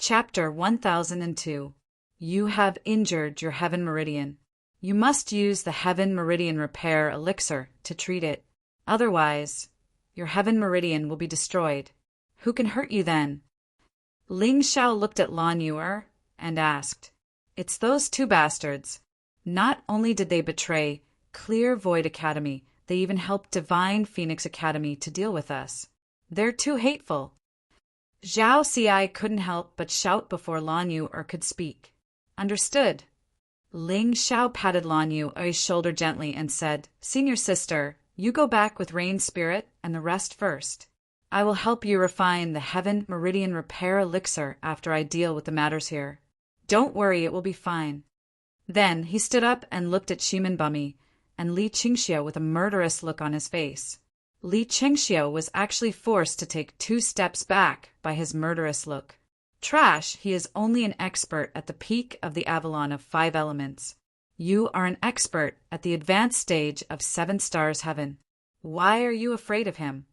Chapter 1002. You have injured your heaven meridian. You must use the heaven meridian repair elixir to treat it. Otherwise, your heaven meridian will be destroyed. Who can hurt you then? Ling Xiao looked at Lan Yuer and asked, It's those two bastards. Not only did they betray Clear Void Academy, they even helped Divine Phoenix Academy to deal with us. They're too hateful. Zhao Ci couldn't help but shout before Lan Yuer could speak. Understood. Ling Xiao patted Lan Yuer's shoulder gently and said, Senior sister, you go back with Rain Spirit and the rest first. I will help you refine the Heaven Meridian Repair Elixir after I deal with the matters here. Don't worry, it will be fine. Then he stood up and looked at Shimin Bumi and Li Qingxiu with a murderous look on his face. Li Qingxiu was actually forced to take 2 steps back by his murderous look. Trash, he is only an expert at the peak of the Avalon of 5 elements. You are an expert at the advanced stage of 7 stars heaven. Why are you afraid of him?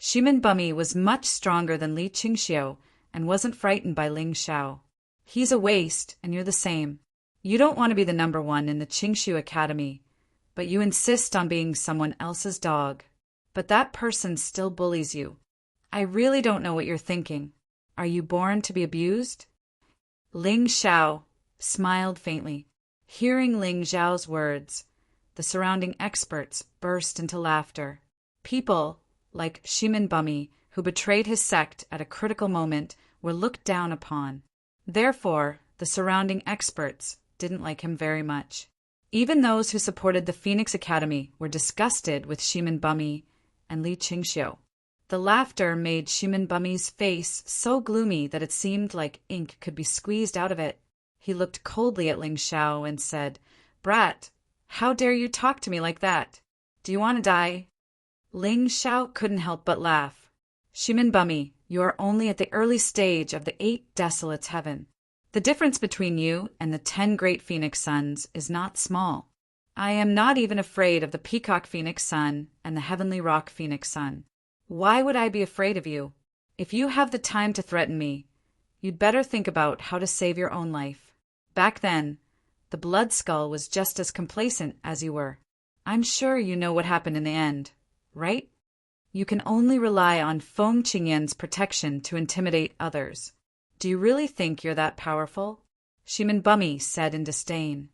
Shimin Bumi was much stronger than Li Qingxiu and wasn't frightened by Ling Xiao. He's a waste, and you're the same. You don't want to be the number 1 in the Qingxiu Academy, but you insist on being someone else's dog. But that person still bullies you. I really don't know what you're thinking. Are you born to be abused? Ling Xiao smiled faintly. Hearing Ling Xiao's words, the surrounding experts burst into laughter. People, like Shimin Bumi, who betrayed his sect at a critical moment, were looked down upon. Therefore, the surrounding experts didn't like him very much. Even those who supported the Phoenix Academy were disgusted with Shimin Bumi and Li Qingxiu. The laughter made Shimin Bumi's face so gloomy that it seemed like ink could be squeezed out of it. He looked coldly at Ling Xiao and said, Brat, how dare you talk to me like that? Do you want to die? Ling Xiao couldn't help but laugh. Shimin Bumi, you are only at the early stage of the 8 Desolates heaven. The difference between you and the 10 great Phoenix Suns is not small. I am not even afraid of the Peacock Phoenix Sun and the Heavenly Rock Phoenix Sun. Why would I be afraid of you? If you have the time to threaten me, you'd better think about how to save your own life. Back then, the Blood Skull was just as complacent as you were. I'm sure you know what happened in the end, right? You can only rely on Feng Qingyan's protection to intimidate others. Do you really think you're that powerful? Shimin Bumi said in disdain.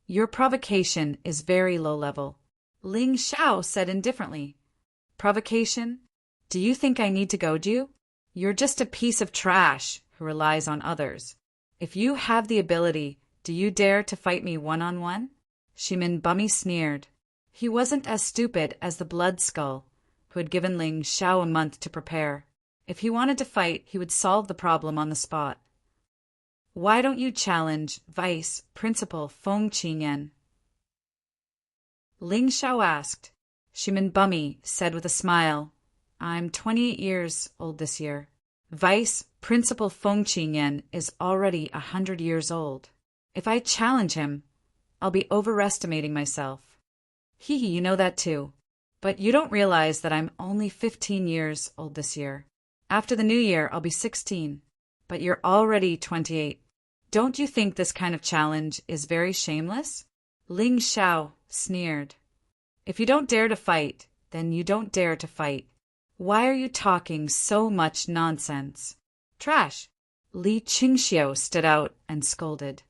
Your provocation is very low level. Ling Xiao said indifferently. Provocation? Do you think I need to goad you? You're just a piece of trash who relies on others. If you have the ability, do you dare to fight me one-on-one? Shimin Bumi sneered. He wasn't as stupid as the Blood Skull, who had given Ling Xiao a month to prepare. If he wanted to fight, he would solve the problem on the spot. Why don't you challenge Vice Principal Feng Qingyan? Ling Xiao asked. Shimin Bumi said with a smile, I'm 28 years old this year. Vice Principal Feng Qingyan is already 100 years old. If I challenge him, I'll be overestimating myself. Hee hee, you know that too. But you don't realize that I'm only 15 years old this year. After the new year, I'll be 16. But you're already 28. Don't you think this kind of challenge is very shameless? Ling Xiao sneered. If you don't dare to fight, then you don't dare to fight. Why are you talking so much nonsense? Trash. Li Qingxiu stood out and scolded.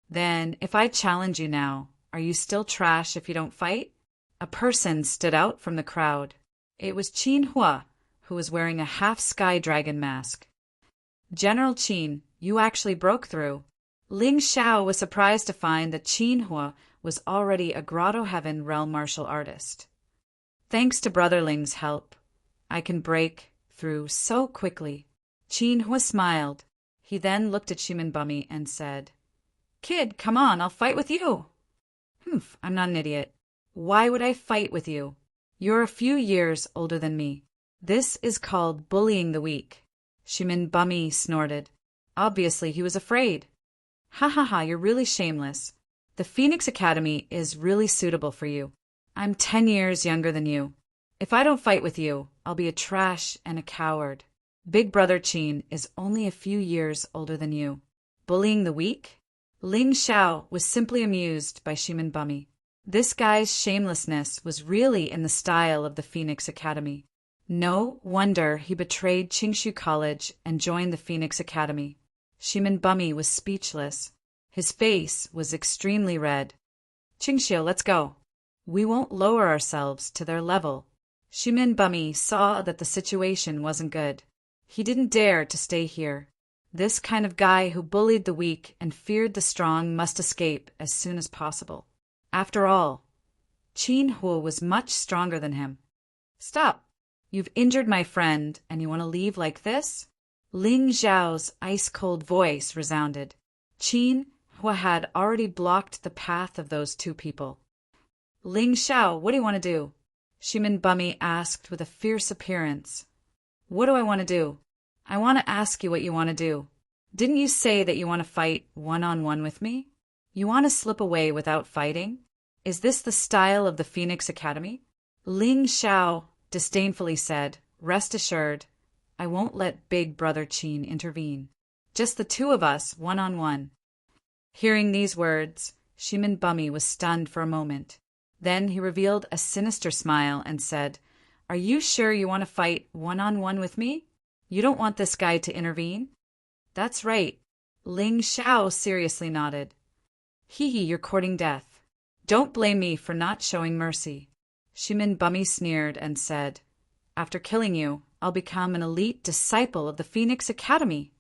Then, if I challenge you now, are you still trash if you don't fight? A person stood out from the crowd. It was Qin Hua, who was wearing a half-sky dragon mask. General Qin, you actually broke through. Ling Xiao was surprised to find that Qin Hua was already a Grotto Heaven realm martial artist. Thanks to Brother Ling's help, I can break through so quickly. Qin Hua smiled. He then looked at Shimin Bumi and said, Kid, come on, I'll fight with you. Humph, I'm not an idiot. Why would I fight with you? You're a few years older than me. This is called bullying the weak. Shimin Bumi snorted. Obviously, he was afraid. Ha ha ha, you're really shameless. The Phoenix Academy is really suitable for you. I'm 10 years younger than you. If I don't fight with you, I'll be a trash and a coward. Big Brother Qin is only a few years older than you. Bullying the weak? Ling Xiao was simply amused by Shimin Bumi. This guy's shamelessness was really in the style of the Phoenix Academy. No wonder he betrayed Qingshu College and joined the Phoenix Academy. Shimin Bumi was speechless. His face was extremely red. Qingshu, let's go. We won't lower ourselves to their level. Shimin Bumi saw that the situation wasn't good. He didn't dare to stay here. This kind of guy who bullied the weak and feared the strong must escape as soon as possible. After all, Qin Hu was much stronger than him. Stop! You've injured my friend, and you want to leave like this? Ling Xiao's ice-cold voice resounded. Qin Hu had already blocked the path of those two people. Ling Xiao, what do you want to do? Shimin Bumi asked with a fierce appearance. What do I want to do? I want to ask you what you want to do. Didn't you say that you want to fight one-on-one with me? You want to slip away without fighting? Is this the style of the Phoenix Academy? Ling Xiao disdainfully said, Rest assured, I won't let Big Brother Qin intervene. Just the two of us, one-on-one. Hearing these words, Shimin Bumi was stunned for a moment. Then he revealed a sinister smile and said, Are you sure you want to fight one-on-one with me? You don't want this guy to intervene? That's right. Ling Xiao seriously nodded. Hee, you're courting death. Don't blame me for not showing mercy. Shimin Bumi sneered and said, After killing you, I'll become an elite disciple of the Phoenix Academy.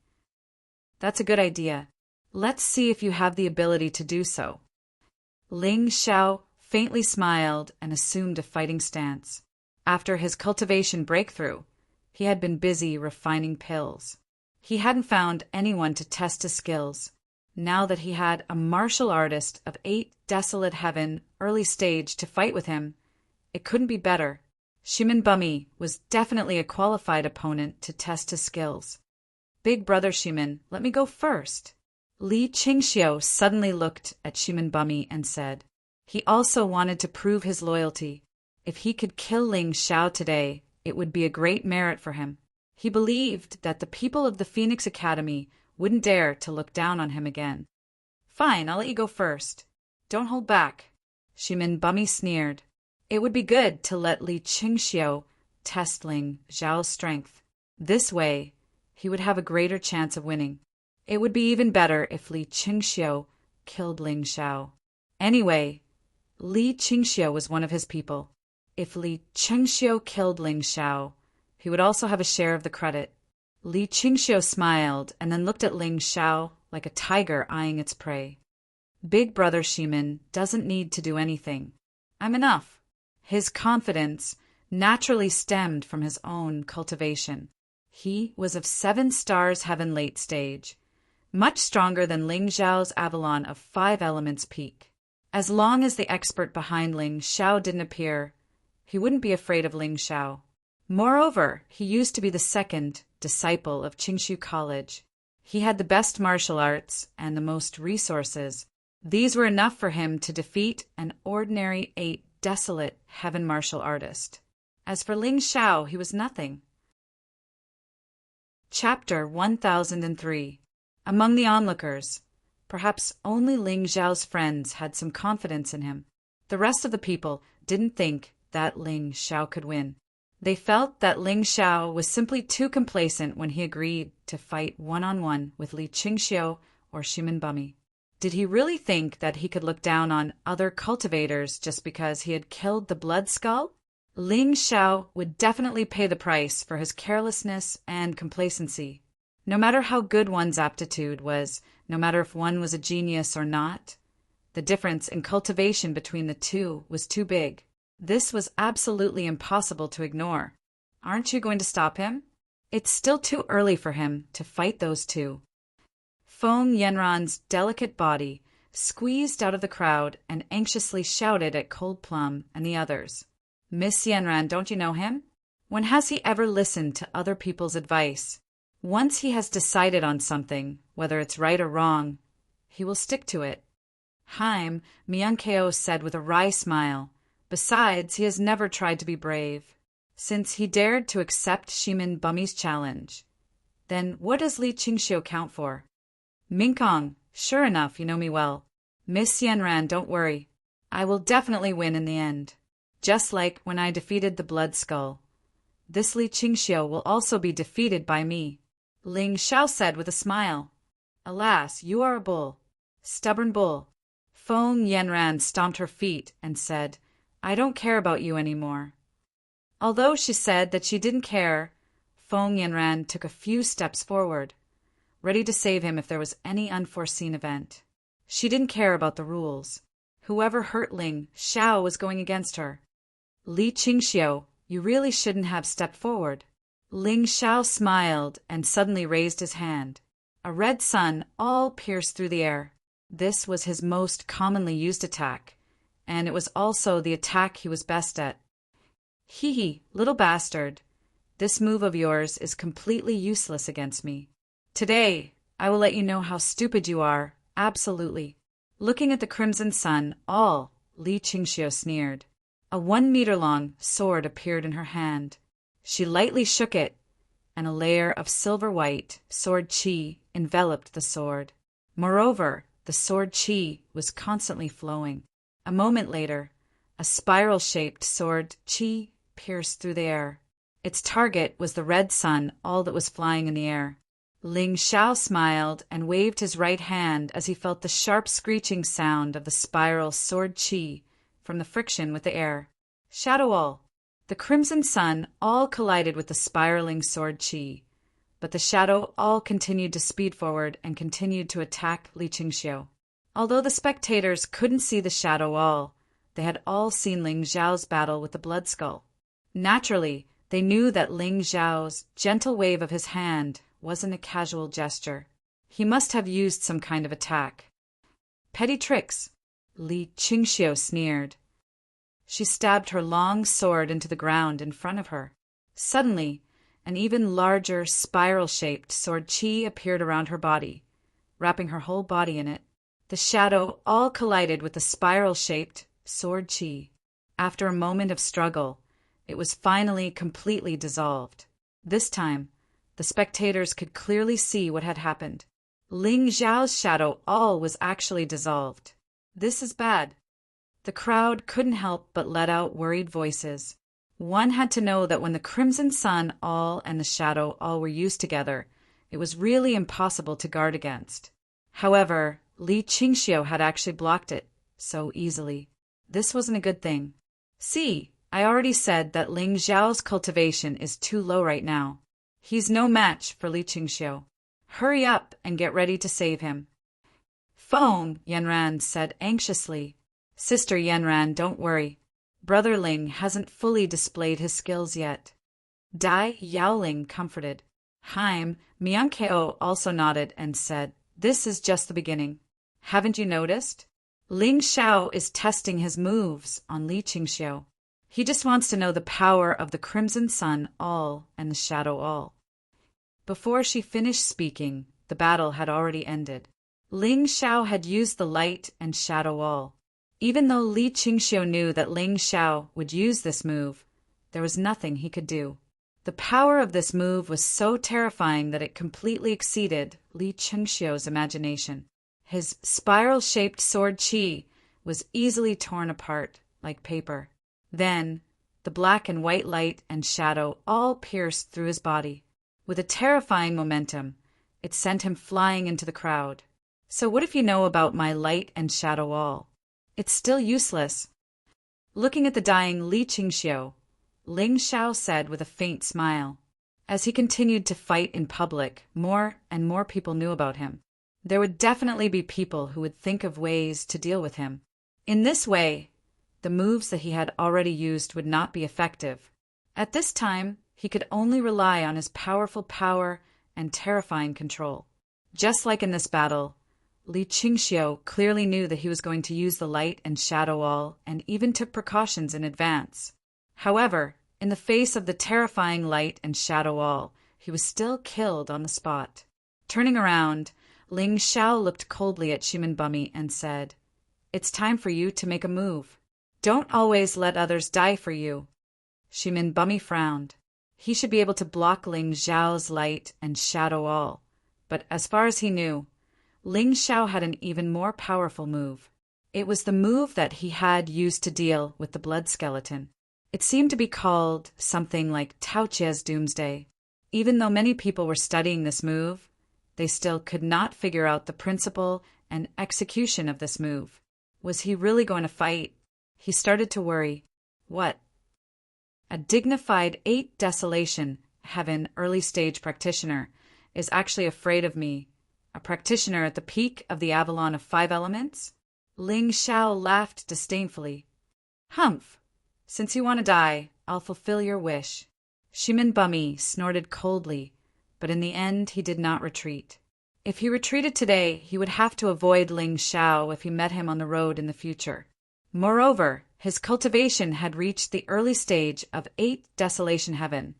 That's a good idea. Let's see if you have the ability to do so. Ling Xiao faintly smiled and assumed a fighting stance. After his cultivation breakthrough, he had been busy refining pills. He hadn't found anyone to test his skills. Now that he had a martial artist of 8 Desolate Heaven early stage to fight with him, it couldn't be better. Shimin Bumi was definitely a qualified opponent to test his skills. Big Brother Shimin, let me go first. Li Qingxiu suddenly looked at Shimin Bumi and said, he also wanted to prove his loyalty. If he could kill Ling Xiao today, it would be a great merit for him. He believed that the people of the Phoenix Academy wouldn't dare to look down on him again. Fine, I'll let you go first. Don't hold back. Shimin Bumi sneered. It would be good to let Li Qingxiu test Ling Xiao's strength. This way, he would have a greater chance of winning. It would be even better if Li Qingxiu killed Ling Xiao. Anyway, Li Qingxiu was one of his people. If Li Qingxiu killed Ling Xiao, he would also have a share of the credit. Li Qingxiu smiled and then looked at Ling Xiao like a tiger eyeing its prey. Big Brother Shimin doesn't need to do anything. I'm enough. His confidence naturally stemmed from his own cultivation. He was of 7 stars heaven late stage, much stronger than Ling Xiao's Avalon of 5 elements peak. As long as the expert behind Ling Xiao didn't appear, he wouldn't be afraid of Ling Xiao. Moreover, he used to be the 2nd disciple of Qingshu College. He had the best martial arts and the most resources. These were enough for him to defeat an ordinary 8 Desolate Heaven martial artist. As for Ling Xiao, he was nothing. Chapter 1003. Among the onlookers, perhaps only Ling Xiao's friends had some confidence in him. The rest of the people didn't think that Ling Xiao could win. They felt that Ling Xiao was simply too complacent when he agreed to fight one-on-one with Li Qingxiu or Shimin Bumi. Did he really think that he could look down on other cultivators just because he had killed the Blood Skull? Ling Xiao would definitely pay the price for his carelessness and complacency. No matter how good one's aptitude was, no matter if one was a genius or not, the difference in cultivation between the two was too big. This was absolutely impossible to ignore. Aren't you going to stop him? It's still too early for him to fight those two. Feng Yanran's delicate body squeezed out of the crowd and anxiously shouted at Cold Plum and the others. Miss Yanran, don't you know him? When has he ever listened to other people's advice? Once he has decided on something, whether it's right or wrong, he will stick to it. Haim, Miankeo said with a wry smile. Besides, he has never tried to be brave. Since he dared to accept Shimin Bumi's challenge, Then what does Li Qingxiu count for? Minkong, sure enough, you know me well. Miss Yanran, don't worry. I will definitely win in the end. Just like when I defeated the Blood Skull. This Li Qingxiu will also be defeated by me. Ling Xiao said with a smile. Alas, you are a bull. Stubborn bull. Feng Yanran stomped her feet and said, I don't care about you anymore. Although she said that she didn't care, Feng Yanran took a few steps forward, ready to save him if there was any unforeseen event. She didn't care about the rules. Whoever hurt Ling Xiao was going against her. Li Qingxiu, you really shouldn't have stepped forward. Ling Xiao smiled and suddenly raised his hand. A red sun all pierced through the air. This was his most commonly used attack, and it was also the attack he was best at. Hee, little bastard. This move of yours is completely useless against me. Today, I will let you know how stupid you are, absolutely. Looking at the crimson sun, Li Qingxiu sneered. A 1-meter-long sword appeared in her hand. She lightly shook it, and a layer of silver-white sword qi enveloped the sword. Moreover, the sword qi was constantly flowing. A moment later, a spiral-shaped sword qi pierced through the air. Its target was the red sun, all that was flying in the air. Ling Xiao smiled and waved his right hand as he felt the sharp screeching sound of the spiral sword qi from the friction with the air. Shadow all. The crimson sun all collided with the spiraling sword qi, but the shadow all continued to speed forward and continued to attack Li Qingxiu. Although the spectators couldn't see the shadow all, they had all seen Ling Xiao's battle with the Blood Skull. Naturally, they knew that Ling Xiao's gentle wave of his hand wasn't a casual gesture. He must have used some kind of attack. Petty tricks, Li Qingxiu sneered. She stabbed her long sword into the ground in front of her. Suddenly, an even larger spiral-shaped sword qi appeared around her body, wrapping her whole body in it. The shadow all collided with the spiral-shaped sword qi. After a moment of struggle, it was finally completely dissolved. This time, the spectators could clearly see what had happened. Ling Xiao's shadow all was actually dissolved. This is bad. The crowd couldn't help but let out worried voices. One had to know that when the crimson sun all and the shadow all were used together, it was really impossible to guard against. However, Li Qingxiu had actually blocked it so easily. This wasn't a good thing. See, I already said that Ling Xiao's cultivation is too low right now. He's no match for Li Qingxiu. Hurry up and get ready to save him. Feng Yanran said anxiously. Sister Yanran, don't worry. Brother Ling hasn't fully displayed his skills yet. Dai Yaoling comforted. Haim Miankeo also nodded and said, This is just the beginning. Haven't you noticed? Ling Xiao is testing his moves on Li Qingxiu. He just wants to know the power of the Crimson Sun all and the Shadow all. Before she finished speaking, the battle had already ended. Ling Xiao had used the light and shadow all. Even though Li Qingxiu knew that Ling Xiao would use this move, there was nothing he could do. The power of this move was so terrifying that it completely exceeded Li Qingxiu's imagination. His spiral-shaped sword qi was easily torn apart like paper. Then, the black and white light and shadow all pierced through his body. With a terrifying momentum, it sent him flying into the crowd. So what if you know about my light and shadow all? It's still useless. Looking at the dying Li Qingxiu, Ling Xiao said with a faint smile. As he continued to fight in public, more and more people knew about him. There would definitely be people who would think of ways to deal with him. In this way, the moves that he had already used would not be effective. At this time, he could only rely on his powerful power and terrifying control. Just like in this battle, Li Qingxiu clearly knew that he was going to use the light and shadow all and even took precautions in advance. However, in the face of the terrifying light and shadow all, he was still killed on the spot. Turning around, Ling Xiao looked coldly at Shimin and said, It's time for you to make a move. Don't always let others die for you. Shimin frowned. He should be able to block Ling Xiao's light and shadow all. But as far as he knew, Ling Xiao had an even more powerful move. It was the move that he had used to deal with the blood skeleton. It seemed to be called something like Tao Chia's Doomsday. Even though many people were studying this move, they still could not figure out the principle and execution of this move. Was he really going to fight? He started to worry. What? A dignified 8 Desolation Heaven early stage practitioner is actually afraid of me, a practitioner at the peak of the Avalon of 5 elements? Ling Xiao laughed disdainfully. Humph! Since you want to die, I'll fulfill your wish. Shimin Bumi snorted coldly, but in the end he did not retreat. If he retreated today, he would have to avoid Ling Xiao if he met him on the road in the future. Moreover, his cultivation had reached the early stage of 8 Desolation Heaven,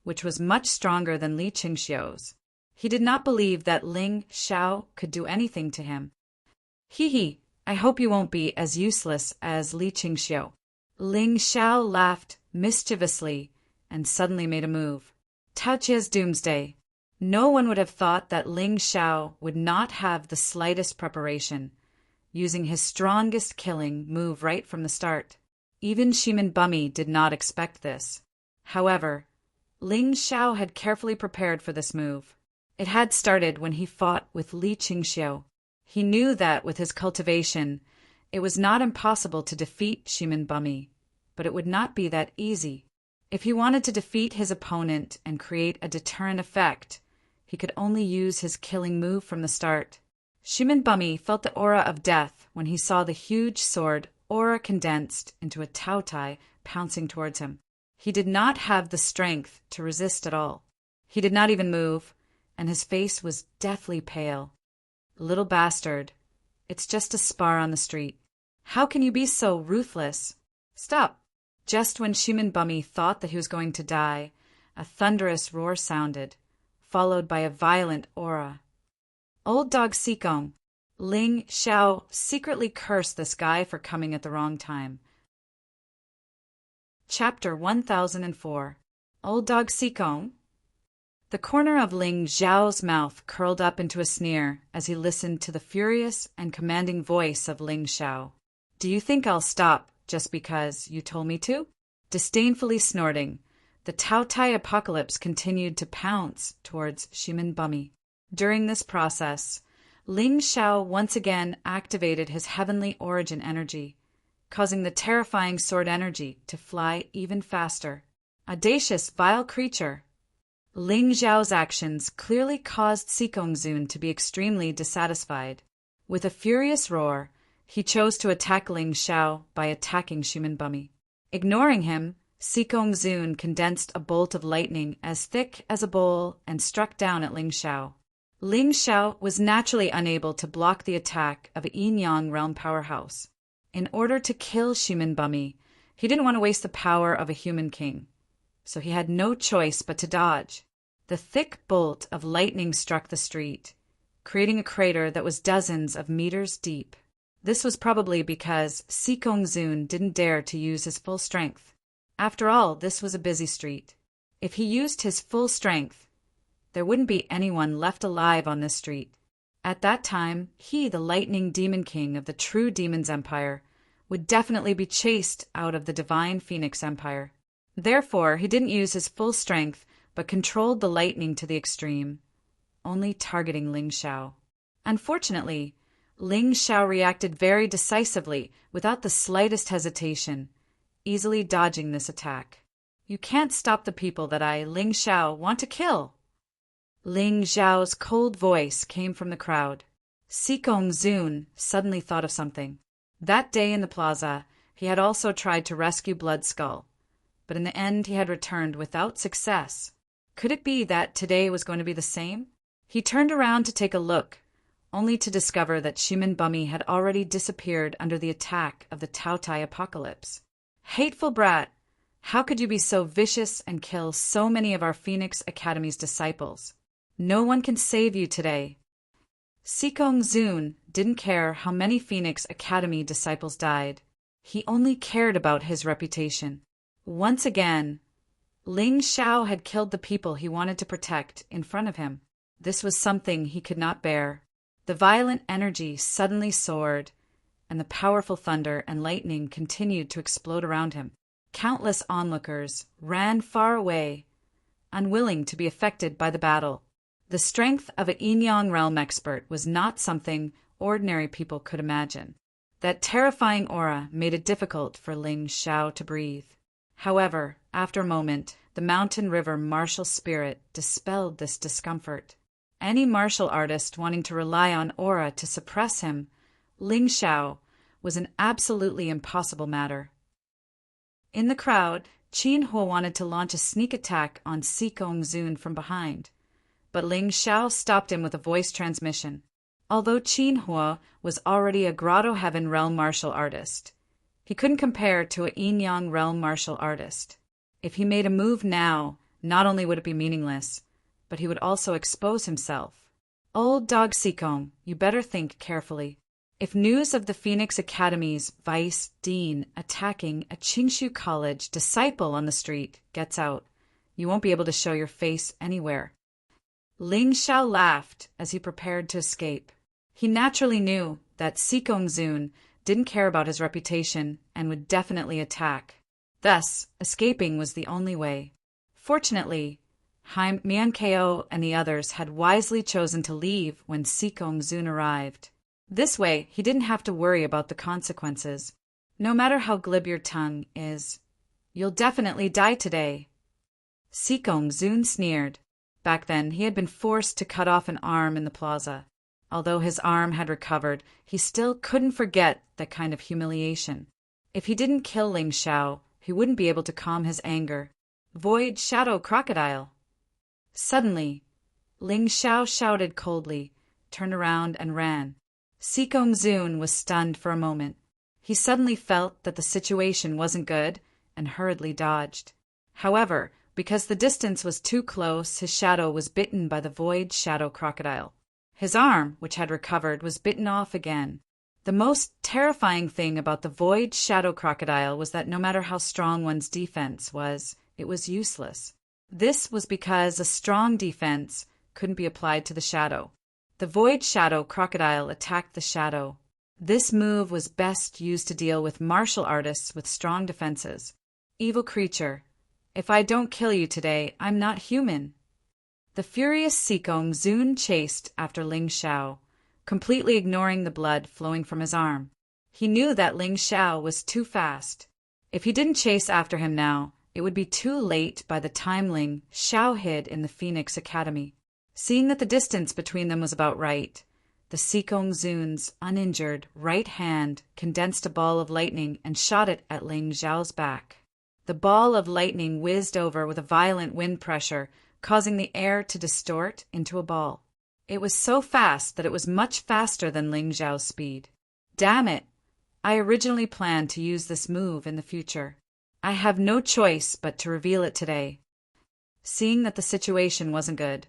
which was much stronger than Li Qingxiu's. He did not believe that Ling Xiao could do anything to him. Hee, I hope you won't be as useless as Li Qingxiu. Ling Xiao laughed mischievously and suddenly made a move. Tao Chia's Doomsday. No one would have thought that Ling Xiao would not have the slightest preparation, using his strongest killing move right from the start. Even Shimin Bumi did not expect this. However, Ling Xiao had carefully prepared for this move. It had started when he fought with Li Qingxiu. He knew that with his cultivation, it was not impossible to defeat Shimin Bumi, but it would not be that easy. If he wanted to defeat his opponent and create a deterrent effect, he could only use his killing move from the start. Shimin Bumi felt the aura of death when he saw the huge sword aura condensed into a Tao Tai pouncing towards him. He did not have the strength to resist at all. He did not even move, and his face was deathly pale. Little bastard, it's just a spar on the street. How can you be so ruthless? Stop! Just when Shimin Bumi thought that he was going to die, a thunderous roar sounded, followed by a violent aura. Old dog Sikong. Ling Xiao secretly cursed this guy for coming at the wrong time. Chapter 1004. Old dog Sikong. The corner of Ling Xiao's mouth curled up into a sneer as he listened to the furious and commanding voice of Ling Xiao. Do you think I'll stop just because you told me to? Disdainfully snorting, the Tao Tai apocalypse continued to pounce towards Shimin Bumi. During this process, Ling Xiao once again activated his heavenly origin energy, causing the terrifying sword energy to fly even faster. Audacious, vile creature! Ling Xiao's actions clearly caused Sikong Zun to be extremely dissatisfied. With a furious roar, he chose to attack Ling Xiao by attacking Shimin Bumi. Ignoring him, Sikong Zun condensed a bolt of lightning as thick as a bowl and struck down at Ling Xiao. Ling Xiao was naturally unable to block the attack of a yin-yang realm powerhouse. In order to kill Shimin Bumi, he didn't want to waste the power of a human king, so he had no choice but to dodge. The thick bolt of lightning struck the street, creating a crater that was dozens of meters deep. This was probably because Sikong Zun didn't dare to use his full strength. After all, this was a busy street. If he used his full strength, there wouldn't be anyone left alive on this street. At that time, he, the Lightning Demon King of the true Demon's Empire, would definitely be chased out of the Divine Phoenix Empire. Therefore, he didn't use his full strength, but controlled the lightning to the extreme, only targeting Ling Xiao. Unfortunately, Ling Xiao reacted very decisively, without the slightest hesitation, easily dodging this attack. You can't stop the people that I, Ling Xiao, want to kill. Ling Xiao's cold voice came from the crowd. Sikong Zun suddenly thought of something. That day in the plaza, he had also tried to rescue Blood Skull, but in the end he had returned without success. Could it be that today was going to be the same? He turned around to take a look, only to discover that Shimin Bumi had already disappeared under the attack of the Tao Tai apocalypse. Hateful brat! How could you be so vicious and kill so many of our Phoenix Academy's disciples? No one can save you today. Sikong Zun didn't care how many Phoenix Academy disciples died. He only cared about his reputation. Once again, Ling Xiao had killed the people he wanted to protect in front of him. This was something he could not bear. The violent energy suddenly soared, and the powerful thunder and lightning continued to explode around him. Countless onlookers ran far away, unwilling to be affected by the battle. The strength of a yin-yang realm expert was not something ordinary people could imagine. That terrifying aura made it difficult for Ling Xiao to breathe. However, after a moment, the mountain river martial spirit dispelled this discomfort. Any martial artist wanting to rely on aura to suppress him, Ling Xiao, was an absolutely impossible matter. In the crowd, Qin Huo wanted to launch a sneak attack on Sikong Zun from behind, but Ling Xiao stopped him with a voice transmission. Although Qin Huo was already a Grotto Heaven realm martial artist, he couldn't compare to a yin-yang realm martial artist. If he made a move now, not only would it be meaningless, but he would also expose himself. Old dog Sikong, you better think carefully. If news of the Phoenix Academy's vice dean attacking a Qingshu College disciple on the street gets out, you won't be able to show your face anywhere. Ling Xiao laughed as he prepared to escape. He naturally knew that Sikong Zun didn't care about his reputation and would definitely attack. Thus, escaping was the only way. Fortunately, Mian Ko and the others had wisely chosen to leave when Sikong Zun arrived. This way, he didn't have to worry about the consequences. No matter how glib your tongue is, you'll definitely die today. Sikong Zun sneered. Back then, he had been forced to cut off an arm in the plaza. Although his arm had recovered, he still couldn't forget that kind of humiliation. If he didn't kill Ling Xiao, he wouldn't be able to calm his anger. Void Shadow Crocodile! Suddenly, Ling Xiao shouted coldly, turned around and ran. Sikong Zun was stunned for a moment. He suddenly felt that the situation wasn't good and hurriedly dodged. However, because the distance was too close, his shadow was bitten by the Void Shadow Crocodile. His arm, which had recovered, was bitten off again. The most terrifying thing about the Void Shadow Crocodile was that no matter how strong one's defense was, it was useless. This was because a strong defense couldn't be applied to the shadow. The Void Shadow Crocodile attacked the shadow. This move was best used to deal with martial artists with strong defenses. Evil creature, if I don't kill you today, I'm not human. The furious Sikong Zun chased after Ling Xiao, completely ignoring the blood flowing from his arm. He knew that Ling Xiao was too fast. If he didn't chase after him now, it would be too late by the time Ling Xiao hid in the Phoenix Academy. Seeing that the distance between them was about right, the Sikong Zun's uninjured right hand condensed a ball of lightning and shot it at Ling Xiao's back. The ball of lightning whizzed over with a violent wind pressure, causing the air to distort into a ball. It was so fast that it was much faster than Ling Xiao's speed. Damn it! I originally planned to use this move in the future. I have no choice but to reveal it today. Seeing that the situation wasn't good,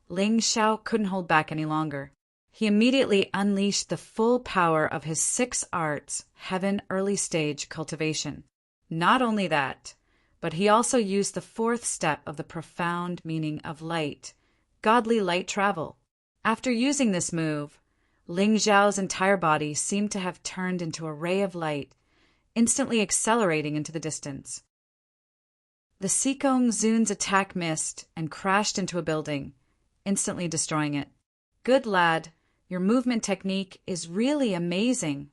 Ling Xiao couldn't hold back any longer. He immediately unleashed the full power of his 6 arts, Heaven Early Stage Cultivation. Not only that, but he also used the 4th step of the profound meaning of light, godly light travel. After using this move, Ling Xiao's entire body seemed to have turned into a ray of light, instantly accelerating into the distance. The Sikong Zun's attack missed and crashed into a building, instantly destroying it. Good lad, your movement technique is really amazing.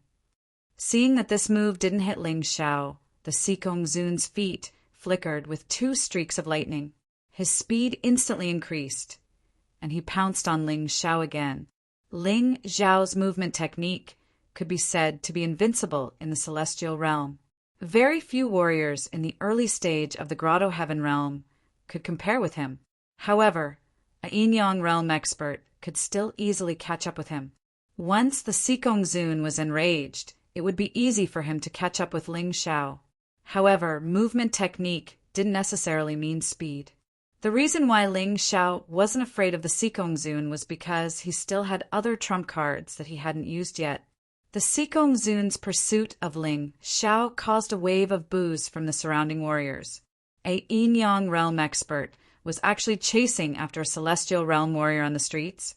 Seeing that this move didn't hit Ling Xiao, the Sikong Zun's feet flickered with 2 streaks of lightning. His speed instantly increased, and he pounced on Ling Xiao again. Ling Xiao's movement technique could be said to be invincible in the celestial realm. Very few warriors in the early stage of the Grotto Heaven realm could compare with him. However, a yin-yang realm expert could still easily catch up with him. Once the Sikong Zun was enraged, it would be easy for him to catch up with Ling Xiao. However, movement technique didn't necessarily mean speed. The reason why Ling Xiao wasn't afraid of the Sikong Zun was because he still had other trump cards that he hadn't used yet. The Sikong Zun's pursuit of Ling Xiao caused a wave of boos from the surrounding warriors. a yin-yang realm expert, was actually chasing after a celestial realm warrior on the streets,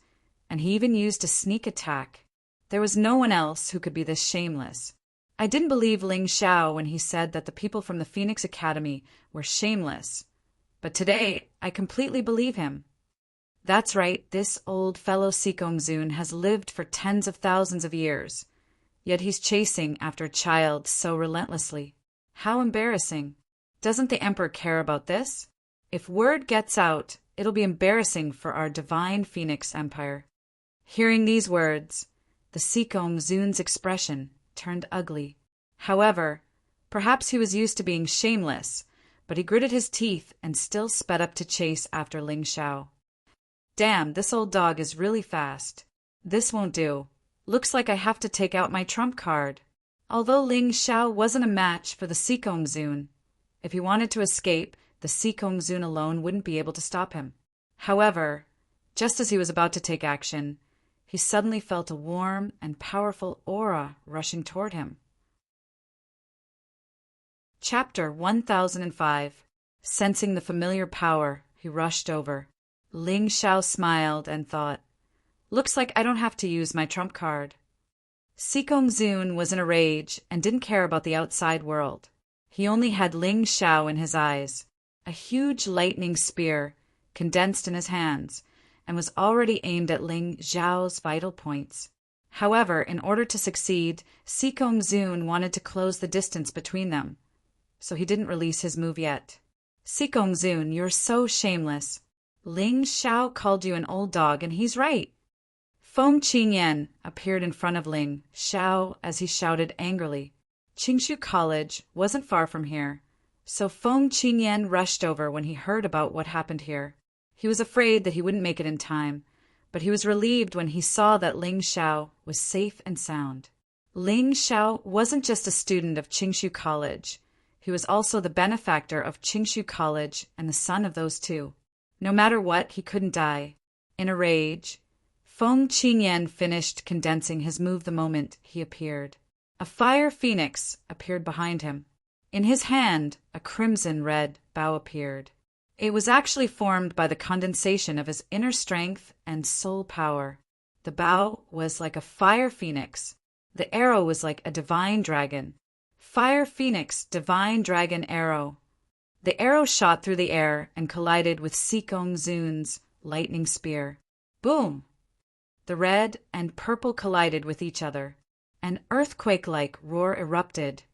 and he even used a sneak attack. There was no one else who could be this shameless. I didn't believe Ling Xiao when he said that the people from the Phoenix Academy were shameless, but today I completely believe him. That's right, this old fellow Sikong Zun has lived for tens of thousands of years, yet he's chasing after a child so relentlessly. How embarrassing. Doesn't the Emperor care about this? If word gets out, it'll be embarrassing for our divine Phoenix Empire. Hearing these words, the Sikong Zun's expression turned ugly. However, perhaps he was used to being shameless, but he gritted his teeth and still sped up to chase after Ling Xiao. Damn, this old dog is really fast. This won't do. Looks like I have to take out my trump card. Although Ling Xiao wasn't a match for the Sikong Zun, if he wanted to escape, the Sikong Zun alone wouldn't be able to stop him. However, just as he was about to take action, he suddenly felt a warm and powerful aura rushing toward him. Chapter 1005. Sensing the familiar power, he rushed over. Ling Xiao smiled and thought, "Looks like I don't have to use my trump card." Sikong Zun was in a rage and didn't care about the outside world. He only had Ling Xiao in his eyes, a huge lightning spear condensed in his hands, and was already aimed at Ling Xiao's vital points. However, in order to succeed, Sikong Zun wanted to close the distance between them, so he didn't release his move yet. "Sikong Zun, you're so shameless. Ling Xiao called you an old dog, and he's right." Feng Qingyan appeared in front of Ling Xiao as he shouted angrily. Qingshu College wasn't far from here, so Feng Qingyan rushed over when he heard about what happened here. He was afraid that he wouldn't make it in time, but he was relieved when he saw that Ling Xiao was safe and sound. Ling Xiao wasn't just a student of Qingshu College. He was also the benefactor of Qingshu College and the son of those two. No matter what, he couldn't die. In a rage, Feng Qingyan finished condensing his move the moment he appeared. A fire phoenix appeared behind him. In his hand, a crimson-red bow appeared. It was actually formed by the condensation of his inner strength and soul power. The bow was like a fire phoenix. The arrow was like a divine dragon. Fire phoenix, divine dragon arrow. The arrow shot through the air and collided with Sikong Zun's lightning spear. Boom! The red and purple collided with each other. An earthquake-like roar erupted,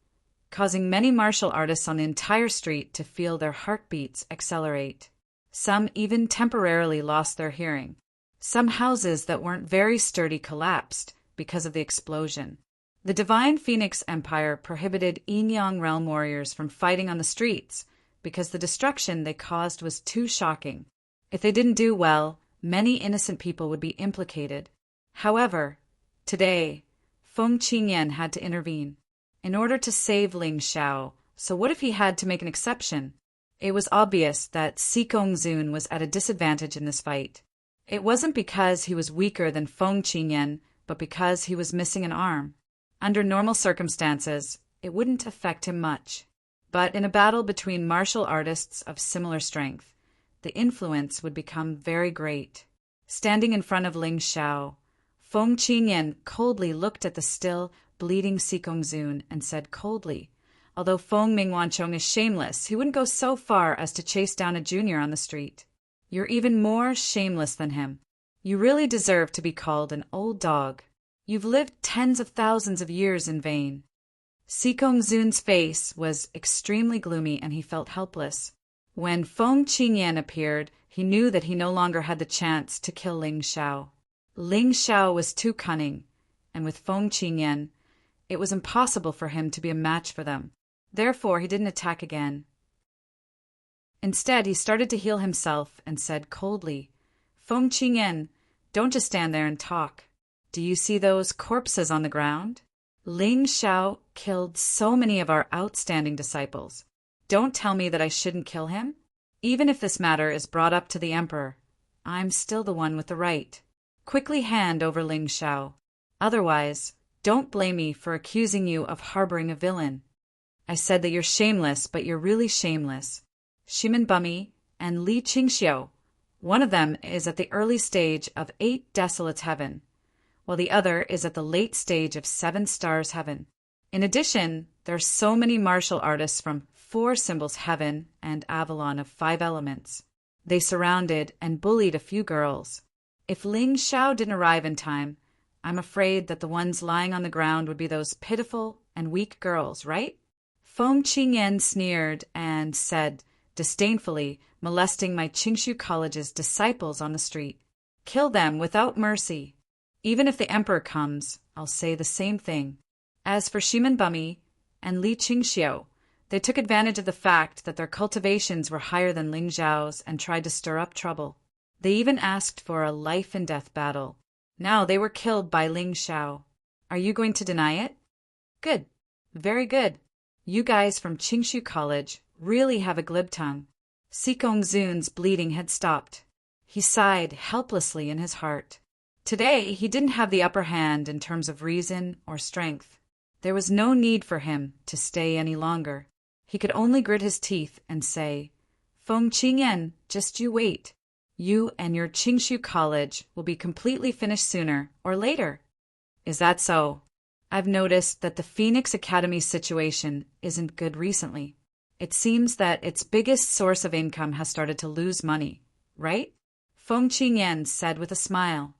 causing many martial artists on the entire street to feel their heartbeats accelerate. Some even temporarily lost their hearing. Some houses that weren't very sturdy collapsed because of the explosion. The Divine Phoenix Empire prohibited yin-yang realm warriors from fighting on the streets because the destruction they caused was too shocking. If they didn't do well, many innocent people would be implicated. However, today, Feng Qingyan had to intervene in order to save Ling Xiao. So what if he had to make an exception? It was obvious that Sikong Zun was at a disadvantage in this fight. It wasn't because he was weaker than Feng Qingyan, but because he was missing an arm. Under normal circumstances, it wouldn't affect him much. But in a battle between martial artists of similar strength, the influence would become very great. Standing in front of Ling Xiao, Feng Qingyan coldly looked at the still, bleeding Sikong Zun and said coldly, although Feng Mingwanchong is shameless, he wouldn't go so far as to chase down a junior on the street. You're even more shameless than him. You really deserve to be called an old dog. You've lived tens of thousands of years in vain. Sikong Zun's face was extremely gloomy and he felt helpless. When Feng Qingyan appeared, he knew that he no longer had the chance to kill Ling Xiao. Ling Xiao was too cunning, and with Feng Qingyan, it was impossible for him to be a match for them. Therefore, he didn't attack again. Instead, he started to heal himself and said coldly, "Feng Qingyan, don't just stand there and talk. Do you see those corpses on the ground? Ling Xiao killed so many of our outstanding disciples. Don't tell me that I shouldn't kill him. Even if this matter is brought up to the Emperor, I'm still the one with the right. Quickly hand over Ling Xiao. Otherwise, don't blame me for accusing you of harboring a villain. I said that you're shameless, but you're really shameless. Shimin and Li Qingxiu. One of them is at the early stage of 8 Desolates Heaven, while the other is at the late stage of 7 Stars Heaven. In addition, there are so many martial artists from 4 Symbols Heaven and Avalon of 5 Elements. They surrounded and bullied a few girls. If Ling Xiao didn't arrive in time, I'm afraid that the ones lying on the ground would be those pitiful and weak girls, right? Feng Qingyan sneered and said, disdainfully, molesting my Qingshu College's disciples on the street. Kill them without mercy. Even if the emperor comes, I'll say the same thing. As for Shimin and Li Qingxiu, they took advantage of the fact that their cultivations were higher than Ling Zhao's and tried to stir up trouble. They even asked for a life-and-death battle. Now they were killed by Ling Xiao. Are you going to deny it? Good. Very good. You guys from Qingshu College really have a glib tongue. Sikong Zun's bleeding had stopped. He sighed helplessly in his heart. Today he didn't have the upper hand in terms of reason or strength. There was no need for him to stay any longer. He could only grit his teeth and say, Feng Qingyan, just you wait. You and your Qingshu College will be completely finished sooner or later. Is that so? I've noticed that the Phoenix Academy situation isn't good recently. It seems that its biggest source of income has started to lose money, right? Feng Qingyan said with a smile.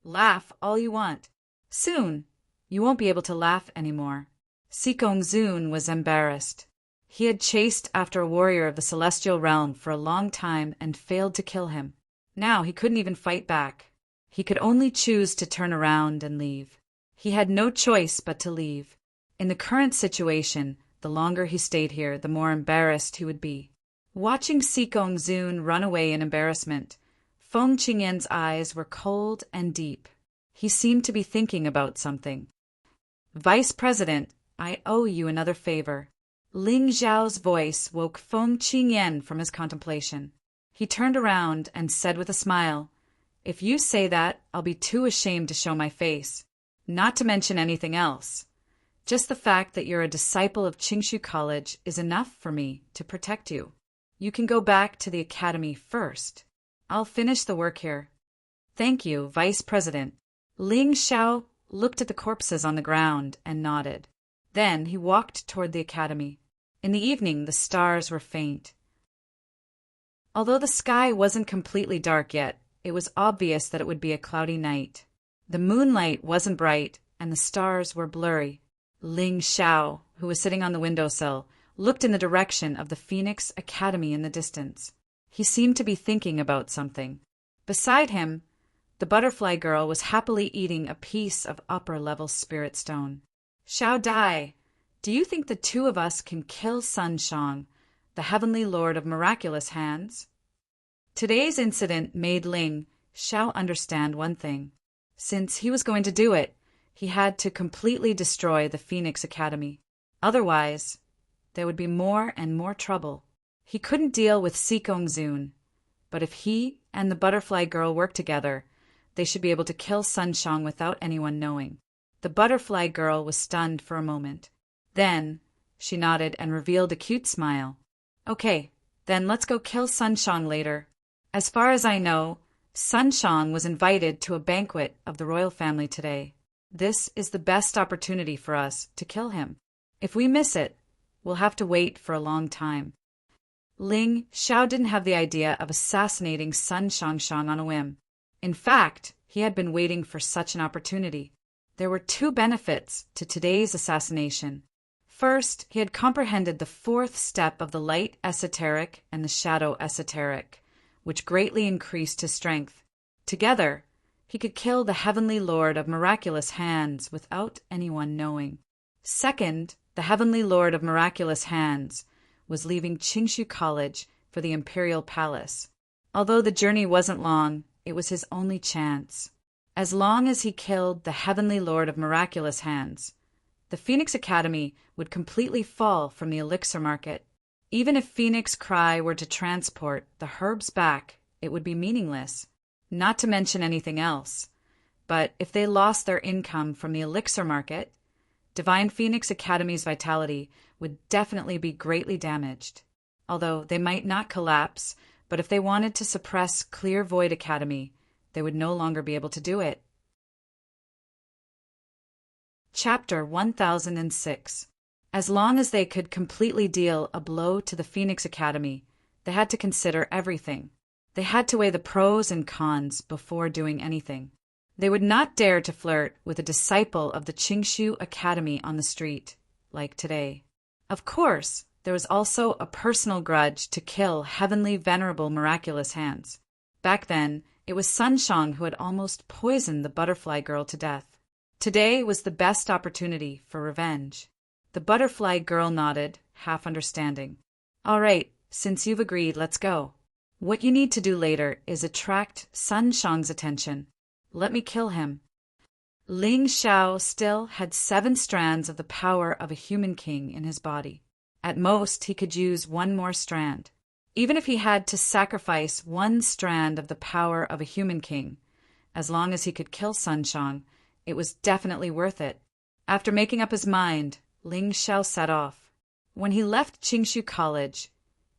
Laugh all you want. Soon, you won't be able to laugh anymore. Sikong Zun was embarrassed. He had chased after a warrior of the celestial realm for a long time and failed to kill him. Now he couldn't even fight back. He could only choose to turn around and leave. He had no choice but to leave. In the current situation, the longer he stayed here, the more embarrassed he would be. Watching Sikong Zun run away in embarrassment, Feng Qingyan's eyes were cold and deep. He seemed to be thinking about something. Vice President, I owe you another favor. Ling Zhao's voice woke Feng Qingyan from his contemplation. He turned around and said with a smile, If you say that, I'll be too ashamed to show my face. Not to mention anything else. Just the fact that you're a disciple of Qingshu College is enough for me to protect you. You can go back to the academy first. I'll finish the work here. Thank you, Vice President. Ling Xiao looked at the corpses on the ground and nodded. Then he walked toward the academy. In the evening, the stars were faint. Although the sky wasn't completely dark yet, it was obvious that it would be a cloudy night. The moonlight wasn't bright, and the stars were blurry. Ling Xiao, who was sitting on the windowsill, looked in the direction of the Phoenix Academy in the distance. He seemed to be thinking about something. Beside him, the butterfly girl was happily eating a piece of upper-level spirit stone. Xiao Dai, do you think the two of us can kill Sun Shang, the heavenly lord of miraculous hands? Today's incident made Ling Xiao understand one thing. Since he was going to do it, he had to completely destroy the Phoenix Academy. Otherwise, there would be more and more trouble. He couldn't deal with Sikong Zun, but if he and the butterfly girl worked together, they should be able to kill Sun Shang without anyone knowing. The butterfly girl was stunned for a moment. Then, she nodded and revealed a cute smile. Okay, then let's go kill Sun Shang later. As far as I know, Sun Shang was invited to a banquet of the royal family today. This is the best opportunity for us to kill him. If we miss it, we'll have to wait for a long time. Ling Xiao didn't have the idea of assassinating Sun Shang on a whim. In fact, he had been waiting for such an opportunity. There were 2 benefits to today's assassination. First, he had comprehended the 4th step of the light esoteric and the shadow esoteric, which greatly increased his strength. Together, he could kill the heavenly lord of miraculous hands without anyone knowing. Second, the heavenly lord of miraculous hands was leaving Qingshu College for the Imperial Palace. Although the journey wasn't long, it was his only chance. As long as he killed the heavenly lord of miraculous hands, the Phoenix Academy would completely fall from the elixir market. Even if Phoenix Cry were to transport the herbs back, it would be meaningless, not to mention anything else. But if they lost their income from the elixir market, Divine Phoenix Academy's vitality would definitely be greatly damaged. although they might not collapse, but if they wanted to suppress Clear Void Academy, they would no longer be able to do it. Chapter 1006. As long as they could completely deal a blow to the Phoenix Academy, they had to consider everything. They had to weigh the pros and cons before doing anything. They would not dare to flirt with a disciple of the Qingshu Academy on the street, like today. Of course, there was also a personal grudge to kill Heavenly Venerable Miraculous Hands. Back then, it was Sunshang who had almost poisoned the butterfly girl to death. Today was the best opportunity for revenge. The butterfly girl nodded, half understanding. All right, since you've agreed, let's go. What you need to do later is attract Sunshang's attention. Let me kill him. Ling Xiao still had 7 strands of the power of a human king in his body. At most, he could use 1 more strand. Even if he had to sacrifice 1 strand of the power of a human king, as long as he could kill Sunshang, it was definitely worth it. After making up his mind, Ling Xiao set off. When he left Qingshu College,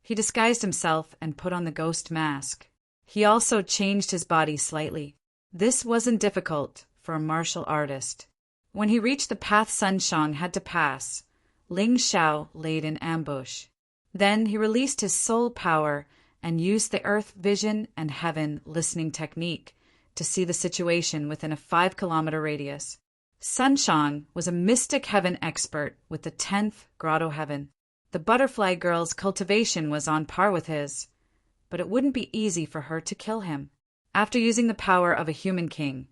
he disguised himself and put on the ghost mask. He also changed his body slightly. This wasn't difficult for a martial artist. When he reached the path Sunshang had to pass, Ling Xiao laid in ambush. Then he released his soul power and used the earth vision and heaven listening technique to see the situation within a 5-kilometer radius. Sunshang was a mystic heaven expert with the 10th grotto heaven. The butterfly girl's cultivation was on par with his, but it wouldn't be easy for her to kill him. After using the power of a human king,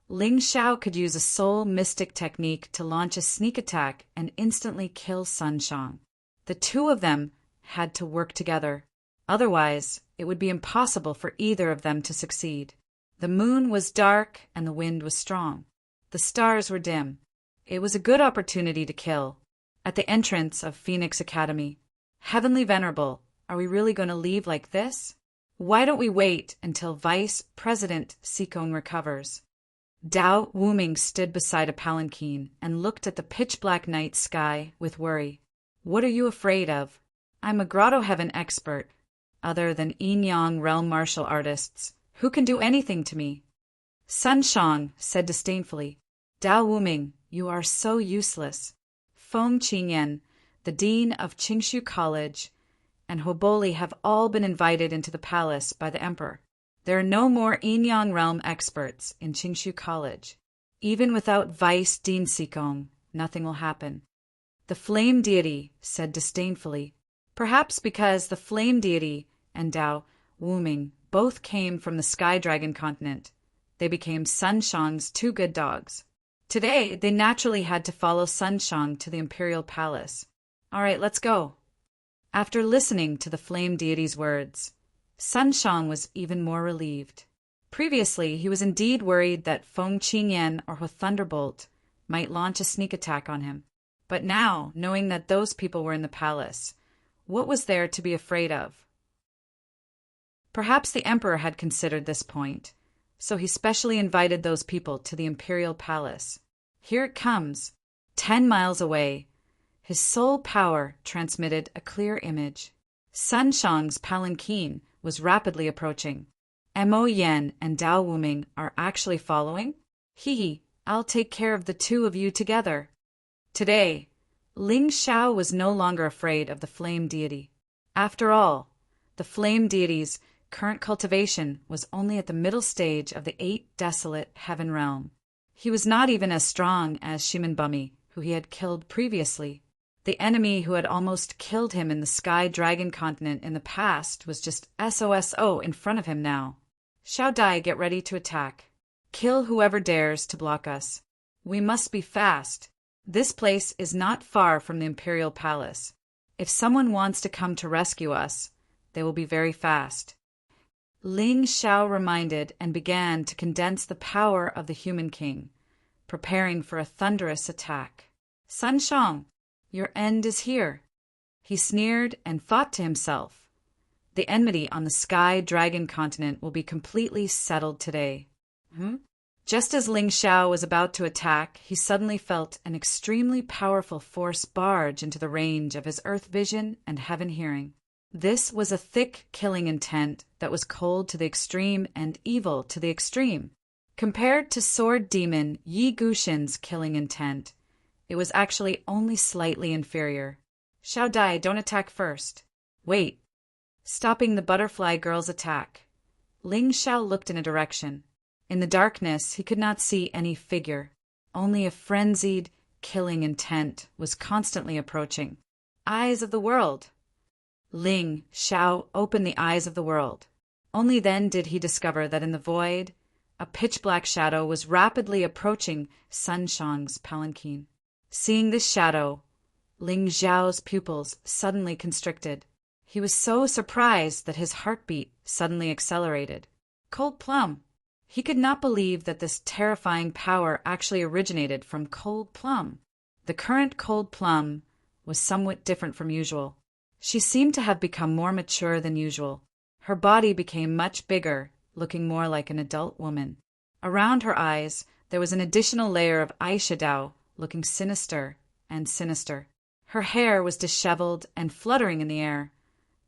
Ling Xiao could use a soul mystic technique to launch a sneak attack and instantly kill Sunshang. The 2 of them had to work together. Otherwise, it would be impossible for either of them to succeed. The moon was dark and the wind was strong. The stars were dim. It was a good opportunity to kill. At the entrance of Phoenix Academy, Heavenly Venerable, are we really going to leave like this? Why don't we wait until Vice President Sikong recovers? Dao Wuming stood beside a palanquin and looked at the pitch-black night sky with worry. What are you afraid of? I'm a grotto heaven expert. Other than yin-yang realm martial artists, who can do anything to me? Sunshang said disdainfully, Dao Wuming, you are so useless. Feng Qingyan, the dean of Qingshu College, and Hoboli have all been invited into the palace by the emperor. There are no more yin-yang realm experts in Qingshu College. Even without Vice Dean Sikong, nothing will happen. The flame deity said disdainfully, perhaps because the flame deity and Dao Wuming both came from the Sky Dragon continent. They became Sunshang's 2 good dogs. Today, they naturally had to follow Sunshang to the imperial palace. All right, let's go. After listening to the flame deity's words, Sunshang was even more relieved. Previously, he was indeed worried that Feng Qingyan or Ho Thunderbolt might launch a sneak attack on him. But now, knowing that those people were in the palace, what was there to be afraid of? Perhaps the emperor had considered this point, so he specially invited those people to the imperial palace. Here it comes. 10 miles away, his soul power transmitted a clear image. Sunshang's palanquin was rapidly approaching. Mo Yen and Dao Wuming are actually following? Hee, I'll take care of the 2 of you together. Today, Ling Xiao was no longer afraid of the flame deity. After all, the flame deity's current cultivation was only at the middle stage of the 8 desolate heaven realm. He was not even as strong as Shimanbumi, who he had killed previously. The enemy who had almost killed him in the Sky Dragon continent in the past was just SOSO in front of him now. Xiao Dai, get ready to attack. Kill whoever dares to block us. We must be fast. This place is not far from the imperial palace. If someone wants to come to rescue us, they will be very fast. Ling Xiao reminded and began to condense the power of the human king, preparing for a thunderous attack. Sunshang, your end is here. He sneered and thought to himself, the enmity on the Sky Dragon continent will be completely settled today. Just as Ling Xiao was about to attack, he suddenly felt an extremely powerful force barge into the range of his earth vision and heaven hearing. This was a thick killing intent that was cold to the extreme and evil to the extreme. Compared to sword demon Yi Guxin's killing intent, it was actually only slightly inferior. Xiao Dai, don't attack first. Wait. Stopping the butterfly girl's attack, Ling Xiao looked in a direction. In the darkness, he could not see any figure. Only a frenzied, killing intent was constantly approaching. Eyes of the world. Ling Xiao opened the eyes of the world. Only then did he discover that in the void, a pitch-black shadow was rapidly approaching Sun Shang's palanquin. Seeing this shadow, Ling Xiao's pupils suddenly constricted. He was so surprised that his heartbeat suddenly accelerated. Cold plum. He could not believe that this terrifying power actually originated from Cold Plum. The current Cold Plum was somewhat different from usual. She seemed to have become more mature than usual. Her body became much bigger, looking more like an adult woman. Around her eyes, there was an additional layer of eyeshadow, looking sinister and sinister. Her hair was disheveled and fluttering in the air,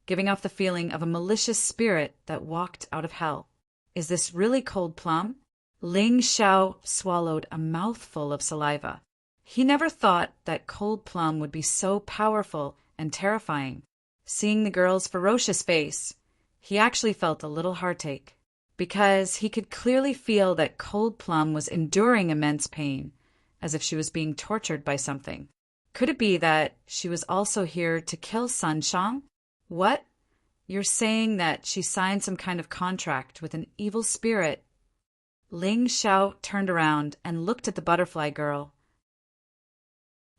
giving off the feeling of a malicious spirit that walked out of hell. Is this really Cold Plum? Ling Xiao swallowed a mouthful of saliva. He never thought that Cold Plum would be so powerful and terrifying. Seeing the girl's ferocious face, he actually felt a little heartache, because he could clearly feel that Cold Plum was enduring immense pain, as if she was being tortured by something. Could it be that she was also here to kill Sun Shang? What? You're saying that she signed some kind of contract with an evil spirit? Ling Xiao turned around and looked at the butterfly girl.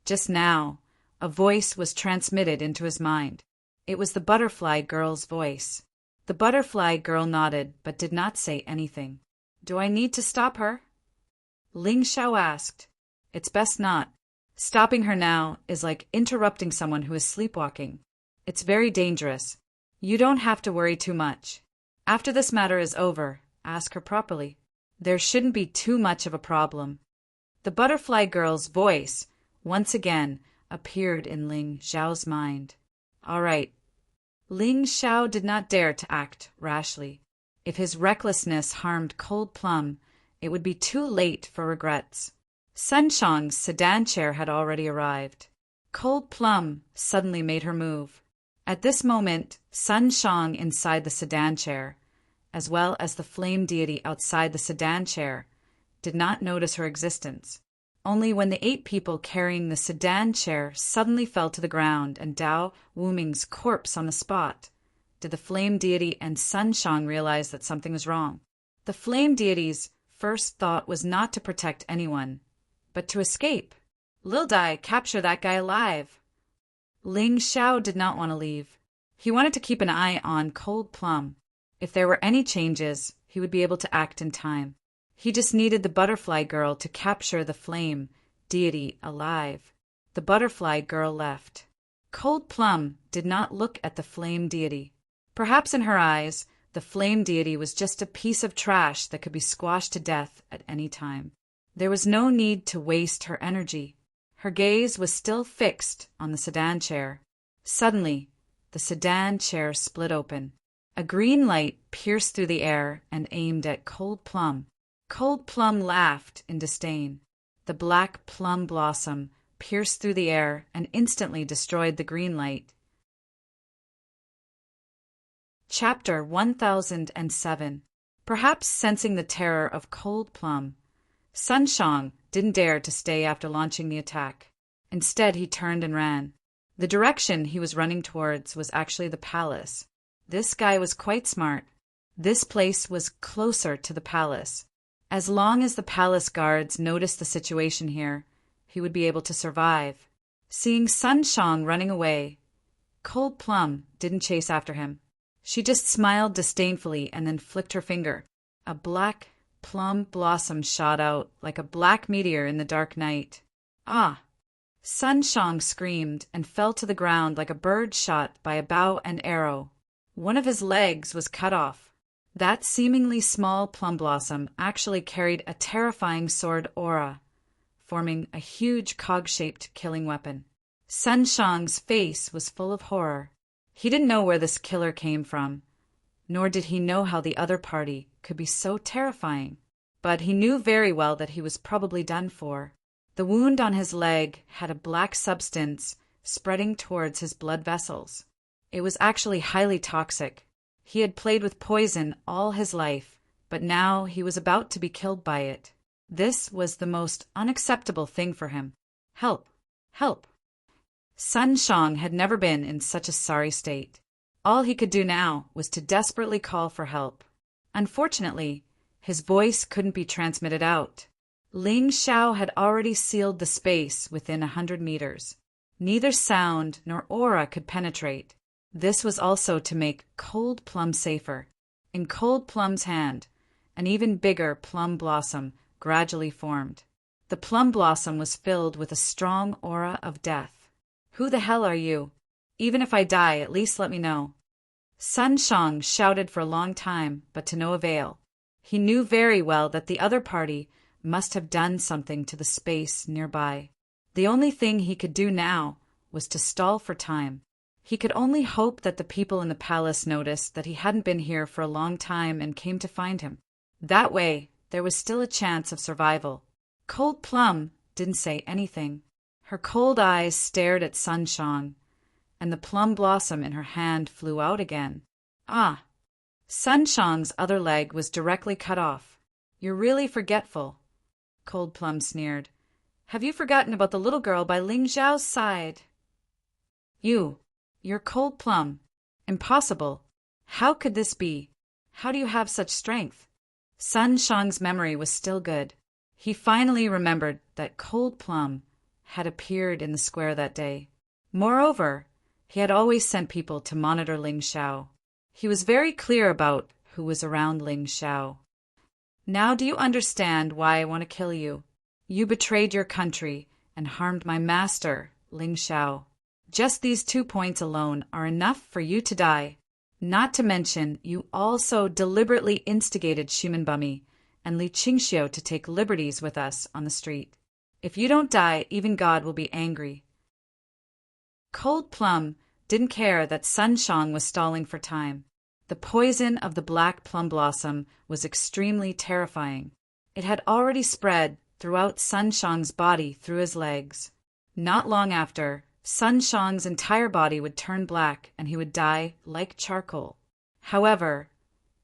Just now, a voice was transmitted into his mind. It was the butterfly girl's voice. The butterfly girl nodded but did not say anything. Do I need to stop her? Ling Xiao asked. It's best not. Stopping her now is like interrupting someone who is sleepwalking. It's very dangerous. You don't have to worry too much. After this matter is over, ask her properly. There shouldn't be too much of a problem. The butterfly girl's voice, once again, appeared in Ling Xiao's mind. All right. Ling Xiao did not dare to act rashly. If his recklessness harmed Cold Plum, it would be too late for regrets. Sun Shang's sedan chair had already arrived. Cold Plum suddenly made her move. At this moment, Sun Shang inside the sedan chair, as well as the flame deity outside the sedan chair, did not notice her existence. Only when the 8 people carrying the sedan chair suddenly fell to the ground and Dao Wuming's corpse on the spot, did the flame deity and Sun Shang realize that something was wrong. The flame deity's first thought was not to protect anyone, but to escape. Lil Dai, capture that guy alive. Ling Xiao did not want to leave. He wanted to keep an eye on Cold Plum. If there were any changes, he would be able to act in time. He just needed the butterfly girl to capture the flame deity alive. The butterfly girl left. Cold Plum did not look at the flame deity. Perhaps in her eyes, the flame deity was just a piece of trash that could be squashed to death at any time. There was no need to waste her energy. Her gaze was still fixed on the sedan chair. Suddenly, the sedan chair split open. A green light pierced through the air and aimed at Cold Plum. Cold Plum laughed in disdain. The black plum blossom pierced through the air and instantly destroyed the green light. Chapter 1007. Perhaps sensing the terror of Cold Plum, Sun Shang didn't dare to stay after launching the attack. Instead, he turned and ran. The direction he was running towards was actually the palace. This guy was quite smart. This place was closer to the palace. As long as the palace guards noticed the situation here, he would be able to survive. Seeing Sun Shang running away, Cold Plum didn't chase after him. She just smiled disdainfully and then flicked her finger. A black plum blossom shot out like a black meteor in the dark night. Ah! Sun Shang screamed and fell to the ground like a bird shot by a bow and arrow. One of his legs was cut off. That seemingly small plum blossom actually carried a terrifying sword aura, forming a huge cog-shaped killing weapon. Sun Shang's face was full of horror. He didn't know where this killer came from, nor did he know how the other party could be so terrifying. But he knew very well that he was probably done for. The wound on his leg had a black substance spreading towards his blood vessels. It was actually highly toxic. He had played with poison all his life, but now he was about to be killed by it. This was the most unacceptable thing for him. Help! Help! Sun Shang had never been in such a sorry state. All he could do now was to desperately call for help. Unfortunately, his voice couldn't be transmitted out. Ling Xiao had already sealed the space within 100 meters. Neither sound nor aura could penetrate. This was also to make Cold Plum safer. In Cold Plum's hand, an even bigger plum blossom gradually formed. The plum blossom was filled with a strong aura of death. Who the hell are you? Even if I die, at least let me know. Sun Shang shouted for a long time, but to no avail. He knew very well that the other party must have done something to the space nearby. The only thing he could do now was to stall for time. He could only hope that the people in the palace noticed that he hadn't been here for a long time and came to find him. That way, there was still a chance of survival. Cold Plum didn't say anything. Her cold eyes stared at Sun Shang, and the plum blossom in her hand flew out again. Ah! Sun Shang's other leg was directly cut off. You're really forgetful, Cold Plum sneered. Have you forgotten about the little girl by Ling Xiao's side? You're Cold Plum. Impossible. How could this be? How do you have such strength? Sun Shang's memory was still good. He finally remembered that Cold Plum had appeared in the square that day. Moreover, he had always sent people to monitor Ling Xiao. He was very clear about who was around Ling Xiao. Now do you understand why I want to kill you? You betrayed your country and harmed my master, Ling Xiao. Just these 2 points alone are enough for you to die. Not to mention, you also deliberately instigated Shimanbumi and Li Qingxiu to take liberties with us on the street. If you don't die, even God will be angry. Cold Plum didn't care that Sun Shang was stalling for time. The poison of the black plum blossom was extremely terrifying. It had already spread throughout Sun Shang's body through his legs. Not long after, Sun Shang's entire body would turn black and he would die like charcoal. However,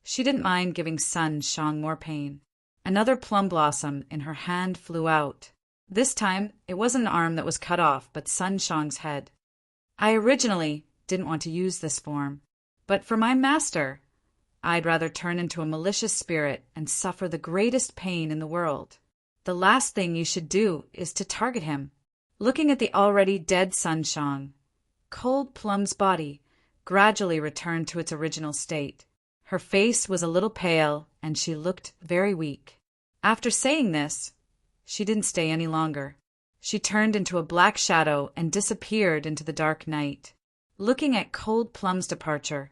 she didn't mind giving Sun Shang more pain. Another plum blossom in her hand flew out. This time, it wasn't an arm that was cut off, but Sun Shang's head. I originally didn't want to use this form, but for my master, I'd rather turn into a malicious spirit and suffer the greatest pain in the world. The last thing you should do is to target him. Looking at the already dead Sun Shang, Cold Plum's body gradually returned to its original state. Her face was a little pale, and she looked very weak. After saying this, she didn't stay any longer. She turned into a black shadow and disappeared into the dark night. Looking at Cold Plum's departure,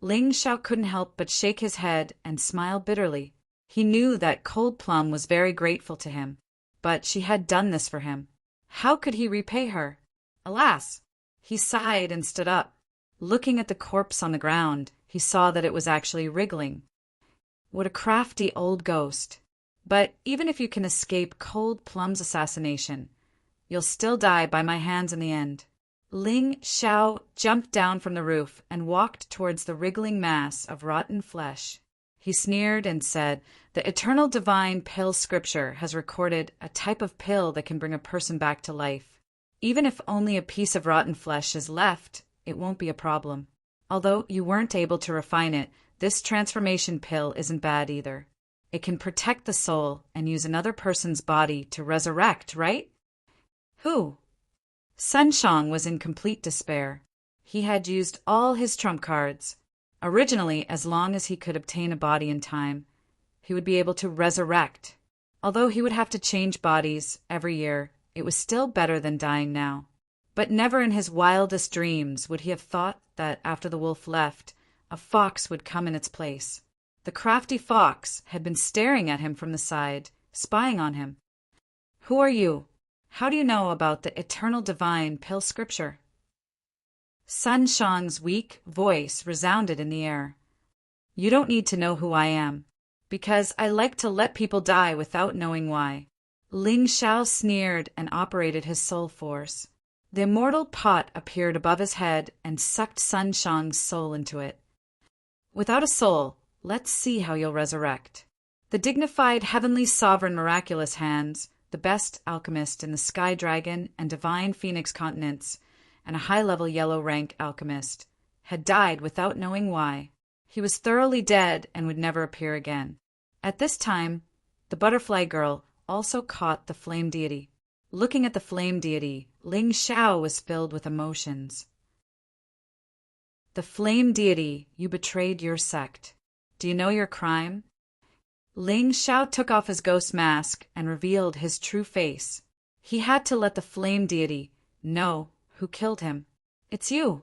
Ling Xiao couldn't help but shake his head and smile bitterly. He knew that Cold Plum was very grateful to him, but she had done this for him. How could he repay her? Alas! He sighed and stood up. Looking at the corpse on the ground, he saw that it was actually wriggling. What a crafty old ghost. But even if you can escape Cold Plum's assassination, you'll still die by my hands in the end. Ling Xiao jumped down from the roof and walked towards the wriggling mass of rotten flesh. He sneered and said, "The eternal divine pill scripture has recorded a type of pill that can bring a person back to life. Even if only a piece of rotten flesh is left, it won't be a problem. Although you weren't able to refine it, this transformation pill isn't bad either. It can protect the soul and use another person's body to resurrect, right?" Who? Sun Shang was in complete despair. He had used all his trump cards. Originally, as long as he could obtain a body in time, he would be able to resurrect. Although he would have to change bodies every year, it was still better than dying now. But never in his wildest dreams would he have thought that after the wolf left, a fox would come in its place. The crafty fox had been staring at him from the side, spying on him. Who are you? How do you know about the eternal divine pill scripture? Sun Shang's weak voice resounded in the air. You don't need to know who I am, because I like to let people die without knowing why. Ling Xiao sneered and operated his soul force. The immortal pot appeared above his head and sucked Sun Shang's soul into it. Without a soul, let's see how you'll resurrect. The dignified heavenly sovereign miraculous hands, the best alchemist in the Sky Dragon and Divine Phoenix continents, and a high-level yellow rank alchemist, had died without knowing why. He was thoroughly dead and would never appear again. At this time, the butterfly girl also caught the flame deity. Looking at the flame deity, Ling Xiao was filled with emotions. The flame deity, you betrayed your sect. Do you know your crime? Ling Xiao took off his ghost mask and revealed his true face. He had to let the flame deity know who killed him. It's you.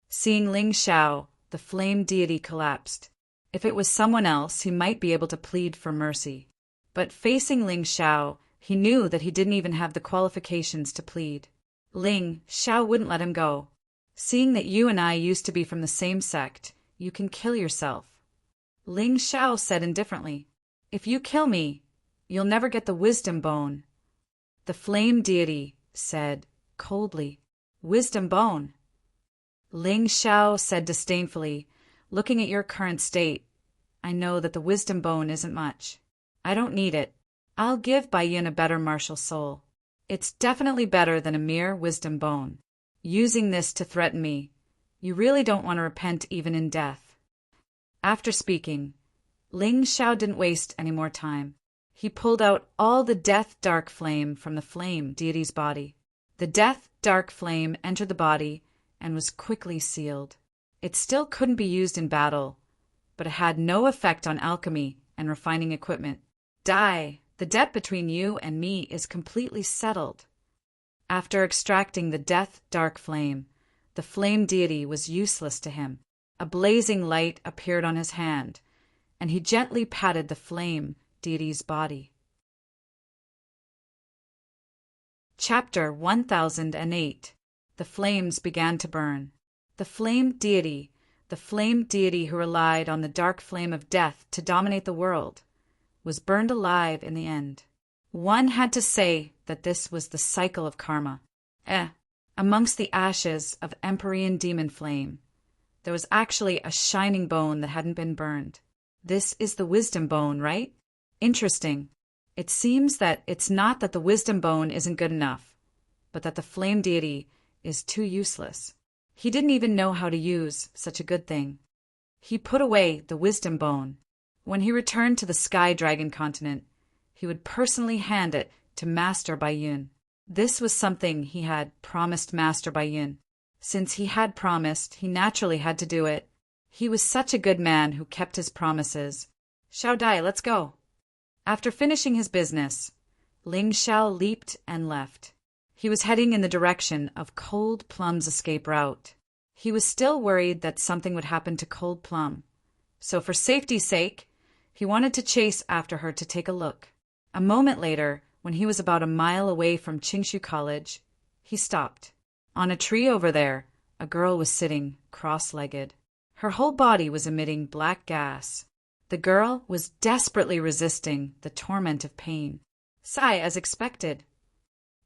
Seeing Ling Xiao, the flame deity collapsed. If it was someone else, he might be able to plead for mercy. But facing Ling Xiao, he knew that he didn't even have the qualifications to plead. Ling Xiao wouldn't let him go. Seeing that you and I used to be from the same sect, you can kill yourself. Ling Xiao said indifferently, if you kill me, you'll never get the wisdom bone. The flame deity said coldly, wisdom bone. Ling Xiao said disdainfully, looking at your current state, I know that the wisdom bone isn't much. I don't need it. I'll give Bai Yin a better martial soul. It's definitely better than a mere wisdom bone. Using this to threaten me, you really don't want to repent even in death. After speaking, Ling Xiao didn't waste any more time. He pulled out all the death dark flame from the flame deity's body. The death dark flame entered the body and was quickly sealed. It still couldn't be used in battle, but it had no effect on alchemy and refining equipment. Die! The debt between you and me is completely settled. After extracting the death dark flame, the flame deity was useless to him. A blazing light appeared on his hand, and he gently patted the flame deity's body. Chapter 1008. The flames began to burn. The flame deity who relied on the dark flame of death to dominate the world, was burned alive in the end. One had to say that this was the cycle of karma. Amongst the ashes of Empyrean demon flame, there was actually a shining bone that hadn't been burned. This is the wisdom bone, right? Interesting. It seems that it's not that the wisdom bone isn't good enough, but that the flame deity is too useless. He didn't even know how to use such a good thing. He put away the wisdom bone. When he returned to the Sky Dragon continent, he would personally hand it to Master Bai Yin. This was something he had promised Master Bai Yin. Since he had promised, he naturally had to do it. He was such a good man who kept his promises. Xiao Dai, let's go. After finishing his business, Ling Xiao leaped and left. He was heading in the direction of Cold Plum's escape route. He was still worried that something would happen to Cold Plum, so for safety's sake, he wanted to chase after her to take a look. A moment later, when he was about a mile away from Qingshu College, he stopped. On a tree over there, a girl was sitting cross-legged. Her whole body was emitting black gas. The girl was desperately resisting the torment of pain. Sigh, as expected.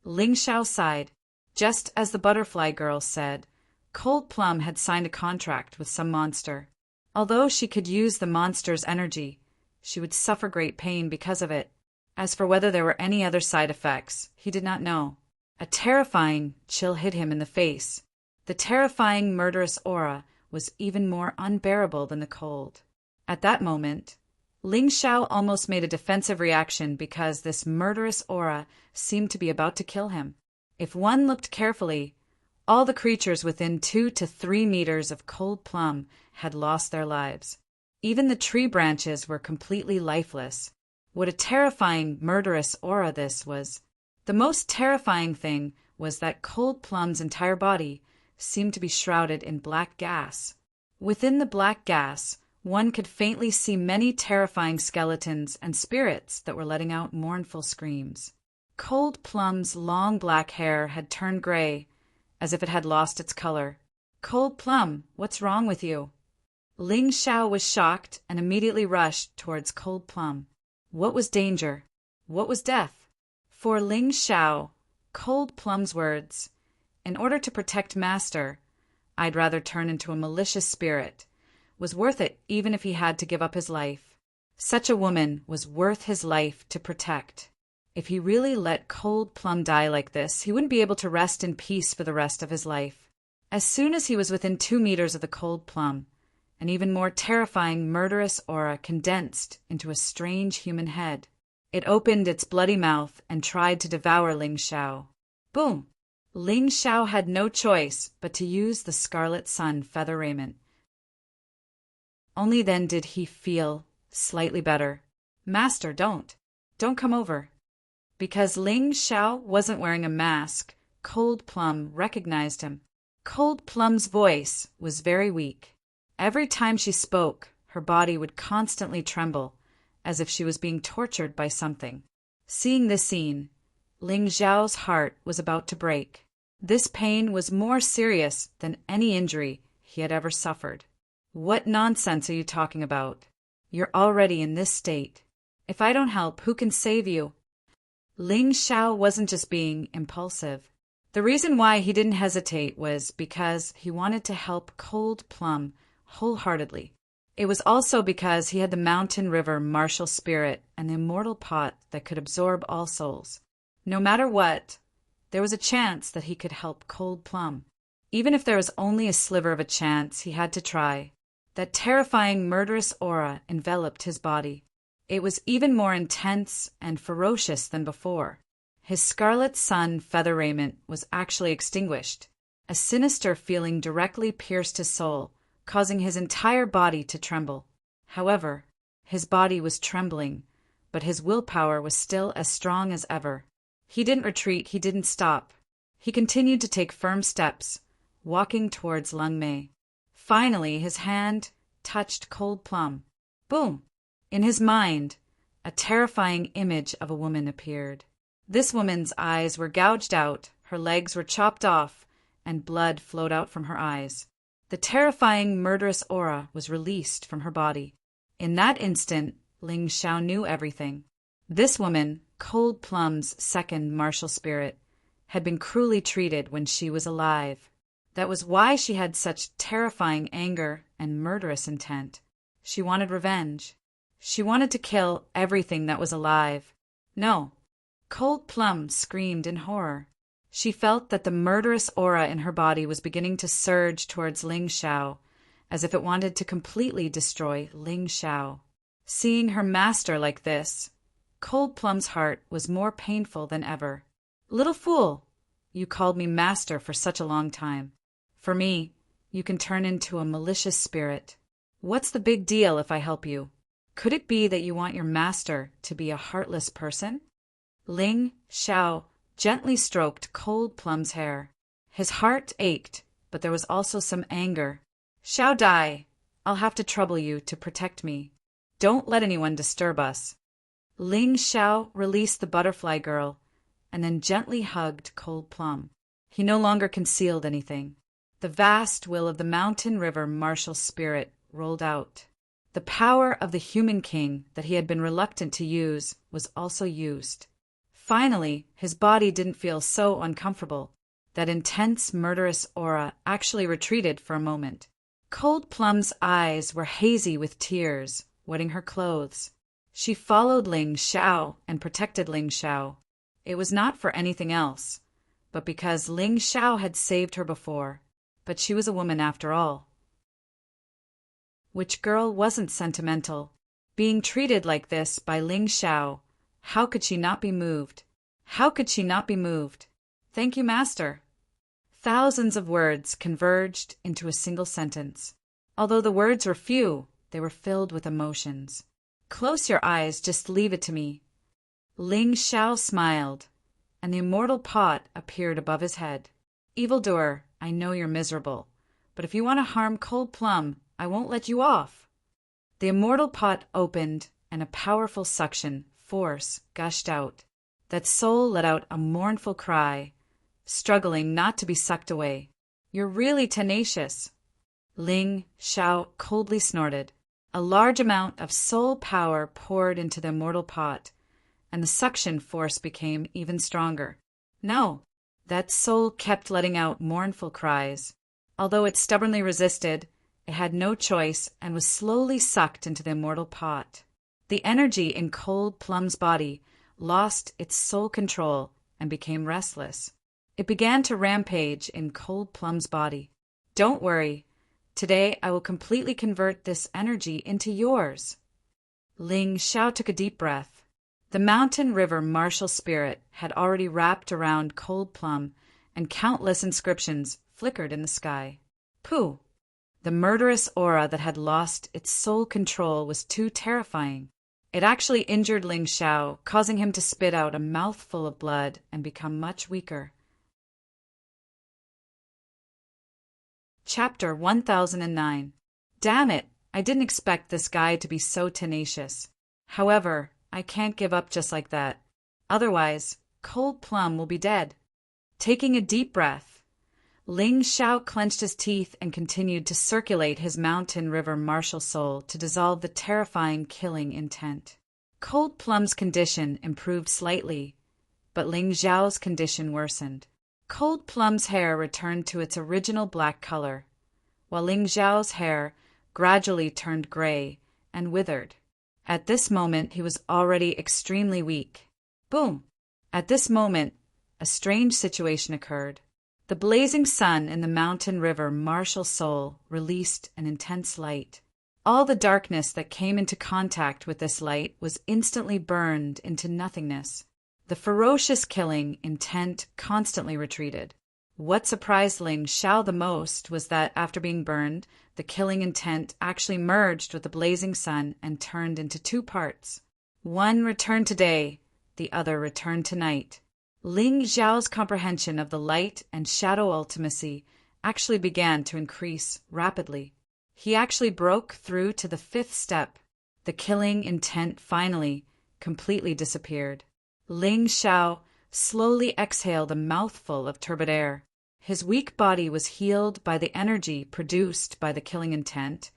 Ling Xiao sighed. Just as the butterfly girl said, Cold Plum had signed a contract with some monster. Although she could use the monster's energy, she would suffer great pain because of it. As for whether there were any other side effects, he did not know. A terrifying chill hit him in the face. The terrifying murderous aura was even more unbearable than the cold. At that moment, Ling Xiao almost made a defensive reaction because this murderous aura seemed to be about to kill him. If one looked carefully, all the creatures within 2 to 3 meters of Cold Plum had lost their lives. Even the tree branches were completely lifeless. What a terrifying, murderous aura this was. The most terrifying thing was that Cold Plum's entire body seemed to be shrouded in black gas. Within the black gas, one could faintly see many terrifying skeletons and spirits that were letting out mournful screams. Cold Plum's long black hair had turned gray, as if it had lost its color. Cold Plum, what's wrong with you? Ling Xiao was shocked and immediately rushed towards Cold Plum. What was danger? What was death? For Ling Xiao, Cold Plum's words, "In order to protect Master, I'd rather turn into a malicious spirit," was worth it even if he had to give up his life. Such a woman was worth his life to protect. If he really let Cold Plum die like this, he wouldn't be able to rest in peace for the rest of his life. As soon as he was within 2 meters of the Cold Plum, an even more terrifying murderous aura condensed into a strange human head. It opened its bloody mouth and tried to devour Ling Xiao. Boom! Ling Xiao had no choice but to use the Scarlet Sun feather raiment. Only then did he feel slightly better. Master, don't come over. Because Ling Xiao wasn't wearing a mask, Cold Plum recognized him. Cold Plum's voice was very weak. Every time she spoke, her body would constantly tremble, as if she was being tortured by something. Seeing this scene, Ling Xiao's heart was about to break. This pain was more serious than any injury he had ever suffered. What nonsense are you talking about? You're already in this state. If I don't help, who can save you? Ling Xiao wasn't just being impulsive. The reason why he didn't hesitate was because he wanted to help Cold Plum wholeheartedly. It was also because he had the mountain river martial spirit and the immortal pot that could absorb all souls. No matter what, there was a chance that he could help Cold Plum. Even if there was only a sliver of a chance, he had to try. That terrifying murderous aura enveloped his body. It was even more intense and ferocious than before. His Scarlet Sun feather raiment was actually extinguished. A sinister feeling directly pierced his soul, causing his entire body to tremble. However, his body was trembling, but his willpower was still as strong as ever. He didn't retreat, he didn't stop. He continued to take firm steps, walking towards Lung Mei. Finally, his hand touched Cold Plum. Boom! In his mind, a terrifying image of a woman appeared. This woman's eyes were gouged out, her legs were chopped off, and blood flowed out from her eyes. The terrifying murderous aura was released from her body. In that instant, Ling Xiao knew everything. This woman, Cold Plum's second martial spirit, had been cruelly treated when she was alive. That was why she had such terrifying anger and murderous intent. She wanted revenge. She wanted to kill everything that was alive. No. Cold Plum screamed in horror. She felt that the murderous aura in her body was beginning to surge towards Ling Xiao, as if it wanted to completely destroy Ling Xiao. Seeing her master like this, Cold Plum's heart was more painful than ever. Little fool, you called me master for such a long time. For me, you can turn into a malicious spirit. What's the big deal if I help you? Could it be that you want your master to be a heartless person? Ling Xiao gently stroked Cold Plum's hair. His heart ached, but there was also some anger. Xiao Dai, I'll have to trouble you to protect me. Don't let anyone disturb us. Ling Xiao released the butterfly girl and then gently hugged Cold Plum. He no longer concealed anything. The vast will of the mountain river martial spirit rolled out. The power of the human king that he had been reluctant to use was also used. Finally, his body didn't feel so uncomfortable. That intense murderous aura actually retreated for a moment. Cold Plum's eyes were hazy with tears, wetting her clothes. She followed Ling Xiao and protected Ling Xiao. It was not for anything else, but because Ling Xiao had saved her before. But she was a woman after all. Which girl wasn't sentimental? Being treated like this by Ling Xiao, how could she not be moved? How could she not be moved? Thank you, Master. Thousands of words converged into a single sentence. Although the words were few, they were filled with emotions. Close your eyes, just leave it to me. Ling Xiao smiled, and the immortal pot appeared above his head. Evildoer, I know you're miserable, but if you want to harm Cold Plum, I won't let you off. The immortal pot opened, and a powerful suction force gushed out. That soul let out a mournful cry, struggling not to be sucked away. You're really tenacious. Ling Xiao coldly snorted. A large amount of soul power poured into the immortal pot, and the suction force became even stronger. No, that soul kept letting out mournful cries. Although it stubbornly resisted, it had no choice and was slowly sucked into the immortal pot. The energy in Cold Plum's body lost its soul control and became restless. It began to rampage in Cold Plum's body. Don't worry. Today I will completely convert this energy into yours. Ling Xiao took a deep breath. The mountain river martial spirit had already wrapped around Cold Plum, and countless inscriptions flickered in the sky. Pooh! The murderous aura that had lost its soul control was too terrifying. It actually injured Ling Xiao, causing him to spit out a mouthful of blood and become much weaker. Chapter 1009. Damn it, I didn't expect this guy to be so tenacious. However, I can't give up just like that. Otherwise, Cold Plum will be dead. Taking a deep breath, Ling Xiao clenched his teeth and continued to circulate his mountain river martial soul to dissolve the terrifying killing intent. Cold Plum's condition improved slightly, but Ling Xiao's condition worsened. Cold Plum's hair returned to its original black color, while Ling Xiao's hair gradually turned gray and withered. At this moment, he was already extremely weak. Boom! At this moment, a strange situation occurred. The blazing sun in the mountain river martial soul released an intense light. All the darkness that came into contact with this light was instantly burned into nothingness. The ferocious killing intent constantly retreated. What surprised Ling Xiao the most was that after being burned, the killing intent actually merged with the blazing sun and turned into two parts. One returned to day, the other returned to night. Ling Xiao's comprehension of the light and shadow ultimacy actually began to increase rapidly. He actually broke through to the fifth step. The killing intent finally completely disappeared. Ling Xiao slowly exhaled a mouthful of turbid air. His weak body was healed by the energy produced by the killing intent,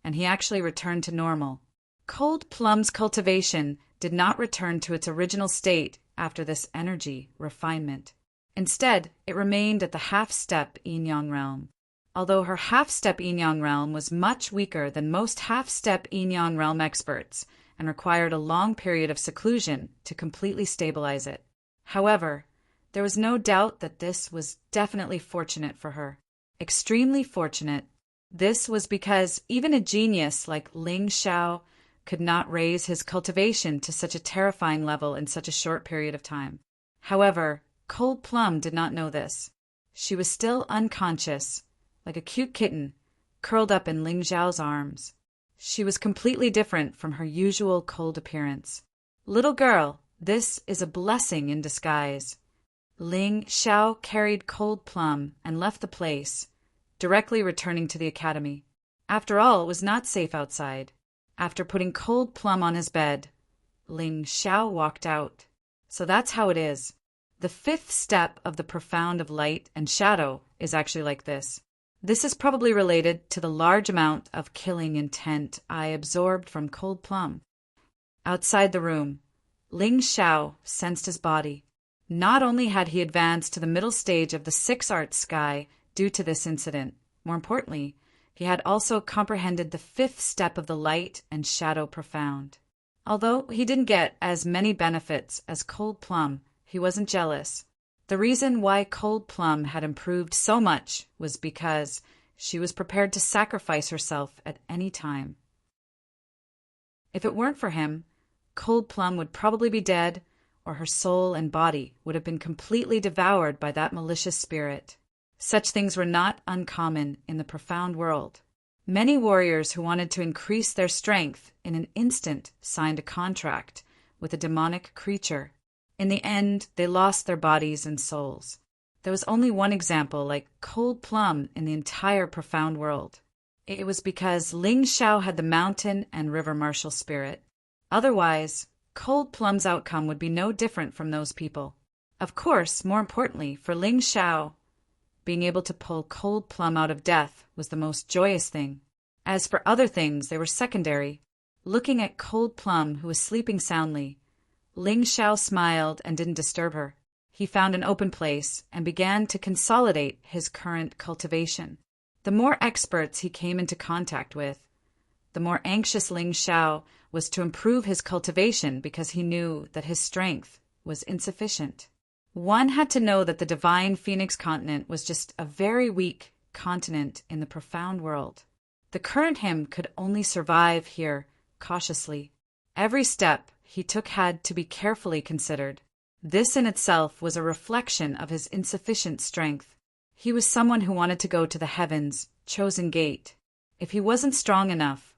and he actually returned to normal. Cold Plum's cultivation did not return to its original state after this energy refinement. Instead, it remained at the half-step yin-yang realm. Although her half-step yin-yang realm was much weaker than most half-step yin-yang realm experts, and required a long period of seclusion to completely stabilize it. However, there was no doubt that this was definitely fortunate for her. Extremely fortunate. This was because even a genius like Ling Xiao could not raise his cultivation to such a terrifying level in such a short period of time. However, Cold Plum did not know this. She was still unconscious, like a cute kitten, curled up in Ling Xiao's arms. She was completely different from her usual cold appearance. Little girl, this is a blessing in disguise. Ling Xiao carried Cold Plum and left the place, directly returning to the academy. After all, it was not safe outside. After putting Cold Plum on his bed, Ling Xiao walked out. So that's how it is. The fifth step of the profound of light and shadow is actually like this. This is probably related to the large amount of killing intent I absorbed from Cold Plum. Outside the room, Ling Xiao sensed his body. Not only had he advanced to the middle stage of the 6-art sky due to this incident, more importantly, he had also comprehended the fifth step of the light and shadow profound. Although he didn't get as many benefits as Cold Plum, he wasn't jealous. The reason why Cold Plum had improved so much was because she was prepared to sacrifice herself at any time. If it weren't for him, Cold Plum would probably be dead, or her soul and body would have been completely devoured by that malicious spirit. Such things were not uncommon in the profound world. Many warriors who wanted to increase their strength in an instant signed a contract with a demonic creature. In the end, they lost their bodies and souls. There was only one example like Cold Plum in the entire profound world. It was because Ling Xiao had the mountain and river martial spirit. Otherwise, Cold Plum's outcome would be no different from those people. Of course, more importantly, for Ling Xiao, Being able to pull Cold Plum out of death was the most joyous thing. As for other things, they were secondary. Looking at Cold Plum, who was sleeping soundly, Ling Xiao smiled and didn't disturb her. He found an open place and began to consolidate his current cultivation. The more experts he came into contact with, the more anxious Ling Xiao was to improve his cultivation because he knew that his strength was insufficient. One had to know that the divine Phoenix continent was just a very weak continent in the profound world. The current him could only survive here cautiously. Every step he took had to be carefully considered. This in itself was a reflection of his insufficient strength. He was someone who wanted to go to the heavens, chosen gate. If he wasn't strong enough,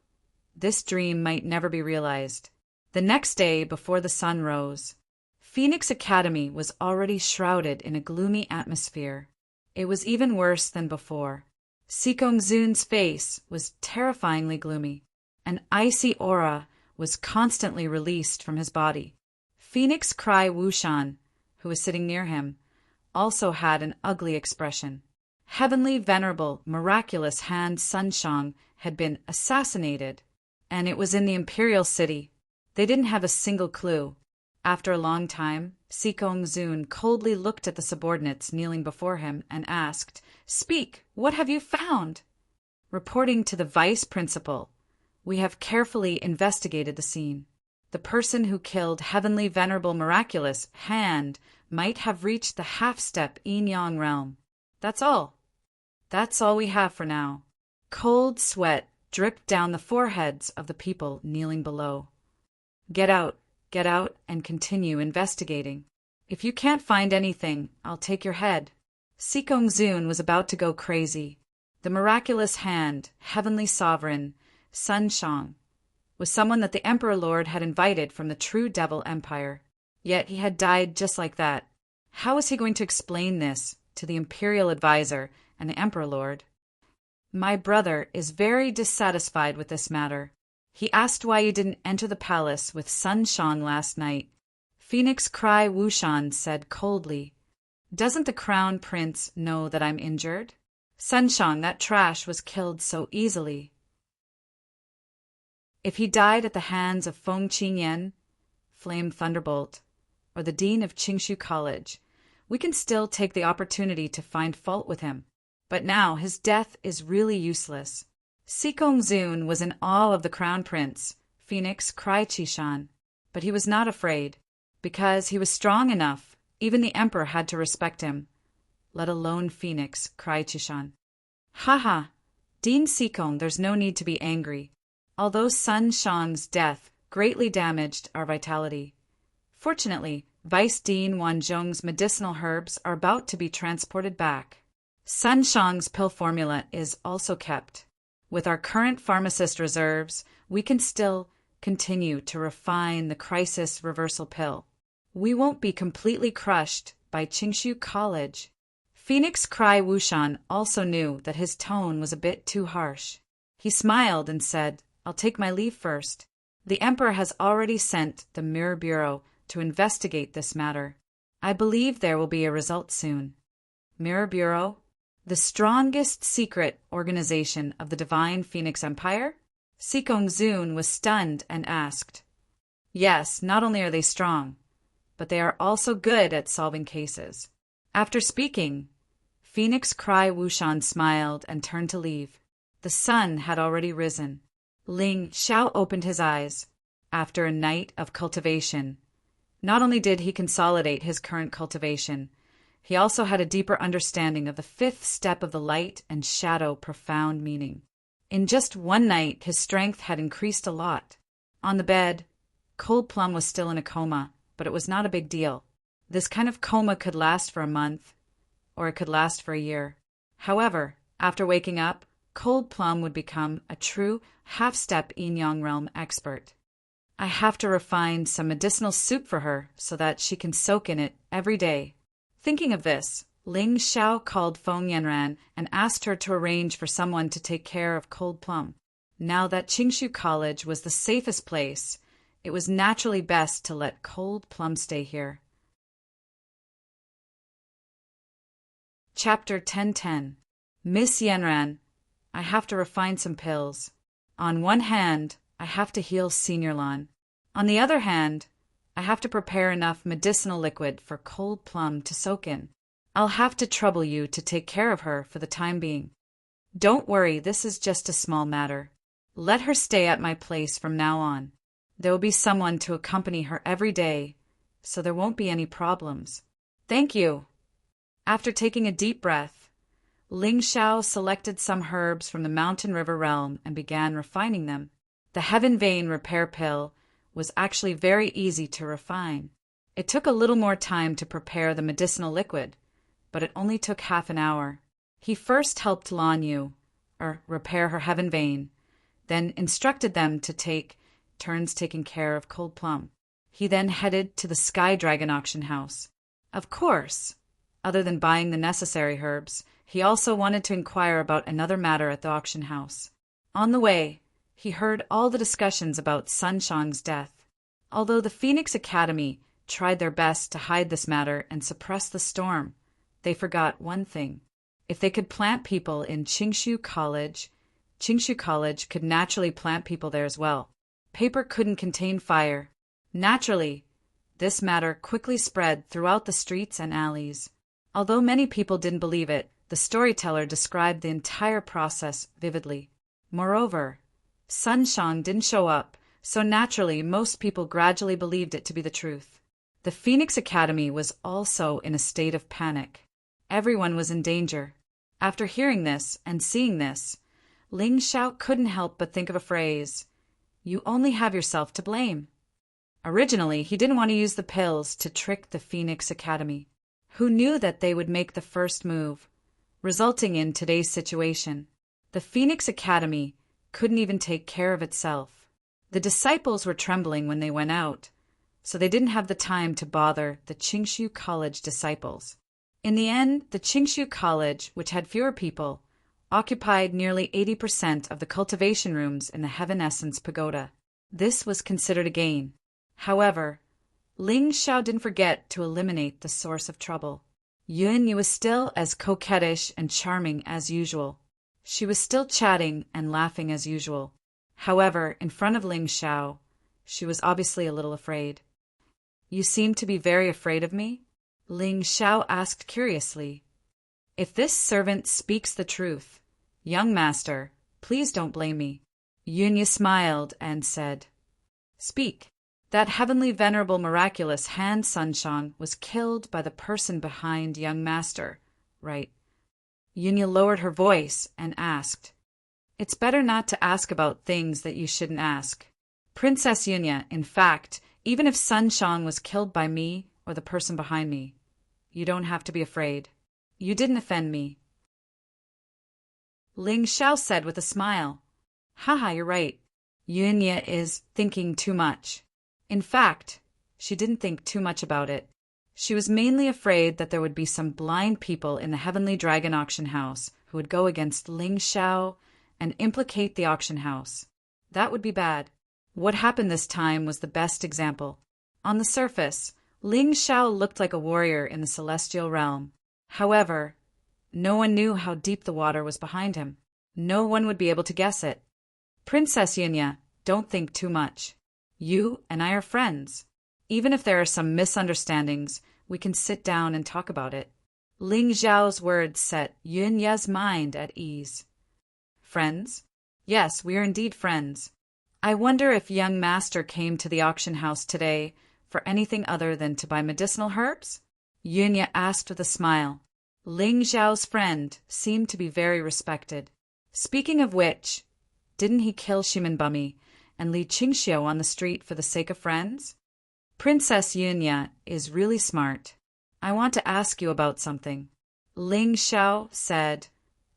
this dream might never be realized. The next day, before the sun rose, Phoenix Academy was already shrouded in a gloomy atmosphere. It was even worse than before. Sikong Zun's face was terrifyingly gloomy. An icy aura was constantly released from his body. Phoenix Cry Wushan, who was sitting near him, also had an ugly expression. Heavenly, venerable, miraculous Han Sunshang had been assassinated, and it was in the imperial city. They didn't have a single clue. After a long time, Sikong Zun coldly looked at the subordinates kneeling before him and asked, "Speak, what have you found?" Reporting to the vice principal, "We have carefully investigated the scene. The person who killed Heavenly Venerable Miraculous Hand might have reached the half-step yin-yang realm. That's all. That's all we have for now." Cold sweat dripped down the foreheads of the people kneeling below. Get out, and continue investigating. If you can't find anything, I'll take your head." Sikong Zun was about to go crazy. The miraculous hand, heavenly sovereign, Sun Shang, was someone that the Emperor Lord had invited from the true Devil Empire. Yet he had died just like that. How was he going to explain this to the Imperial Advisor and the Emperor Lord? "My brother is very dissatisfied with this matter. He asked why you didn't enter the palace with Sun Shang last night." Phoenix Cry Wushan said coldly, "Doesn't the Crown Prince know that I'm injured? Sun Shang, that trash, was killed so easily. If he died at the hands of Feng Qingyan, Flame Thunderbolt, or the Dean of Qingshu College, we can still take the opportunity to find fault with him. But now his death is really useless." Sikong Zun was in awe of the Crown Prince, Phoenix Cry Chishan, but he was not afraid. Because he was strong enough, even the Emperor had to respect him, let alone Phoenix Cry Chishan. "Haha, Dean Sikong, there's no need to be angry. Although Sun Shang's death greatly damaged our vitality, fortunately, Vice Dean Wanzhong's medicinal herbs are about to be transported back. Sun Shang's pill formula is also kept. With our current pharmacist reserves, we can still continue to refine the crisis reversal pill. We won't be completely crushed by Qingshu College." Phoenix Cry Wushan also knew that his tone was a bit too harsh. He smiled and said, "I'll take my leave first. The Emperor has already sent the Mirror Bureau to investigate this matter. I believe there will be a result soon." Mirror Bureau? The strongest secret organization of the Divine Phoenix Empire? Sikong Zun was stunned and asked. "Yes, not only are they strong, but they are also good at solving cases." After speaking, Phoenix Cry Wushan smiled and turned to leave. The sun had already risen. Ling Xiao opened his eyes. After a night of cultivation, not only did he consolidate his current cultivation, he also had a deeper understanding of the fifth step of the light and shadow profound meaning. In just one night, his strength had increased a lot. On the bed, Cold Plum was still in a coma, but it was not a big deal. This kind of coma could last for a month, or it could last for a year. However, after waking up, Cold Plum would become a true half-step yin-yang realm expert. "I have to refine some medicinal soup for her so that she can soak in it every day." Thinking of this, Ling Xiao called Feng Yanran and asked her to arrange for someone to take care of Cold Plum. Now that Qingshu College was the safest place, it was naturally best to let Cold Plum stay here. Chapter 1010. Miss Yenran, I have to refine some pills. On one hand, I have to heal Senior Lawn. On the other hand, I have to prepare enough medicinal liquid for Cold Plum to soak in. I'll have to trouble you to take care of her for the time being. Don't worry, this is just a small matter. Let her stay at my place from now on. There will be someone to accompany her every day, so there won't be any problems. Thank you. After taking a deep breath, Ling Xiao selected some herbs from the Mountain River realm and began refining them. The Heaven Vein Repair Pill was actually very easy to refine. It took a little more time to prepare the medicinal liquid, but it only took half an hour. He first helped Lan Yu, repair her Heaven Vein, then instructed them to take turns taking care of Cold Plum. He then headed to the Sky Dragon auction house. Of course, other than buying the necessary herbs, he also wanted to inquire about another matter at the auction house. On the way, he heard all the discussions about Sun Shang's death. Although the Phoenix Academy tried their best to hide this matter and suppress the storm, they forgot one thing. If they could plant people in Qingshu College could naturally plant people there as well. Paper couldn't contain fire. Naturally, this matter quickly spread throughout the streets and alleys. Although many people didn't believe it, the storyteller described the entire process vividly. Moreover, Sun Shang didn't show up, so naturally most people gradually believed it to be the truth. The Phoenix Academy was also in a state of panic. Everyone was in danger. After hearing this and seeing this, Ling Xiao couldn't help but think of a phrase, "You only have yourself to blame." Originally, he didn't want to use the pills to trick the Phoenix Academy. Who knew that they would make the first move, resulting in today's situation? The Phoenix Academy couldn't even take care of itself. The disciples were trembling when they went out, so they didn't have the time to bother the Qingshu College disciples. In the end, the Qingshu College, which had fewer people, occupied nearly 80% of the cultivation rooms in the Heaven Essence Pagoda. This was considered a gain. However, Ling Xiao didn't forget to eliminate the source of trouble. Yun was still as coquettish and charming as usual. She was still chatting and laughing as usual. However, in front of Ling Xiao, she was obviously a little afraid. "You seem to be very afraid of me?" Ling Xiao asked curiously. "If this servant speaks the truth, young master, please don't blame me." Yunya smiled and said, "Speak. That heavenly venerable miraculous hand Sunshang was killed by the person behind young master, right?" Yunya lowered her voice and asked, "It's better not to ask about things that you shouldn't ask. Princess Yunya, in fact, even if Sunshang was killed by me or the person behind me, you don't have to be afraid. You didn't offend me." Ling Xiao said with a smile, "Haha, you're right. Yunya is thinking too much." In fact, she didn't think too much about it. She was mainly afraid that there would be some blind people in the Heavenly Dragon auction house who would go against Ling Xiao and implicate the auction house. That would be bad. What happened this time was the best example. On the surface, Ling Xiao looked like a warrior in the celestial realm. However, no one knew how deep the water was behind him. No one would be able to guess it. "Princess Yunya, don't think too much. You and I are friends. Even if there are some misunderstandings, we can sit down and talk about it." Ling Xiao's words set Yunya's mind at ease. "Friends? Yes, we are indeed friends. I wonder if young master came to the auction house today for anything other than to buy medicinal herbs?" Yunya asked with a smile. Ling Xiao's friend seemed to be very respected. Speaking of which, didn't he kill Shimanbumi and lead Qingxiu on the street for the sake of friends? Princess Yunya is really smart. I want to ask you about something. Ling Xiao said,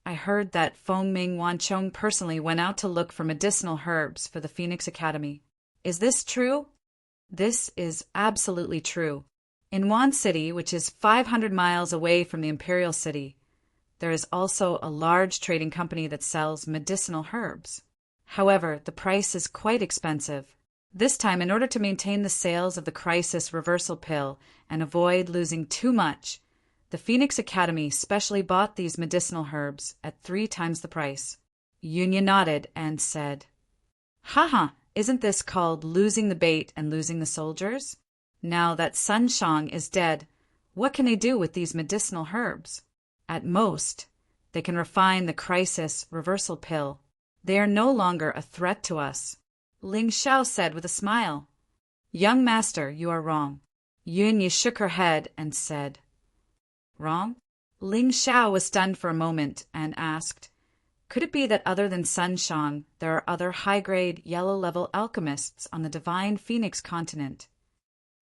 "I heard that Fengming Wanchong personally went out to look for medicinal herbs for the Phoenix Academy. Is this true?" This is absolutely true. In Wan City, which is 500 miles away from the Imperial City, there is also a large trading company that sells medicinal herbs. However, the price is quite expensive. This time, in order to maintain the sales of the crisis reversal pill and avoid losing too much, The Phoenix Academy specially bought these medicinal herbs at 3 times the price. Yunya nodded and said, Haha, isn't this called losing the bait and losing the soldiers? Now that Sun Shang is dead, what can they do with these medicinal herbs? At most, they can refine the crisis reversal pill. They are no longer a threat to us. Ling Xiao said with a smile. Young master, you are wrong. Yunya shook her head and said, Wrong? Ling Xiao was stunned for a moment and asked, Could it be that other than Sun Shang, there are other high-grade, yellow-level alchemists on the Divine Phoenix continent?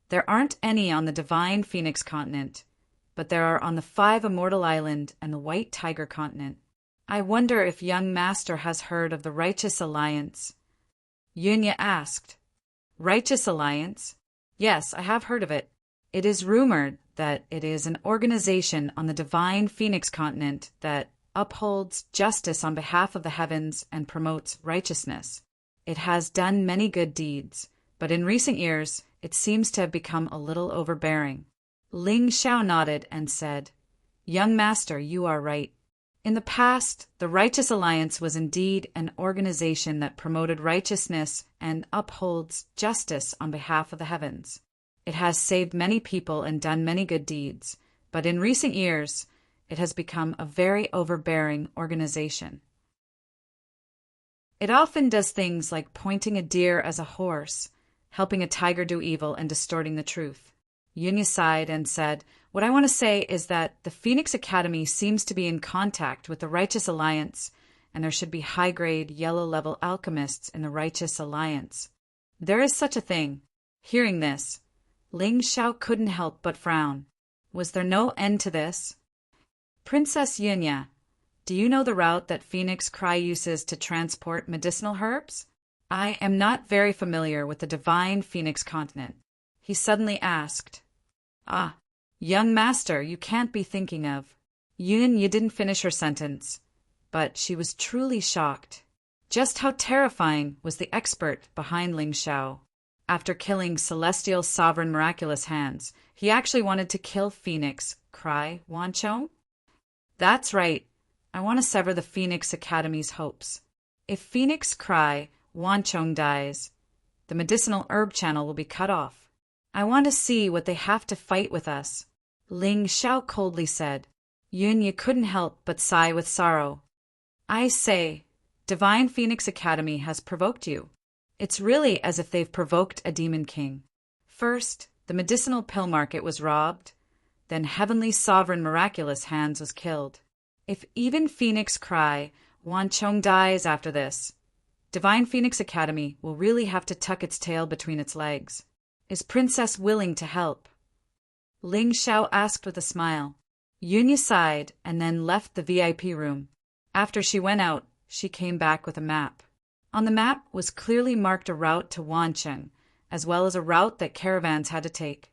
There aren't any on the Divine Phoenix continent, but there are on the 5 Immortal Island and the White Tiger continent. I wonder if young master has heard of the Righteous Alliance. Yunya asked. Righteous Alliance? Yes, I have heard of it. It is rumored that it is an organization on the Divine Phoenix continent that upholds justice on behalf of the heavens and promotes righteousness. It has done many good deeds, but in recent years it seems to have become a little overbearing. Ling Xiao nodded and said, Young master, you are right. In the past, the Righteous Alliance was indeed an organization that promoted righteousness and upholds justice on behalf of the heavens. It has saved many people and done many good deeds, but in recent years, it has become a very overbearing organization. It often does things like pointing a deer as a horse, helping a tiger do evil, and distorting the truth. Yunya sighed and said, What I want to say is that the Phoenix Academy seems to be in contact with the Righteous Alliance, and there should be high-grade, yellow-level alchemists in the Righteous Alliance. There is such a thing. Hearing this, Ling Xiao couldn't help but frown. Was there no end to this? Princess Yunya, do you know the route that Phoenix Cry uses to transport medicinal herbs? I am not very familiar with the Divine Phoenix continent. He suddenly asked. Ah, young master, you can't be thinking of. Yunya didn't finish her sentence, but she was truly shocked. Just how terrifying was the expert behind Ling Xiao? After killing Celestial Sovereign Miraculous Hands, he actually wanted to kill Phoenix Cry Wanchong? That's right. I want to sever the Phoenix Academy's hopes. If Phoenix Cry Wanchong dies, the medicinal herb channel will be cut off. I want to see what they have to fight with us. Ling Xiao coldly said. Yunya couldn't help but sigh with sorrow. I say, Divine Phoenix Academy has provoked you. It's really as if they've provoked a demon king. First, the medicinal pill market was robbed. Then Heavenly Sovereign Miraculous Hands was killed. If even Phoenix Cry Wanchong dies after this, Divine Phoenix Academy will really have to tuck its tail between its legs. Is Princess willing to help? Ling Xiao asked with a smile. Yunya sighed and then left the VIP room. After she went out, she came back with a map. On the map was clearly marked a route to Wancheng, as well as a route that caravans had to take.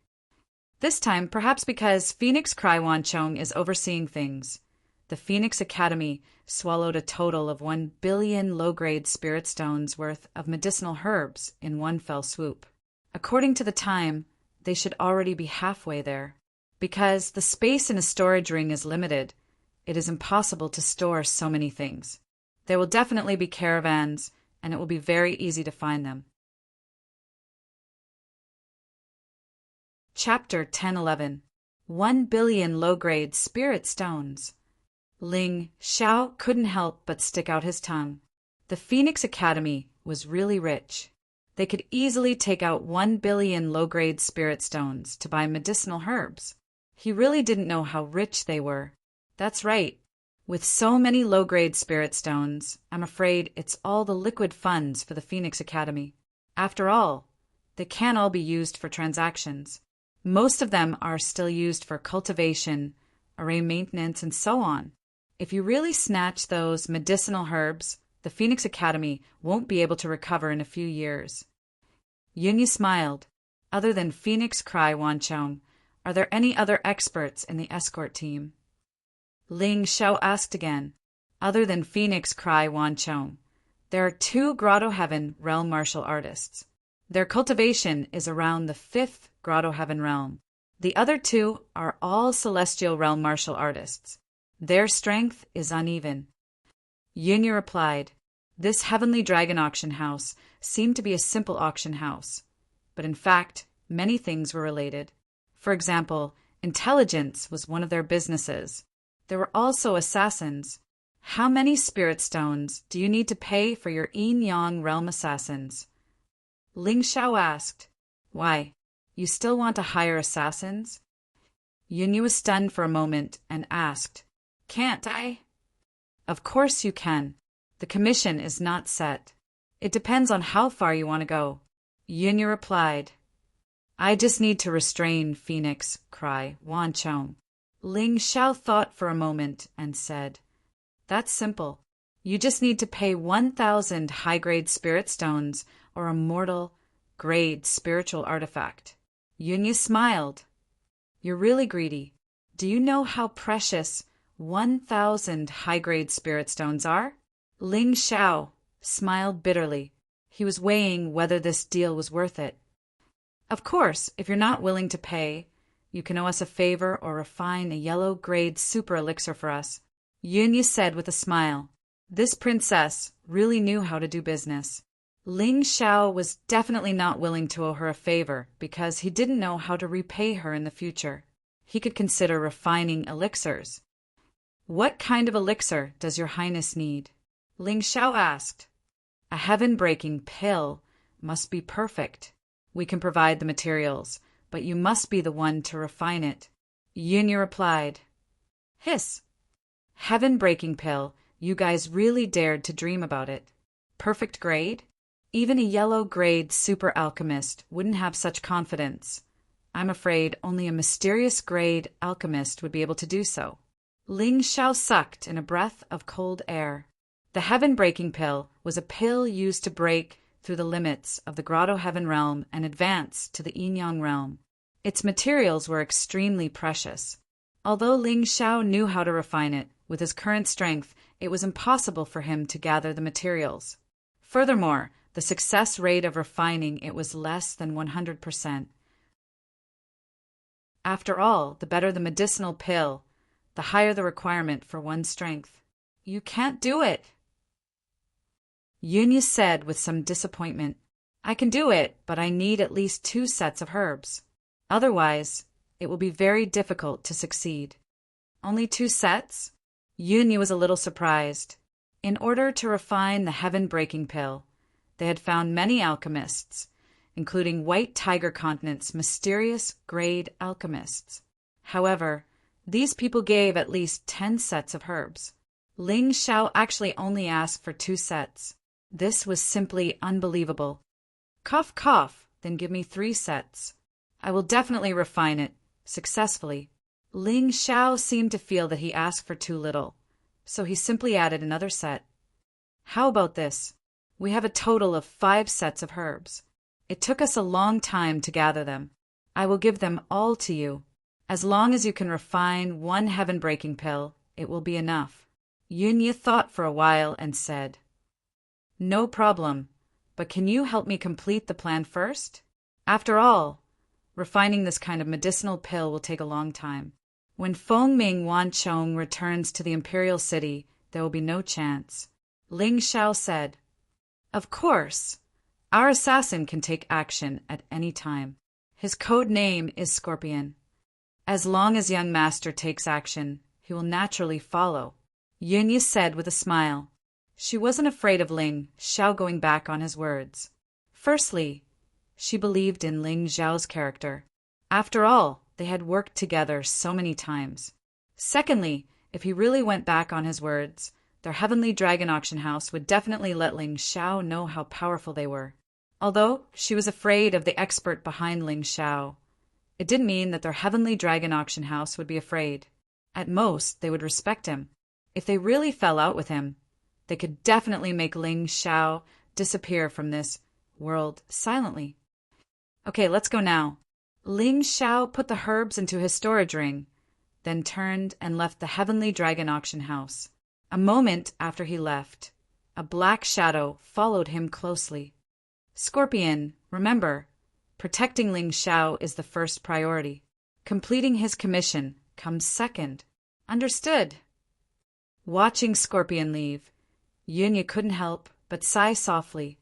This time, perhaps because Phoenix Cry Wanchong is overseeing things, the Phoenix Academy swallowed a total of 1 billion low-grade spirit stones worth of medicinal herbs in one fell swoop. According to the time, they should already be halfway there. Because the space in a storage ring is limited, it is impossible to store so many things. There will definitely be caravans, and it will be very easy to find them. Chapter 10-11 1 billion low-grade spirit stones. Ling Xiao couldn't help but stick out his tongue. The Phoenix Academy was really rich. They could easily take out 1 billion low-grade spirit stones to buy medicinal herbs. He really didn't know how rich they were. That's right. With so many low-grade spirit stones, I'm afraid it's all the liquid funds for the Phoenix Academy. After all, they can't all be used for transactions. Most of them are still used for cultivation, array maintenance, and so on. If you really snatch those medicinal herbs, the Phoenix Academy won't be able to recover in a few years. Yunya smiled. Other than Phoenix Cry Wanchong, are there any other experts in the escort team? Ling Xiao asked again. Other than Phoenix Cry Wanchong, there are 2 Grotto Heaven realm martial artists. Their cultivation is around the 5th Grotto Heaven realm. The other two are all celestial realm martial artists. Their strength is uneven. Yunya replied, "This heavenly dragon auction house seemed to be a simple auction house, but in fact, many things were related. For example, intelligence was one of their businesses. There were also assassins. How many spirit stones do you need to pay for your yin-yang realm assassins?" Ling Xiao asked, "Why, you still want to hire assassins?" Yunya was stunned for a moment and asked, "Can't I?" "Of course you can. The commission is not set. It depends on how far you want to go." Yunya replied, "I just need to restrain Phoenix Cry Wan Chong." Ling Xiao thought for a moment and said, "That's simple. You just need to pay 1,000 high-grade spirit stones or a mortal-grade spiritual artifact." Yunya smiled. "You're really greedy. Do you know how precious 1,000 high-grade spirit stones are?" Ling Xiao smiled bitterly. He was weighing whether this deal was worth it. "Of course, if you're not willing to pay, you can owe us a favor or refine a yellow-grade super elixir for us," Yunya said with a smile. This princess really knew how to do business. Ling Xiao was definitely not willing to owe her a favor because he didn't know how to repay her in the future. He could consider refining elixirs. "What kind of elixir does your highness need?" Ling Xiao asked. "A heaven-breaking pill must be perfect. We can provide the materials, but you must be the one to refine it." Yunya replied, "Hiss. Heaven-breaking pill, you guys really dared to dream about it. Perfect grade? Even a yellow-grade super alchemist wouldn't have such confidence. I'm afraid only a mysterious grade alchemist would be able to do so." Ling Xiao sucked in a breath of cold air. The heaven-breaking pill was a pill used to break through the limits of the Grotto Heaven realm and advance to the Yin-Yang realm. Its materials were extremely precious. Although Ling Xiao knew how to refine it, with his current strength, it was impossible for him to gather the materials. Furthermore, the success rate of refining it was less than 100%. After all, the better the medicinal pill, the higher the requirement for one's strength. "You can't do it," Yunya said with some disappointment. "I can do it, but I need at least 2 sets of herbs. Otherwise, it will be very difficult to succeed." "Only 2 sets?" Yunya was a little surprised. In order to refine the heaven-breaking pill, they had found many alchemists, including White Tiger Continent's mysterious grade alchemists. However, these people gave at least 10 sets of herbs. Ling Xiao actually only asked for 2 sets. This was simply unbelievable. "Cough, cough, then give me 3 sets. I will definitely refine it, successfully." Ling Xiao seemed to feel that he asked for too little, so he simply added another set. "How about this? We have a total of 5 sets of herbs. It took us a long time to gather them. I will give them all to you. As long as you can refine 1 heaven-breaking pill, it will be enough." Yunya thought for a while and said, "No problem, but can you help me complete the plan first? After all, refining this kind of medicinal pill will take a long time. When Fengming Wanchong returns to the Imperial City, there will be no chance." Ling Xiao said, "Of course. Our assassin can take action at any time. His code name is Scorpion. As long as young master takes action, he will naturally follow," Yunya said with a smile. She wasn't afraid of Ling Xiao going back on his words. Firstly, she believed in Ling Xiao's character. After all, they had worked together so many times. Secondly, if he really went back on his words, their heavenly dragon auction house would definitely let Ling Xiao know how powerful they were. Although she was afraid of the expert behind Ling Xiao, it didn't mean that their heavenly dragon auction house would be afraid. At most, they would respect him. If they really fell out with him, they could definitely make Ling Xiao disappear from this world silently. "Okay, let's go now." Ling Xiao put the herbs into his storage ring, then turned and left the heavenly dragon auction house. A moment after he left, a black shadow followed him closely. "Scorpion, remember, protecting Ling Xiao is the first priority. Completing his commission comes second. Understood. Watching Scorpion leave, Yunya couldn't help but sigh softly.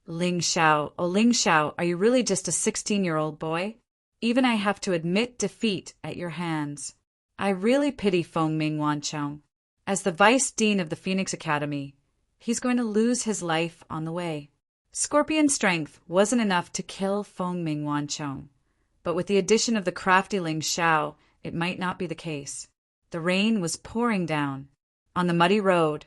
Ling Xiao, oh Ling Xiao, are you really just a 16-year-old boy? Even I have to admit defeat at your hands. I really pity Feng Ming Wancheng. As the Vice Dean of the Phoenix Academy, he's going to lose his life on the way. Scorpion strength wasn't enough to kill Feng Ming Wancheng, but with the addition of the crafty Ling Xiao, it might not be the case. The rain was pouring down. On the muddy road,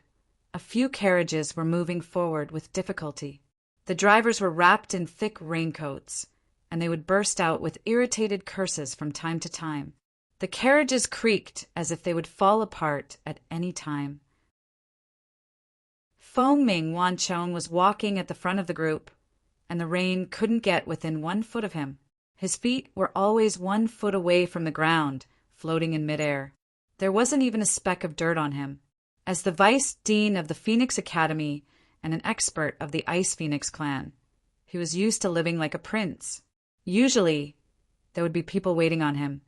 a few carriages were moving forward with difficulty. The drivers were wrapped in thick raincoats, and they would burst out with irritated curses from time to time. The carriages creaked as if they would fall apart at any time. Feng Ming Wancheng was walking at the front of the group, and the rain couldn't get within 1 foot of him. His feet were always 1 foot away from the ground, floating in midair. There wasn't even a speck of dirt on him. As the Vice Dean of the Phoenix Academy and an expert of the Ice Phoenix clan, he was used to living like a prince. Usually, there would be people waiting on him,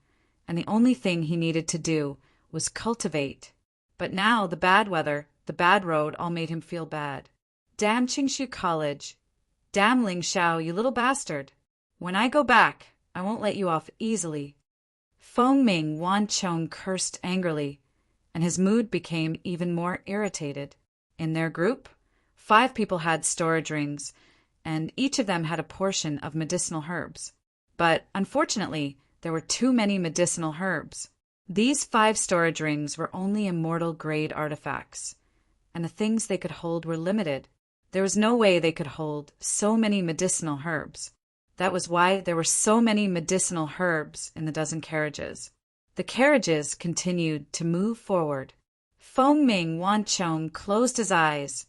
and the only thing he needed to do was cultivate. But now the bad weather, the bad road, all made him feel bad. Damn Qingshu College. Damn Ling Xiao, you little bastard. When I go back, I won't let you off easily. Feng Ming Wancheng cursed angrily, and his mood became even more irritated. In their group, 5 people had storage rings, and each of them had a portion of medicinal herbs. But unfortunately, there were too many medicinal herbs. These 5 storage rings were only immortal-grade artifacts, and the things they could hold were limited. There was no way they could hold so many medicinal herbs. That was why there were so many medicinal herbs in the dozen carriages. The carriages continued to move forward. Feng Ming Wancheng closed his eyes,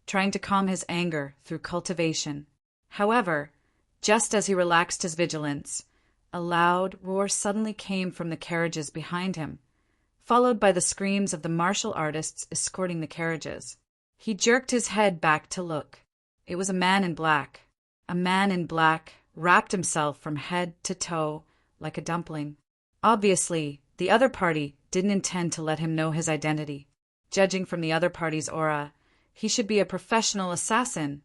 trying to calm his anger through cultivation. However, just as he relaxed his vigilance, a loud roar suddenly came from the carriages behind him, followed by the screams of the martial artists escorting the carriages. He jerked his head back to look. It was a man in black. A man in black wrapped himself from head to toe like a dumpling. Obviously, the other party didn't intend to let him know his identity. Judging from the other party's aura, he should be a professional assassin.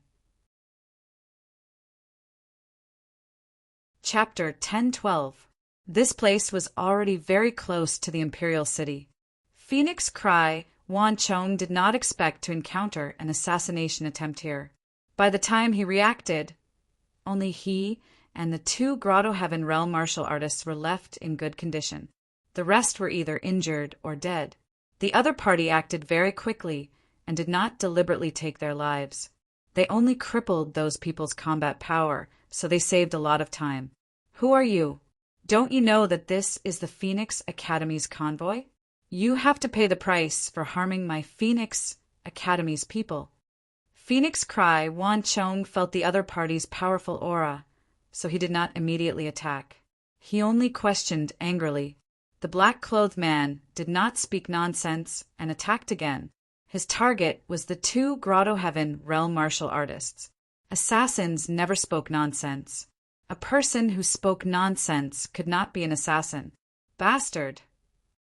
Chapter 1012. This place was already very close to the Imperial City. Phoenix Cry Wancheng did not expect to encounter an assassination attempt here. By the time he reacted, only he and the 2 Grotto Heaven realm martial artists were left in good condition. The rest were either injured or dead. The other party acted very quickly and did not deliberately take their lives. They only crippled those people's combat power, so they saved a lot of time. Who are you? Don't you know that this is the Phoenix Academy's convoy? You have to pay the price for harming my Phoenix Academy's people. Phoenix Cry Wancheng felt the other party's powerful aura, so he did not immediately attack. He only questioned angrily. The black-clothed man did not speak nonsense and attacked again. His target was the 2 Grotto Heaven realm martial artists. Assassins never spoke nonsense. A person who spoke nonsense could not be an assassin. Bastard!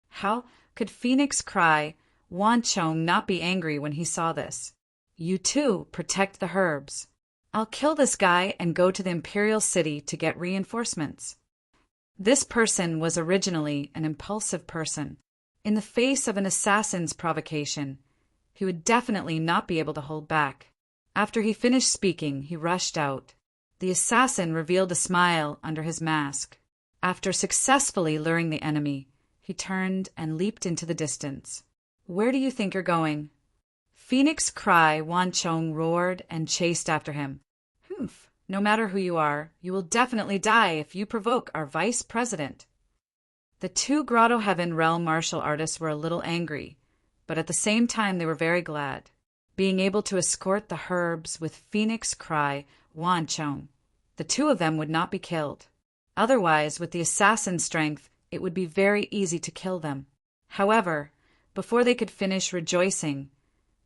How could Phoenix Cry Wancheng not be angry when he saw this? You too protect the herbs. I'll kill this guy and go to the Imperial City to get reinforcements. This person was originally an impulsive person. In the face of an assassin's provocation, he would definitely not be able to hold back. After he finished speaking, he rushed out. The assassin revealed a smile under his mask. After successfully luring the enemy, he turned and leaped into the distance. Where do you think you're going? Phoenix Cry Wancheng roared and chased after him. Humph, no matter who you are, you will definitely die if you provoke our vice president. The 2 Grotto Heaven realm martial artists were a little angry, but at the same time they were very glad. Being able to escort the herbs with Phoenix Cry Wancheng, the 2 of them would not be killed. Otherwise, with the assassin's strength, it would be very easy to kill them. However, before they could finish rejoicing,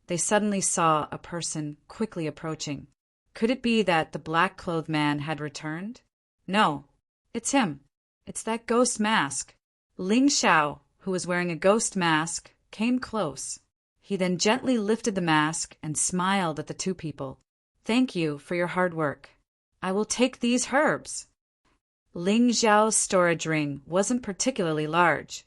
they suddenly saw a person quickly approaching. Could it be that the black-clothed man had returned? No, it's him. It's that ghost mask. Ling Xiao, who was wearing a ghost mask, came close. He then gently lifted the mask and smiled at the two people. Thank you for your hard work. I will take these herbs. Ling Xiao's storage ring wasn't particularly large,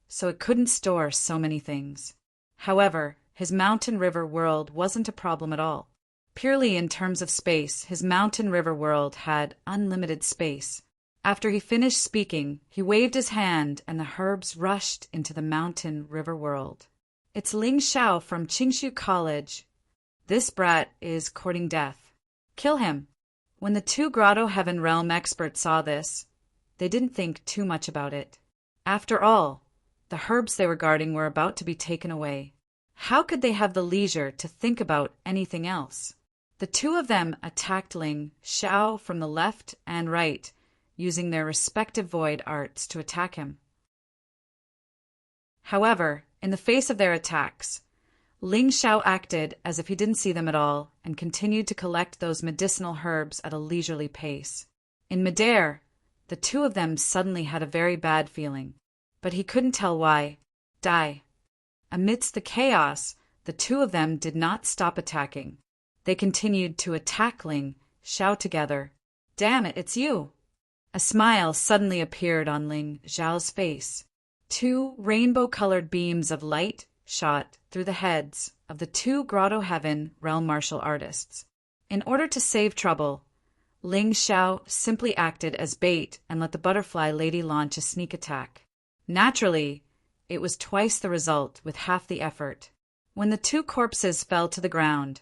so it couldn't store so many things. However, his mountain river world wasn't a problem at all. Purely in terms of space, his mountain river world had unlimited space. After he finished speaking, he waved his hand and the herbs rushed into the mountain river world. It's Ling Xiao from Qingshu College. This brat is courting death. Kill him. When the two Grotto Heaven Realm experts saw this, they didn't think too much about it. After all, the herbs they were guarding were about to be taken away. How could they have the leisure to think about anything else? The two of them attacked Ling Xiao from the left and right, using their respective void arts to attack him. However, in the face of their attacks, Ling Xiao acted as if he didn't see them at all and continued to collect those medicinal herbs at a leisurely pace. In midair, the two of them suddenly had a very bad feeling, but he couldn't tell why. Die. Amidst the chaos, the two of them did not stop attacking. They continued to attack Ling Xiao together. Damn it, it's you! A smile suddenly appeared on Ling Xiao's face. Two rainbow-colored beams of light shot through the heads of the two Grotto Heaven Realm martial artists. In order to save trouble, Ling Xiao simply acted as bait and let the butterfly lady launch a sneak attack. Naturally, it was twice the result with half the effort. When the two corpses fell to the ground,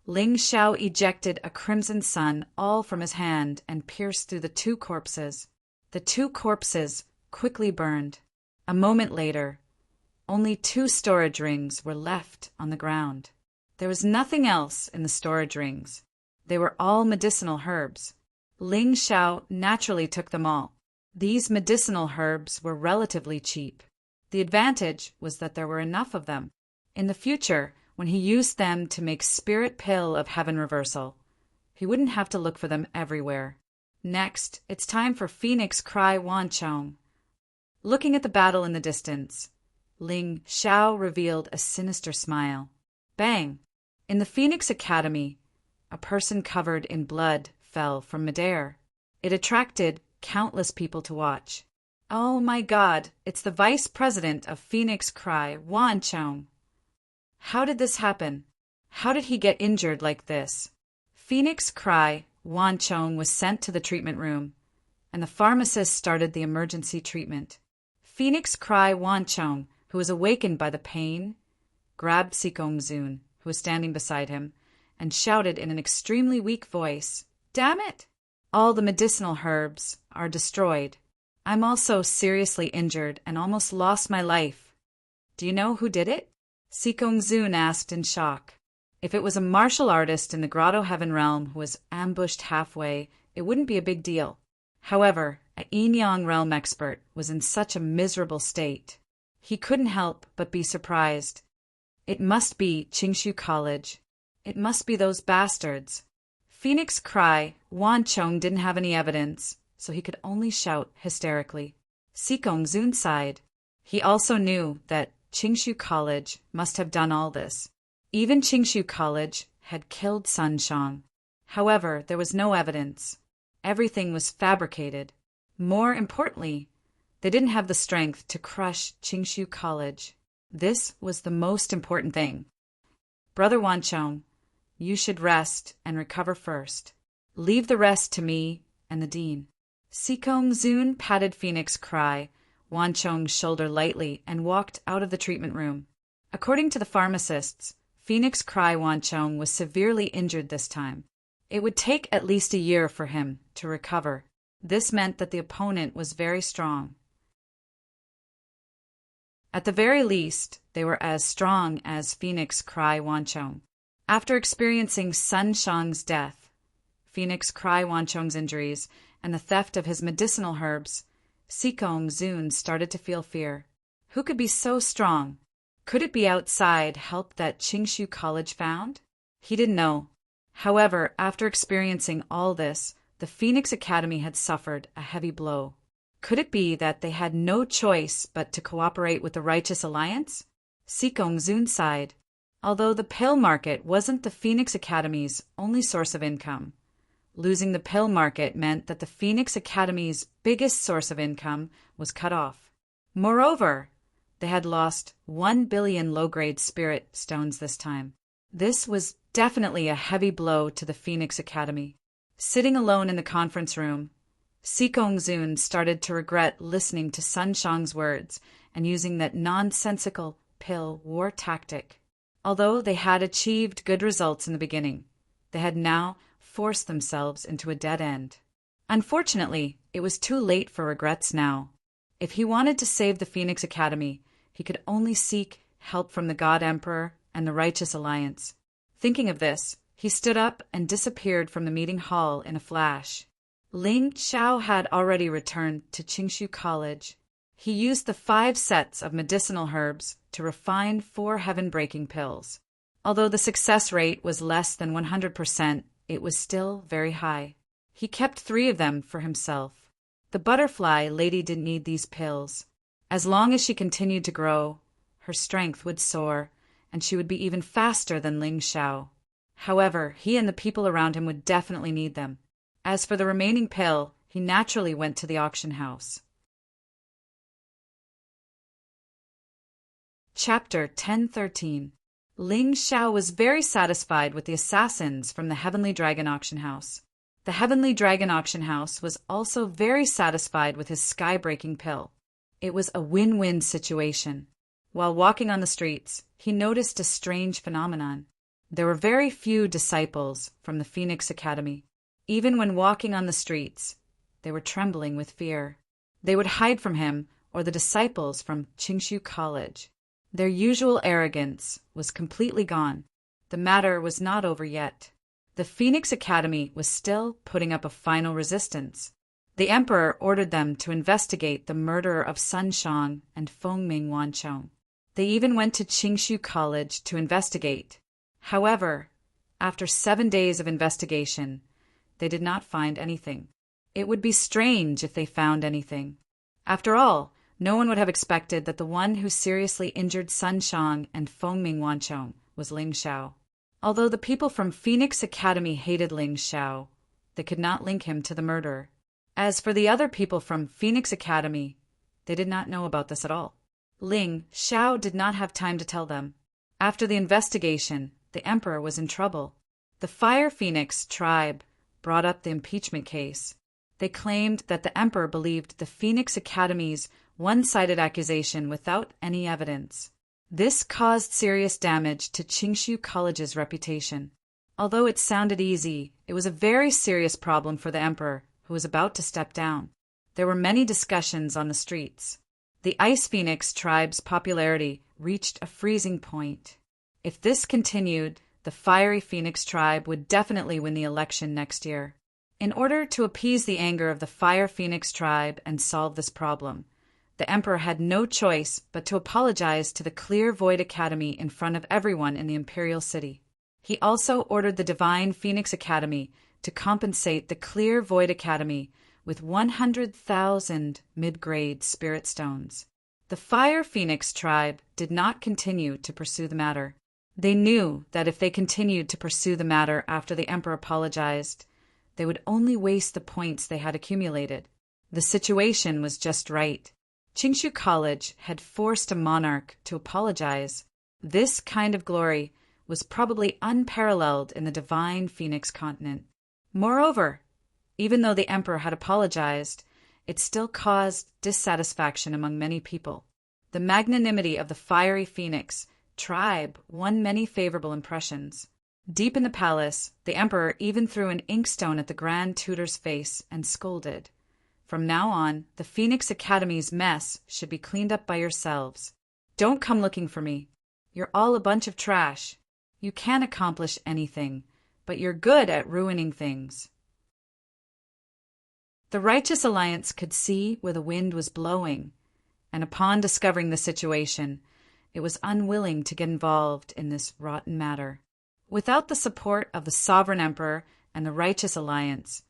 Ling Xiao ejected a crimson sun all from his hand and pierced through the two corpses. The two corpses quickly burned. A moment later, only 2 storage rings were left on the ground. There was nothing else in the storage rings. They were all medicinal herbs. Ling Xiao naturally took them all. These medicinal herbs were relatively cheap. The advantage was that there were enough of them. In the future, when he used them to make spirit pill of heaven reversal, he wouldn't have to look for them everywhere. Next, it's time for Phoenix Cry Wanchong. Looking at the battle in the distance, Ling Xiao revealed a sinister smile. Bang! In the Phoenix Academy, a person covered in blood fell from midair. It attracted countless people to watch. Oh my God, it's the Vice President of Phoenix Cry, Wanchong. How did this happen? How did he get injured like this? Phoenix Cry, Wanchong was sent to the treatment room, and the pharmacist started the emergency treatment. Phoenix Cry Wanchong, who was awakened by the pain, grabbed Sikong Zun, who was standing beside him, and shouted in an extremely weak voice, "Damn it! All the medicinal herbs are destroyed. I'm also seriously injured and almost lost my life. Do you know who did it?" Sikong Zun asked in shock. If it was a martial artist in the Grotto Heaven Realm who was ambushed halfway, it wouldn't be a big deal. However, a Yin-Yang Realm expert was in such a miserable state. He couldn't help but be surprised. It must be Qingshu College. It must be those bastards. Phoenix Cry, Wanchong didn't have any evidence, so he could only shout hysterically. Sikong Zun sighed. He also knew that Qingshu College must have done all this. Even Qingshu College had killed Sun Shang. However, there was no evidence. Everything was fabricated. More importantly, they didn't have the strength to crush Qingshu College. This was the most important thing. Brother Wanchong, you should rest and recover first. Leave the rest to me and the dean. Sikong Zun patted Phoenix Cry Wanchong's shoulder lightly and walked out of the treatment room. According to the pharmacists, Phoenix Cry Wanchong was severely injured this time. It would take at least a year for him to recover. This meant that the opponent was very strong. At the very least, they were as strong as Phoenix Cry Wanchong. After experiencing Sun Shang's death, Phoenix Cry Wanchong's injuries, and the theft of his medicinal herbs, Sikong Zun started to feel fear. Who could be so strong? Could it be outside help that Qingshu College found? He didn't know. However, after experiencing all this, the Phoenix Academy had suffered a heavy blow. Could it be that they had no choice but to cooperate with the Righteous Alliance? Sikong Zun sighed. Although the pill market wasn't the Phoenix Academy's only source of income, losing the pill market meant that the Phoenix Academy's biggest source of income was cut off. Moreover, they had lost 1 billion low-grade spirit stones this time. This was definitely a heavy blow to the Phoenix Academy. Sitting alone in the conference room, Sikong Zun started to regret listening to Sun Shang's words and using that nonsensical pill war tactic. Although they had achieved good results in the beginning, they had now forced themselves into a dead end. Unfortunately, it was too late for regrets now. If he wanted to save the Phoenix Academy, he could only seek help from the God Emperor and the Righteous Alliance. Thinking of this, he stood up and disappeared from the meeting hall in a flash. Ling Xiao had already returned to Qingshu College. He used the 5 sets of medicinal herbs to refine 4 heaven-breaking pills. Although the success rate was less than 100%, it was still very high. He kept 3 of them for himself. The butterfly lady didn't need these pills. As long as she continued to grow, her strength would soar, and she would be even faster than Ling Xiao. However, he and the people around him would definitely need them. As for the remaining pill, he naturally went to the auction house. Chapter 1013. Ling Xiao was very satisfied with the assassins from the Heavenly Dragon Auction House. The Heavenly Dragon Auction House was also very satisfied with his sky-breaking pill. It was a win-win situation. While walking on the streets, he noticed a strange phenomenon. There were very few disciples from the Phoenix Academy. Even when walking on the streets, they were trembling with fear. They would hide from him or the disciples from Qingshu College. Their usual arrogance was completely gone. The matter was not over yet. The Phoenix Academy was still putting up a final resistance. The Emperor ordered them to investigate the murder of Sun Shang and Fengming Wanchong. They even went to Qingshu College to investigate. However, after 7 days of investigation, they did not find anything. It would be strange if they found anything. After all, no one would have expected that the one who seriously injured Sun Shang and Fengming Wanchong was Ling Xiao. Although the people from Phoenix Academy hated Ling Xiao, they could not link him to the murder. As for the other people from Phoenix Academy, they did not know about this at all. Ling Xiao did not have time to tell them. After the investigation, the Emperor was in trouble. The Fire Phoenix tribe brought up the impeachment case. They claimed that the Emperor believed the Phoenix Academy's one-sided accusation without any evidence. This caused serious damage to Qingshu College's reputation. Although it sounded easy, it was a very serious problem for the Emperor, who was about to step down. There were many discussions on the streets. The Ice Phoenix tribe's popularity reached a freezing point. If this continued, the Fiery Phoenix tribe would definitely win the election next year. In order to appease the anger of the Fire Phoenix tribe and solve this problem, the Emperor had no choice but to apologize to the Clear Void Academy in front of everyone in the Imperial City. He also ordered the Divine Phoenix Academy to compensate the Clear Void Academy with 100,000 mid-grade spirit stones. The Fire Phoenix tribe did not continue to pursue the matter. They knew that if they continued to pursue the matter after the Emperor apologized, they would only waste the points they had accumulated. The situation was just right. Qingshu College had forced a monarch to apologize. This kind of glory was probably unparalleled in the Divine Phoenix continent. Moreover, even though the Emperor had apologized, it still caused dissatisfaction among many people. The magnanimity of the Fiery Phoenix tribe won many favorable impressions. Deep in the palace, the Emperor even threw an inkstone at the Grand Tutor's face and scolded. From now on, the Phoenix Academy's mess should be cleaned up by yourselves. Don't come looking for me. You're all a bunch of trash. You can't accomplish anything, but you're good at ruining things. The Righteous Alliance could see where the wind was blowing, and upon discovering the situation, it was unwilling to get involved in this rotten matter. Without the support of the Sovereign Emperor and the Righteous Alliance,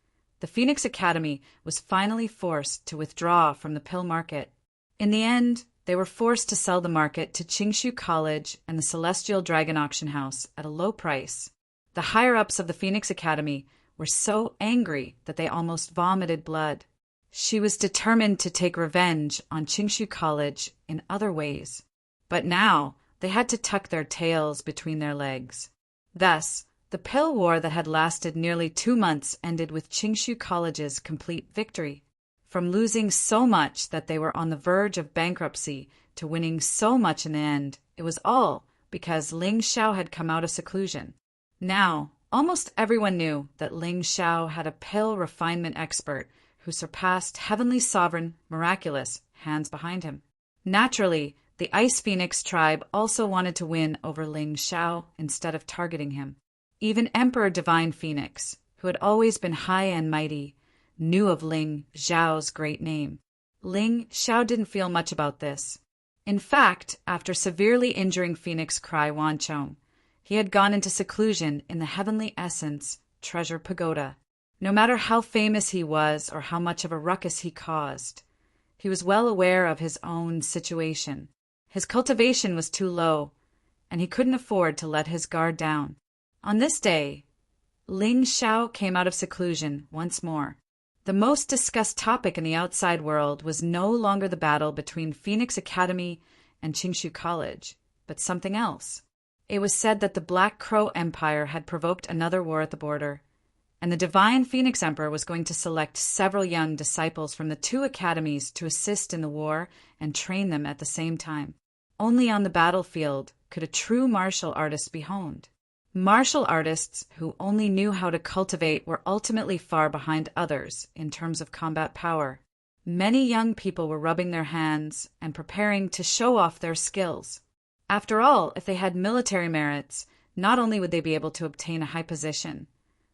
the Phoenix Academy was finally forced to withdraw from the pill market. In the end, they were forced to sell the market to Qingshu College and the Celestial Dragon Auction House at a low price. The higher-ups of the Phoenix Academy were so angry that they almost vomited blood. She was determined to take revenge on Qingshu College in other ways. But now they had to tuck their tails between their legs. Thus, the pill war that had lasted nearly 2 months ended with Qingshu College's complete victory. From losing so much that they were on the verge of bankruptcy to winning so much in the end, it was all because Ling Xiao had come out of seclusion. Now, almost everyone knew that Ling Xiao had a pill refinement expert who surpassed Heavenly Sovereign Miraculous hands behind him. Naturally, the Ice Phoenix tribe also wanted to win over Ling Xiao instead of targeting him. Even Emperor Divine Phoenix, who had always been high and mighty, knew of Ling Xiao's great name. Ling Xiao didn't feel much about this. In fact, after severely injuring Phoenix Cry Wanchong, he had gone into seclusion in the Heavenly Essence Treasure Pagoda. No matter how famous he was or how much of a ruckus he caused, he was well aware of his own situation. His cultivation was too low, and he couldn't afford to let his guard down. On this day, Ling Xiao came out of seclusion once more. The most discussed topic in the outside world was no longer the battle between Phoenix Academy and Qingshu College, but something else. It was said that the Black Crow Empire had provoked another war at the border, and the Divine Phoenix Emperor was going to select several young disciples from the 2 academies to assist in the war and train them at the same time. Only on the battlefield could a true martial artist be honed. Martial artists who only knew how to cultivate were ultimately far behind others in terms of combat power. Many young people were rubbing their hands and preparing to show off their skills. After all, if they had military merits, not only would they be able to obtain a high position,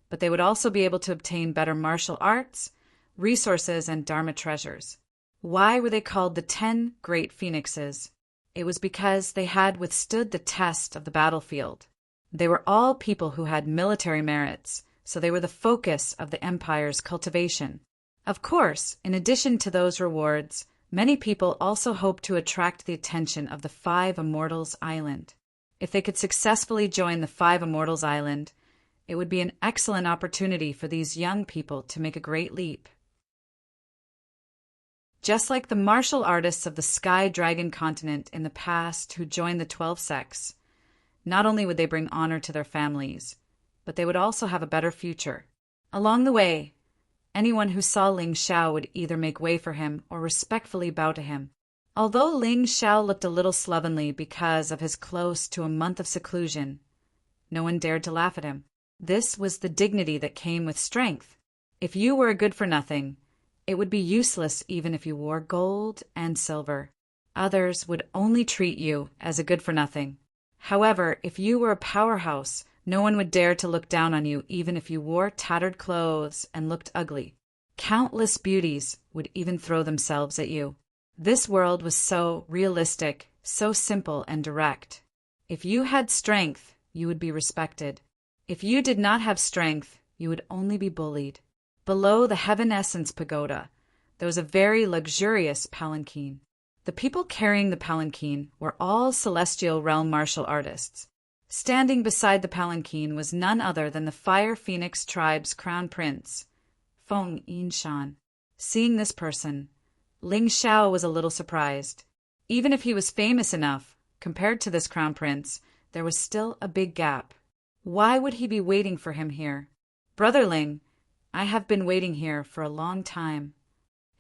but they would also be able to obtain better martial arts, resources, and Dharma treasures. Why were they called the 10 Great Phoenixes? It was because they had withstood the test of the battlefield. They were all people who had military merits, so they were the focus of the empire's cultivation. Of course, in addition to those rewards, many people also hoped to attract the attention of the 5 Immortals Island. If they could successfully join the 5 Immortals Island, it would be an excellent opportunity for these young people to make a great leap. Just like the martial artists of the Sky Dragon continent in the past who joined the 12 sects, not only would they bring honor to their families, but they would also have a better future. Along the way, anyone who saw Ling Xiao would either make way for him or respectfully bow to him. Although Ling Xiao looked a little slovenly because of his close to a month of seclusion, no one dared to laugh at him. This was the dignity that came with strength. If you were a good-for-nothing, it would be useless even if you wore gold and silver. Others would only treat you as a good-for-nothing. However, if you were a powerhouse, no one would dare to look down on you even if you wore tattered clothes and looked ugly. Countless beauties would even throw themselves at you. This world was so realistic, so simple and direct. If you had strength, you would be respected. If you did not have strength, you would only be bullied. Below the Heaven Essence Pagoda, there was a very luxurious palanquin. The people carrying the palanquin were all Celestial Realm martial artists. Standing beside the palanquin was none other than the Fire Phoenix tribe's crown prince, Feng Yinshan. Seeing this person, Ling Xiao was a little surprised. Even if he was famous enough, compared to this crown prince, there was still a big gap. Why would he be waiting for him here? Brother Ling, I have been waiting here for a long time.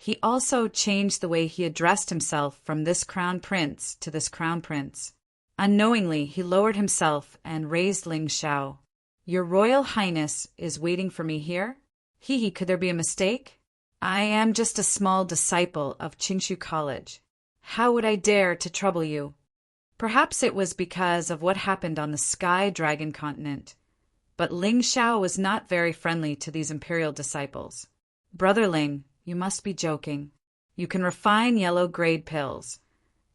He also changed the way he addressed himself from this crown prince to this crown prince. Unknowingly, he lowered himself and raised Ling Xiao. Your Royal Highness is waiting for me here? Could there be a mistake? I am just a small disciple of Qingshu College. How would I dare to trouble you? Perhaps it was because of what happened on the Sky Dragon continent. But Ling Xiao was not very friendly to these imperial disciples. Brother Ling, you must be joking. You can refine yellow grade pills,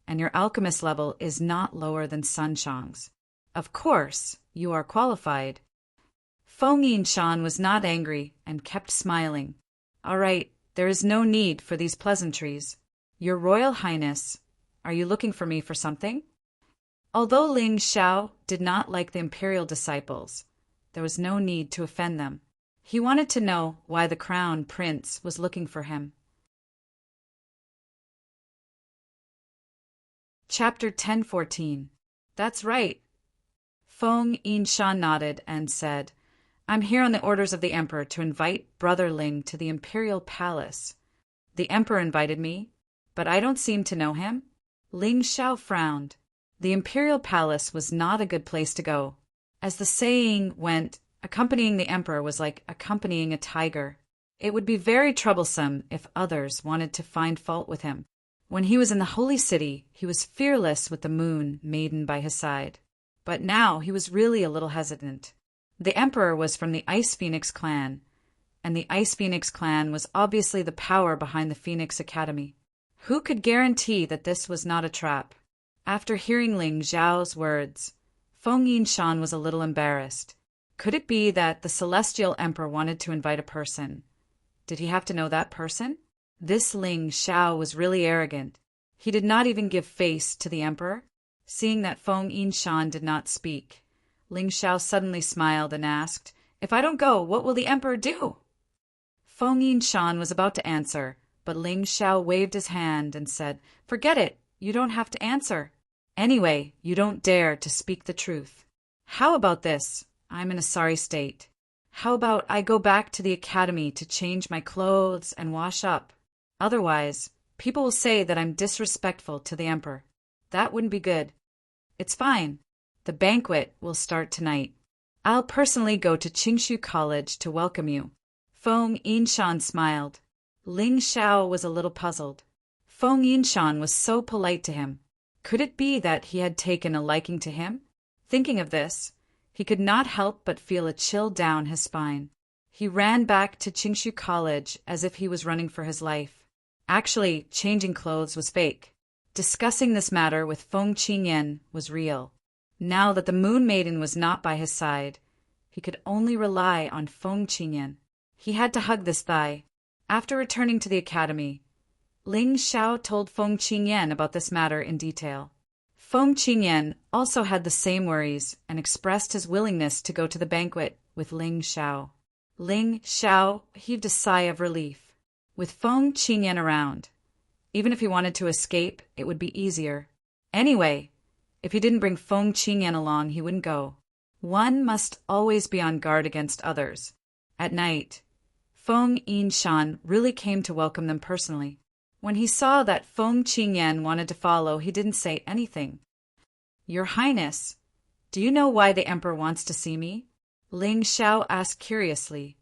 and your alchemist level is not lower than Sun Shang's. Of course, you are qualified. Feng Yinshan was not angry and kept smiling. All right, there is no need for these pleasantries. Your Royal Highness, are you looking for me for something? Although Ling Xiao did not like the imperial disciples, there was no need to offend them. He wanted to know why the crown prince was looking for him. Chapter 10:14. That's right. Feng Yinshan nodded and said, I'm here on the orders of the emperor to invite Brother Ling to the imperial palace. The emperor invited me, but I don't seem to know him. Ling Xiao frowned. The imperial palace was not a good place to go. As the saying went, accompanying the emperor was like accompanying a tiger. It would be very troublesome if others wanted to find fault with him. When he was in the holy city, he was fearless with the moon maiden by his side. But now he was really a little hesitant. The emperor was from the Ice Phoenix clan, and the Ice Phoenix clan was obviously the power behind the Phoenix Academy. Who could guarantee that this was not a trap? After hearing Ling Xiao's words, Feng Yinshan was a little embarrassed. Could it be that the celestial emperor wanted to invite a person? Did he have to know that person? This Ling Xiao was really arrogant. He did not even give face to the emperor. Seeing that Feng Yinshan did not speak, Ling Xiao suddenly smiled and asked, If I don't go, what will the emperor do? Feng Yinshan was about to answer, but Ling Xiao waved his hand and said, Forget it, you don't have to answer. Anyway, you don't dare to speak the truth. How about this? I'm in a sorry state. How about I go back to the academy to change my clothes and wash up? Otherwise, people will say that I'm disrespectful to the emperor. That wouldn't be good. It's fine. The banquet will start tonight. I'll personally go to Qingshu College to welcome you. Feng Yinshan smiled. Ling Xiao was a little puzzled. Feng Yinshan was so polite to him. Could it be that he had taken a liking to him? Thinking of this, he could not help but feel a chill down his spine. He ran back to Qingshu College as if he was running for his life. Actually, changing clothes was fake. Discussing this matter with Feng Qingyan was real. Now that the Moon Maiden was not by his side, he could only rely on Feng Qingyan. He had to hug this thigh. After returning to the academy, Ling Xiao told Feng Qingyan about this matter in detail. Feng Qingyan also had the same worries and expressed his willingness to go to the banquet with Ling Xiao. Ling Xiao heaved a sigh of relief. With Feng Qingyan around, even if he wanted to escape, it would be easier. Anyway, if he didn't bring Feng Qingyan along, he wouldn't go. One must always be on guard against others. At night, Feng Yinshan really came to welcome them personally. When he saw that Feng Qingyan wanted to follow, he didn't say anything. Your Highness, do you know why the emperor wants to see me? Ling Xiao asked curiously.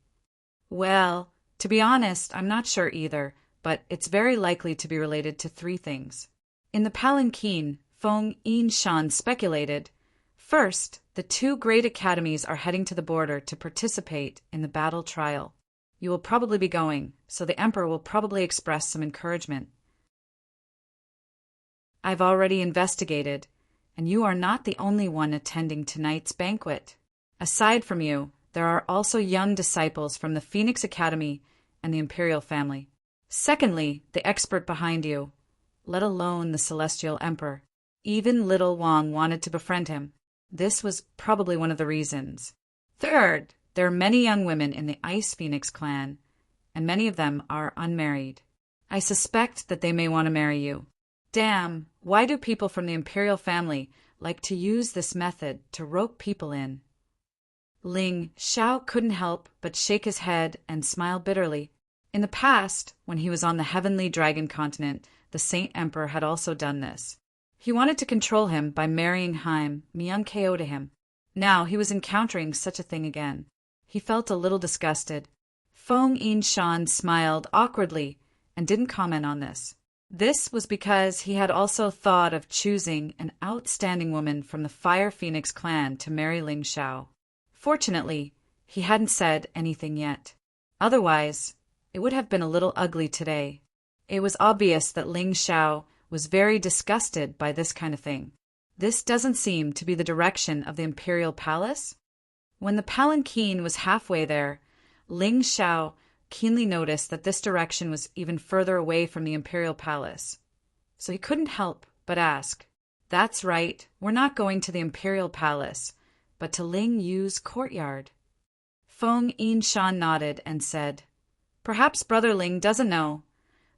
Well, to be honest, I'm not sure either, but it's very likely to be related to three things. In the palanquin, Feng Yinshan speculated, first, the two great academies are heading to the border to participate in the battle trial. You will probably be going, so the emperor will probably express some encouragement. I've already investigated, and you are not the only one attending tonight's banquet. Aside from you, there are also young disciples from the Phoenix Academy and the imperial family. Secondly, the expert behind you, let alone the celestial emperor. Even little Wang wanted to befriend him. This was probably one of the reasons. Third, there are many young women in the Ice Phoenix clan, and many of them are unmarried. I suspect that they may want to marry you. Damn, why do people from the imperial family like to use this method to rope people in? Ling Xiao couldn't help but shake his head and smile bitterly. In the past, when he was on the Heavenly Dragon continent, the Saint Emperor had also done this. He wanted to control him by marrying Haim, Myung-ko to him. Now he was encountering such a thing again. He felt a little disgusted. Feng Yinshan smiled awkwardly and didn't comment on this. This was because he had also thought of choosing an outstanding woman from the Fire Phoenix clan to marry Ling Xiao. Fortunately, he hadn't said anything yet. Otherwise, it would have been a little ugly today. It was obvious that Ling Xiao was very disgusted by this kind of thing. This doesn't seem to be the direction of the imperial palace. When the palanquin was halfway there, Ling Xiao keenly noticed that this direction was even further away from the imperial palace. So he couldn't help but ask, "That's right, we're not going to the imperial palace, but to Ling Yu's courtyard." Feng Yinshan nodded and said, "Perhaps Brother Ling doesn't know,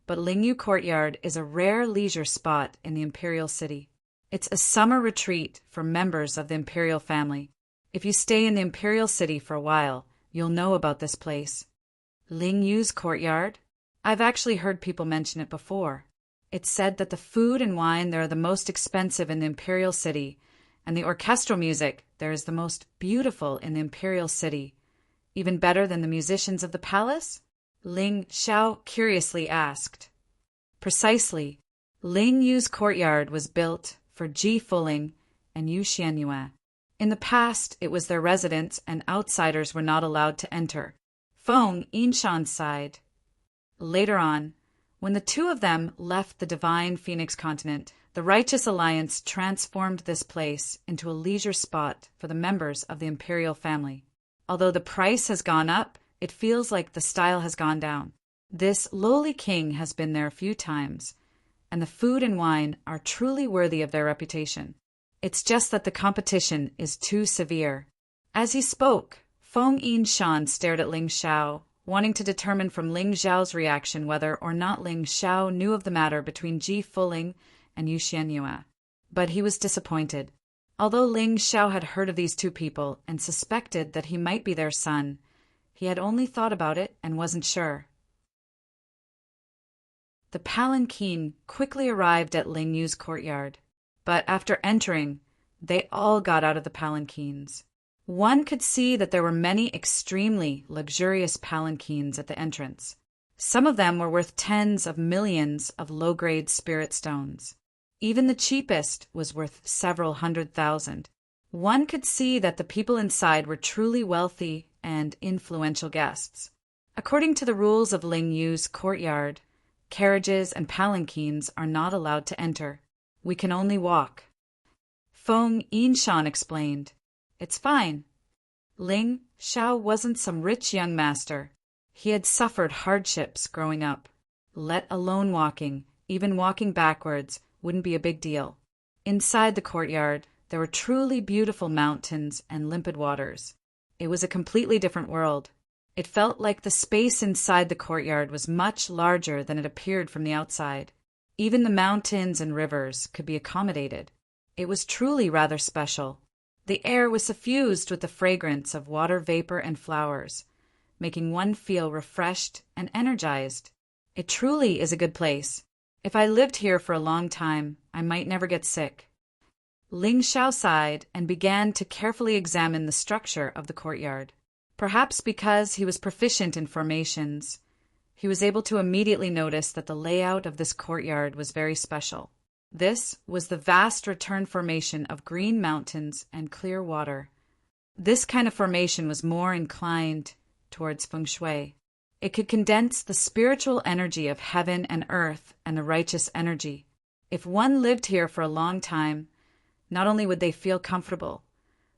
but Ling Yu Courtyard is a rare leisure spot in the imperial city. It's a summer retreat for members of the imperial family. If you stay in the imperial city for a while, you'll know about this place." Ling Yu's courtyard? I've actually heard people mention it before. It's said that the food and wine there are the most expensive in the imperial city, and the orchestral music there is the most beautiful in the imperial city. Even better than the musicians of the palace? Ling Xiao curiously asked. Precisely. Ling Yu's courtyard was built for Ji Fuling and Yu Xianyue. In the past, it was their residence and outsiders were not allowed to enter. Feng Yinshan sighed. Later on, when the two of them left the divine Phoenix continent, the Righteous Alliance transformed this place into a leisure spot for the members of the imperial family. Although the price has gone up, it feels like the style has gone down. This lowly king has been there a few times, and the food and wine are truly worthy of their reputation. It's just that the competition is too severe. As he spoke, Feng Yinshan stared at Ling Xiao, wanting to determine from Ling Xiao's reaction whether or not Ling Xiao knew of the matter between Ji Fuling and Yu Xianyue. But he was disappointed. Although Ling Xiao had heard of these two people and suspected that he might be their son, he had only thought about it and wasn't sure. The palanquin quickly arrived at Ling Yu's courtyard, but after entering, they all got out of the palanquins. One could see that there were many extremely luxurious palanquins at the entrance. Some of them were worth tens of millions of low-grade spirit stones. Even the cheapest was worth several 100,000. One could see that the people inside were truly wealthy and influential guests. According to the rules of Ling Yu's courtyard, carriages and palanquins are not allowed to enter. We can only walk. Feng Yinshan explained. It's fine. Ling Xiao wasn't some rich young master. He had suffered hardships growing up. Let alone walking, even walking backwards, wouldn't be a big deal. Inside the courtyard, there were truly beautiful mountains and limpid waters. It was a completely different world. It felt like the space inside the courtyard was much larger than it appeared from the outside. Even the mountains and rivers could be accommodated. It was truly rather special. The air was suffused with the fragrance of water vapor and flowers, making one feel refreshed and energized. It truly is a good place. If I lived here for a long time, I might never get sick. Ling Xiao sighed and began to carefully examine the structure of the courtyard. Perhaps because he was proficient in formations, he was able to immediately notice that the layout of this courtyard was very special. This was the vast return formation of green mountains and clear water. This kind of formation was more inclined towards feng shui. It could condense the spiritual energy of heaven and earth and the righteous energy. If one lived here for a long time, not only would they feel comfortable,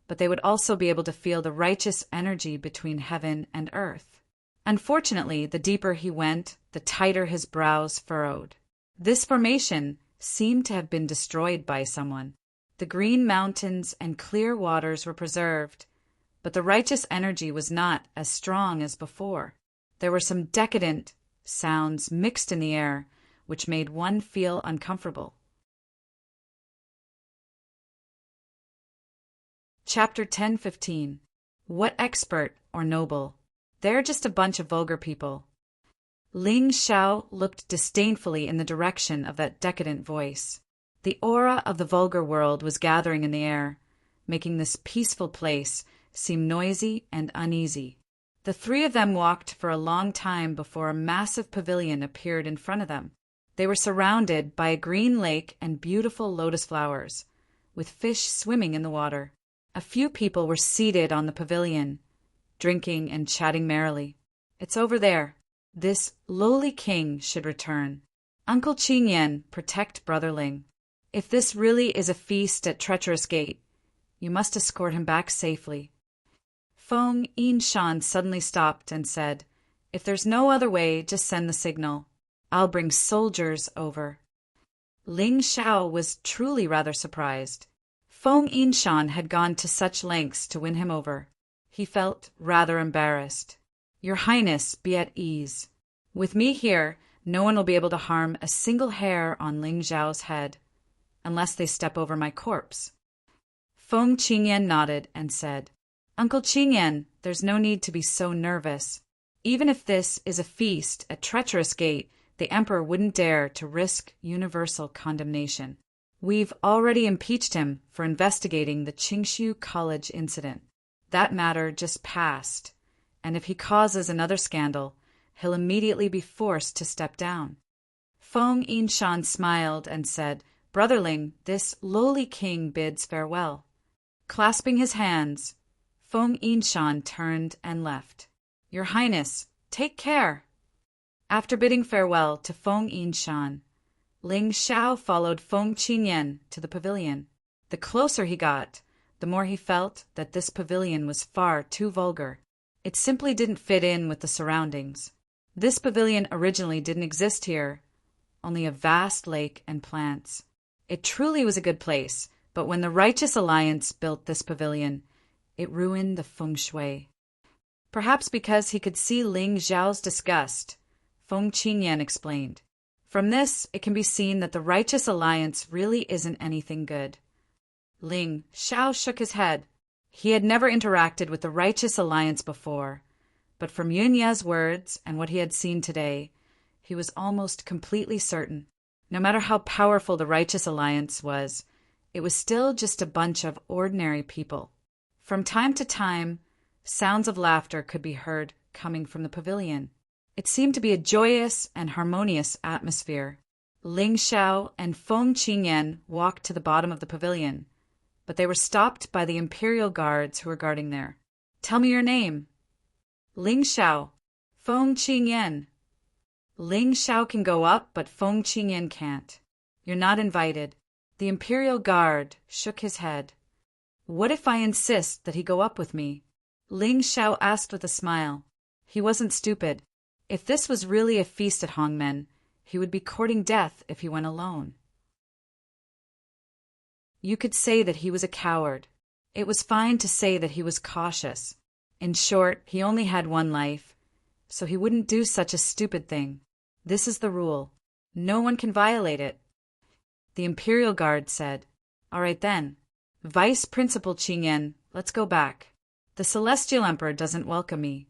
but they would also be able to feel the righteous energy between heaven and earth. Unfortunately, the deeper he went, the tighter his brows furrowed. This formation seemed to have been destroyed by someone. The green mountains and clear waters were preserved, but the righteous energy was not as strong as before. There were some decadent sounds mixed in the air, which made one feel uncomfortable. Chapter 10:15. What expert or noble? They're just a bunch of vulgar people. Ling Xiao looked disdainfully in the direction of that decadent voice. The aura of the vulgar world was gathering in the air, making this peaceful place seem noisy and uneasy. The three of them walked for a long time before a massive pavilion appeared in front of them. They were surrounded by a green lake and beautiful lotus flowers, with fish swimming in the water. A few people were seated on the pavilion, drinking and chatting merrily. It's over there. This lowly king should return. Uncle Qingyan, protect Brother Ling. If this really is a feast at Treacherous Gate, you must escort him back safely. Feng Yinshan suddenly stopped and said, If there's no other way, just send the signal. I'll bring soldiers over." Ling Xiao was truly rather surprised. Feng Yinshan had gone to such lengths to win him over. He felt rather embarrassed. "Your Highness, be at ease. With me here, no one will be able to harm a single hair on Ling Xiao's head, unless they step over my corpse." Feng Qingyan nodded and said, "Uncle Qingyan, there's no need to be so nervous. Even if this is a feast at Treacherous Gate, the Emperor wouldn't dare to risk universal condemnation. We've already impeached him for investigating the Qingshu College incident. That matter just passed, and if he causes another scandal, he'll immediately be forced to step down." Feng Yinshan smiled and said, "Brother Ling, this lowly king bids farewell." Clasping his hands, Feng Yinshan turned and left. "Your Highness, take care." After bidding farewell to Feng Yinshan, Ling Xiao followed Feng Qingyan to the pavilion. The closer he got, the more he felt that this pavilion was far too vulgar. It simply didn't fit in with the surroundings. This pavilion originally didn't exist here, only a vast lake and plants. It truly was a good place, but when the Righteous Alliance built this pavilion, it ruined the feng shui. Perhaps because he could see Ling Xiao's disgust, Feng Qingyan explained. "From this, it can be seen that the Righteous Alliance really isn't anything good." Ling Xiao shook his head. He had never interacted with the Righteous Alliance before, but from Yunya's words and what he had seen today, he was almost completely certain. No matter how powerful the Righteous Alliance was, it was still just a bunch of ordinary people. From time to time, sounds of laughter could be heard coming from the pavilion. It seemed to be a joyous and harmonious atmosphere. Ling Xiao and Feng Qingyan walked to the bottom of the pavilion, but they were stopped by the imperial guards who were guarding there. "Tell me your name." "Ling Xiao." "Feng Qingyan." "Ling Xiao can go up, but Feng Qingyan can't. You're not invited." The imperial guard shook his head. "What if I insist that he go up with me?" Ling Xiao asked with a smile. He wasn't stupid. If this was really a feast at Hongmen, he would be courting death if he went alone. You could say that he was a coward. It was fine to say that he was cautious. In short, he only had one life, so he wouldn't do such a stupid thing. This is the rule. No one can violate it. The Imperial Guard said, "All right then. Vice Principal Qingyan, let's go back. The Celestial Emperor doesn't welcome me."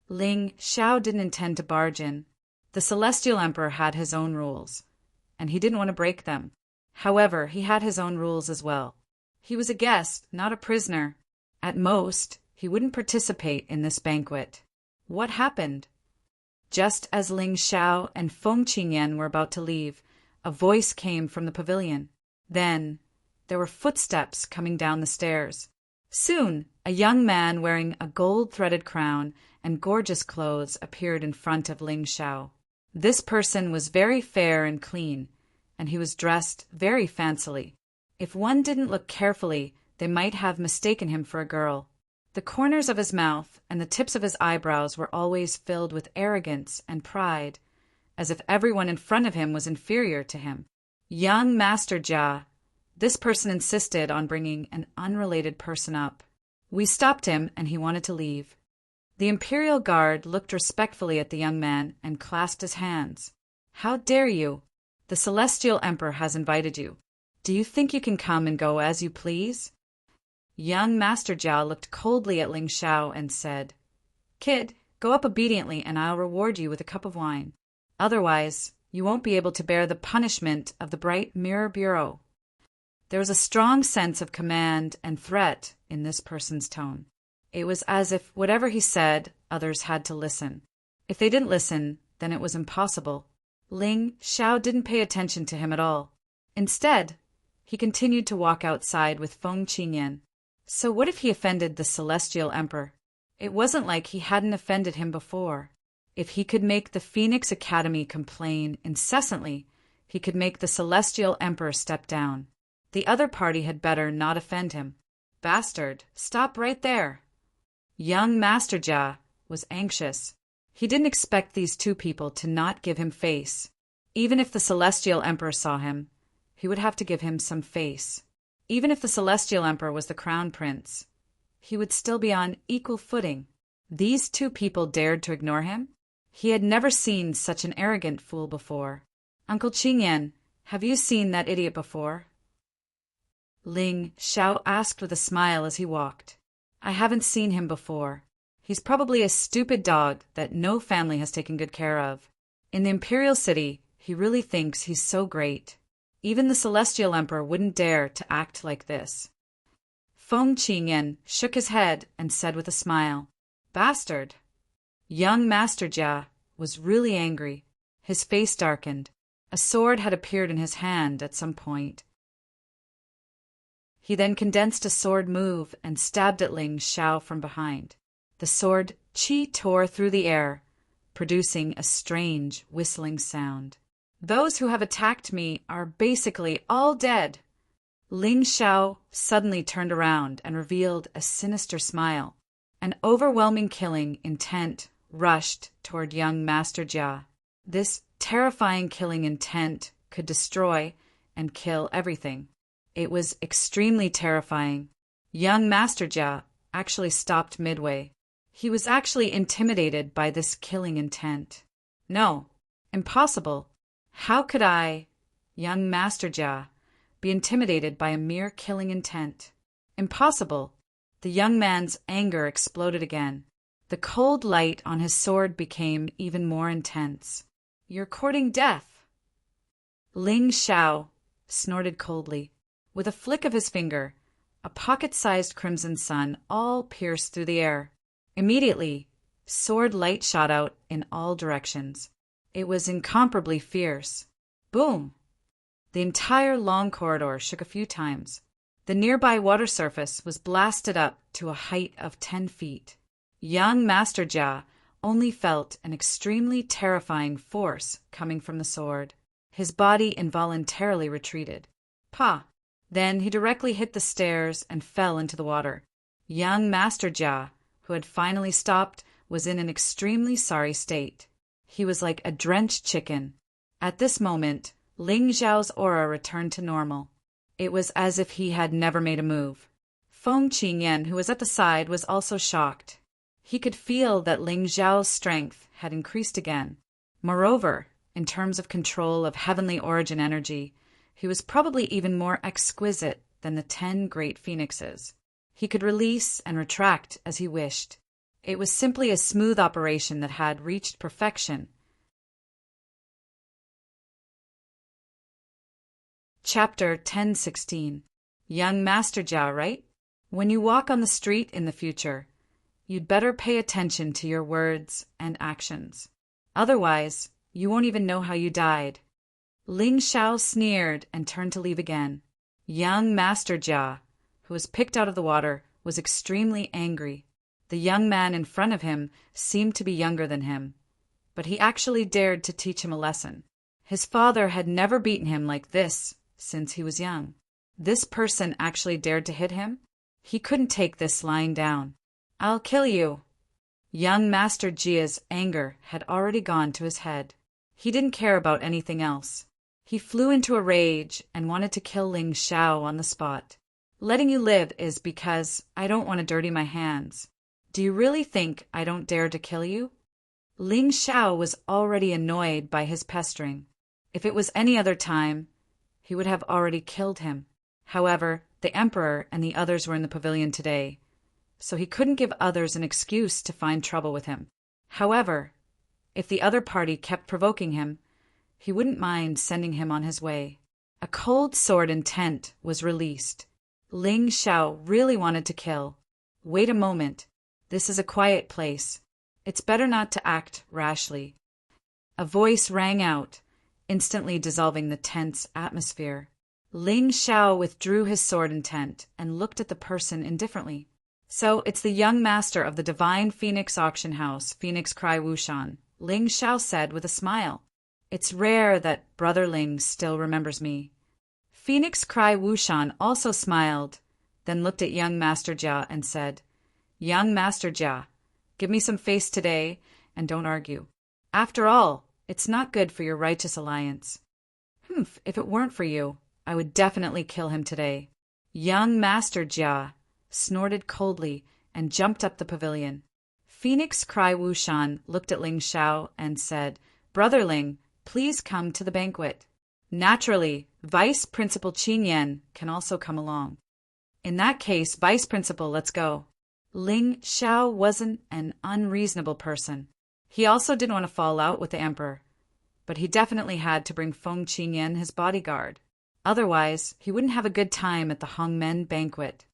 Ling Xiao didn't intend to barge in. The Celestial Emperor had his own rules, and he didn't want to break them. However, he had his own rules as well. He was a guest, not a prisoner. At most, he wouldn't participate in this banquet. What happened? Just as Ling Xiao and Feng Qingyan were about to leave, a voice came from the pavilion. Then, there were footsteps coming down the stairs. Soon, a young man wearing a gold-threaded crown and gorgeous clothes appeared in front of Ling Xiao. This person was very fair and clean, and he was dressed very fancily. If one didn't look carefully, they might have mistaken him for a girl. The corners of his mouth and the tips of his eyebrows were always filled with arrogance and pride, as if everyone in front of him was inferior to him. Young Master Jia. This person insisted on bringing an unrelated person up. We stopped him, and he wanted to leave. The Imperial Guard looked respectfully at the young man and clasped his hands. "How dare you? The Celestial Emperor has invited you. Do you think you can come and go as you please?" Young Master Jia looked coldly at Ling Xiao and said, "Kid, go up obediently and I'll reward you with a cup of wine. Otherwise, you won't be able to bear the punishment of the Bright Mirror Bureau." There was a strong sense of command and threat in this person's tone. It was as if whatever he said, others had to listen. If they didn't listen, then it was impossible. Ling Xiao didn't pay attention to him at all. Instead, he continued to walk outside with Feng Qingyan. So what if he offended the Celestial Emperor? It wasn't like he hadn't offended him before. If he could make the Phoenix Academy complain incessantly, he could make the Celestial Emperor step down. The other party had better not offend him. "Bastard, stop right there." Young Master Jia was anxious. He didn't expect these two people to not give him face. Even if the Celestial Emperor saw him, he would have to give him some face. Even if the Celestial Emperor was the Crown Prince, he would still be on equal footing. These two people dared to ignore him? He had never seen such an arrogant fool before. Uncle Qingyan, have you seen that idiot before? Ling Xiao asked with a smile as he walked. I haven't seen him before. He's probably a stupid dog that no family has taken good care of. In the Imperial City, he really thinks he's so great. Even the Celestial Emperor wouldn't dare to act like this. Feng Qingyan shook his head and said with a smile, Bastard! Young Master Jia was really angry. His face darkened. A sword had appeared in his hand at some point. He then condensed a sword move and stabbed at Ling Xiao from behind. The sword qi tore through the air, producing a strange whistling sound. Those who have attacked me are basically all dead. Ling Xiao suddenly turned around and revealed a sinister smile. An overwhelming killing intent rushed toward young Master Jia. This terrifying killing intent could destroy and kill everything. It was extremely terrifying. Young Master Jia actually stopped midway. He was actually intimidated by this killing intent. No, impossible. How could I, young Master Jia, be intimidated by a mere killing intent? Impossible. The young man's anger exploded again. The cold light on his sword became even more intense. You're courting death. Ling Xiao snorted coldly. With a flick of his finger, a pocket-sized crimson sun all pierced through the air. Immediately, sword light shot out in all directions. It was incomparably fierce. Boom! The entire long corridor shook a few times. The nearby water surface was blasted up to a height of 10 feet. Young Master Jia only felt an extremely terrifying force coming from the sword. His body involuntarily retreated. Pa! Then he directly hit the stairs and fell into the water. Young Master Jia, who had finally stopped, was in an extremely sorry state. He was like a drenched chicken. At this moment, Ling Xiao's aura returned to normal. It was as if he had never made a move. Feng Qingyan, who was at the side, was also shocked. He could feel that Ling Xiao's strength had increased again. Moreover, in terms of control of heavenly origin energy, he was probably even more exquisite than the 10 great phoenixes. He could release and retract as he wished. It was simply a smooth operation that had reached perfection. Chapter 1016. Young Master Jia, right? When you walk on the street in the future, you'd better pay attention to your words and actions. Otherwise, you won't even know how you died. Ling Xiao sneered and turned to leave again. Young Master Jia, who was picked out of the water, was extremely angry. The young man in front of him seemed to be younger than him, but he actually dared to teach him a lesson. His father had never beaten him like this since he was young. This person actually dared to hit him? He couldn't take this lying down. I'll kill you. Young Master Jia's anger had already gone to his head. He didn't care about anything else. He flew into a rage and wanted to kill Ling Xiao on the spot. Letting you live is because I don't want to dirty my hands. Do you really think I don't dare to kill you? Ling Xiao was already annoyed by his pestering. If it was any other time, he would have already killed him. However, the Emperor and the others were in the pavilion today, so he couldn't give others an excuse to find trouble with him. However, if the other party kept provoking him, he wouldn't mind sending him on his way. A cold sword intent was released. Ling Xiao really wanted to kill. Wait a moment. This is a quiet place. It's better not to act rashly. A voice rang out, instantly dissolving the tense atmosphere. Ling Xiao withdrew his sword intent and looked at the person indifferently. So it's the young master of the Divine Phoenix Auction House, Phoenix Cry Wushan, Ling Xiao said with a smile. It's rare that Brother Ling still remembers me. Phoenix Cry Wushan also smiled, then looked at young Master Jia and said, Young Master Jia, give me some face today, and don't argue. After all, it's not good for your righteous alliance. If it weren't for you, I would definitely kill him today. Young Master Jia snorted coldly and jumped up the pavilion. Phoenix Cry Wushan looked at Ling Xiao and said, "Brother Ling, please come to the banquet. Naturally, Vice Principal Qin Yan can also come along." "In that case, Vice Principal, let's go." Ling Xiao wasn't an unreasonable person. He also didn't want to fall out with the emperor, but he definitely had to bring Feng Qinyan his bodyguard. Otherwise, he wouldn't have a good time at the Hongmen banquet.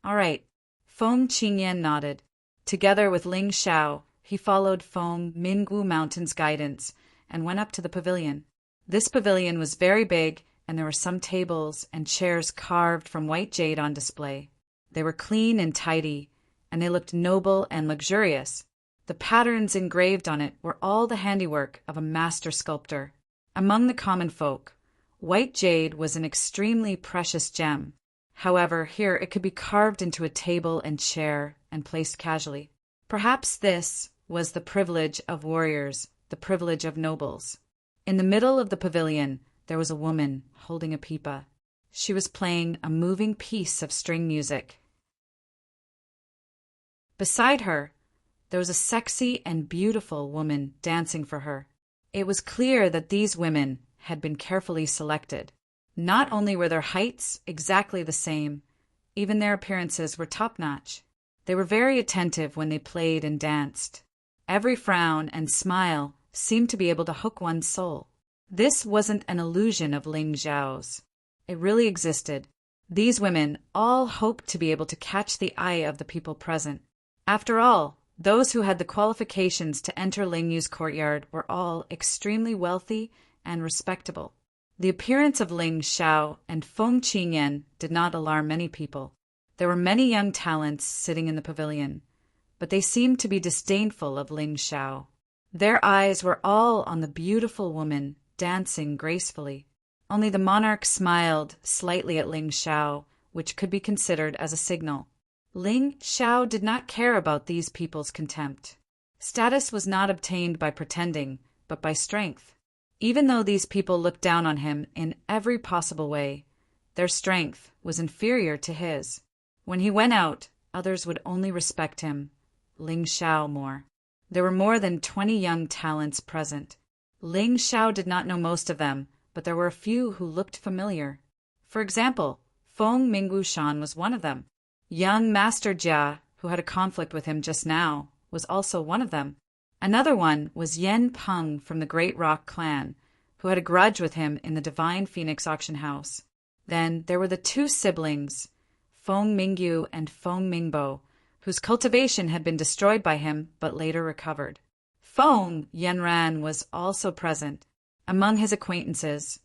All right, Feng Qinyan nodded. Together with Ling Xiao, he followed Feng Minggu Mountain's guidance and went up to the pavilion. This pavilion was very big, and there were some tables and chairs carved from white jade on display. They were clean and tidy, and they looked noble and luxurious. The patterns engraved on it were all the handiwork of a master sculptor. Among the common folk, white jade was an extremely precious gem. However, here it could be carved into a table and chair and placed casually. Perhaps this was the privilege of warriors, the privilege of nobles. In the middle of the pavilion, there was a woman holding a pipa. She was playing a moving piece of string music. Beside her, there was a sexy and beautiful woman dancing for her. It was clear that these women had been carefully selected. Not only were their heights exactly the same, even their appearances were top-notch. They were very attentive when they played and danced. Every frown and smile seemed to be able to hook one's soul. This wasn't an illusion of Ling Xiao's. It really existed. These women all hoped to be able to catch the eye of the people present. After all, those who had the qualifications to enter Ling Yu's courtyard were all extremely wealthy and respectable. The appearance of Ling Xiao and Feng Qinyan did not alarm many people. There were many young talents sitting in the pavilion, but they seemed to be disdainful of Ling Xiao. Their eyes were all on the beautiful woman dancing gracefully. Only the monarch smiled slightly at Ling Xiao, which could be considered as a signal. Ling Xiao did not care about these people's contempt. Status was not obtained by pretending, but by strength. Even though these people looked down on him in every possible way, their strength was inferior to his. When he went out, others would only respect him, Ling Xiao more. There were more than 20 young talents present. Ling Xiao did not know most of them, but there were a few who looked familiar. For example, Feng Minggu Shan was one of them. Young Master Jia, who had a conflict with him just now, was also one of them. Another one was Yen Peng from the Great Rock clan, who had a grudge with him in the Divine Phoenix auction house. Then there were the two siblings, Feng Mingyu and Feng Mingbo, whose cultivation had been destroyed by him but later recovered. Feng Yanran was also present. Among his acquaintances,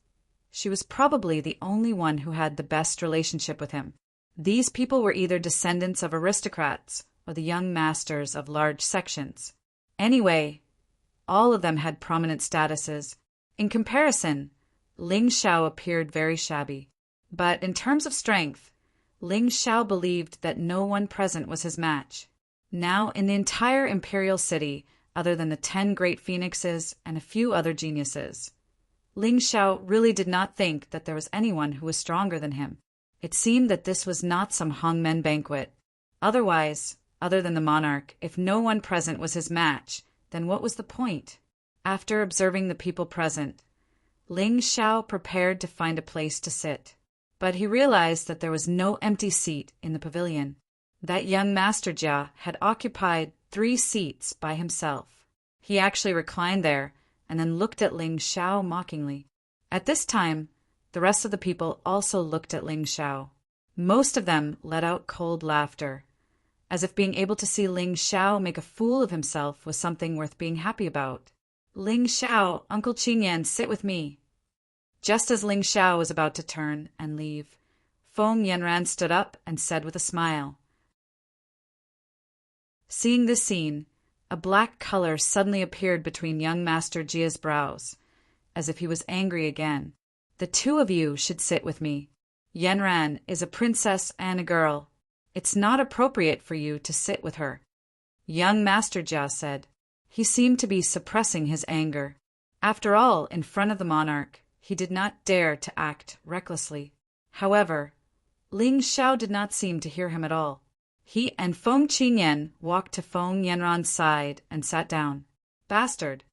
she was probably the only one who had the best relationship with him. These people were either descendants of aristocrats or the young masters of large sections. Anyway, all of them had prominent statuses. In comparison, Ling Xiao appeared very shabby. But in terms of strength, Ling Xiao believed that no one present was his match. Now, in the entire imperial city, other than the 10 great phoenixes and a few other geniuses, Ling Xiao really did not think that there was anyone who was stronger than him. It seemed that this was not some Hongmen banquet. Otherwise, other than the monarch, if no one present was his match, then what was the point? After observing the people present, Ling Xiao prepared to find a place to sit. But he realized that there was no empty seat in the pavilion. That young Master Jia had occupied 3 seats by himself. He actually reclined there and then looked at Ling Xiao mockingly. At this time, the rest of the people also looked at Ling Xiao. Most of them let out cold laughter, as if being able to see Ling Xiao make a fool of himself was something worth being happy about. "Ling Xiao, Uncle Qinyan, sit with me." Just as Ling Xiao was about to turn and leave, Feng Yanran stood up and said with a smile. Seeing this scene, a black color suddenly appeared between young Master Jia's brows, as if he was angry again. "The 2 of you should sit with me. Yanran is a princess and a girl. It's not appropriate for you to sit with her." Young Master Jia said. He seemed to be suppressing his anger. After all, in front of the monarch, he did not dare to act recklessly. However, Ling Xiao did not seem to hear him at all. He and Feng Qinyan walked to Feng Yanran's side and sat down. "Bastard!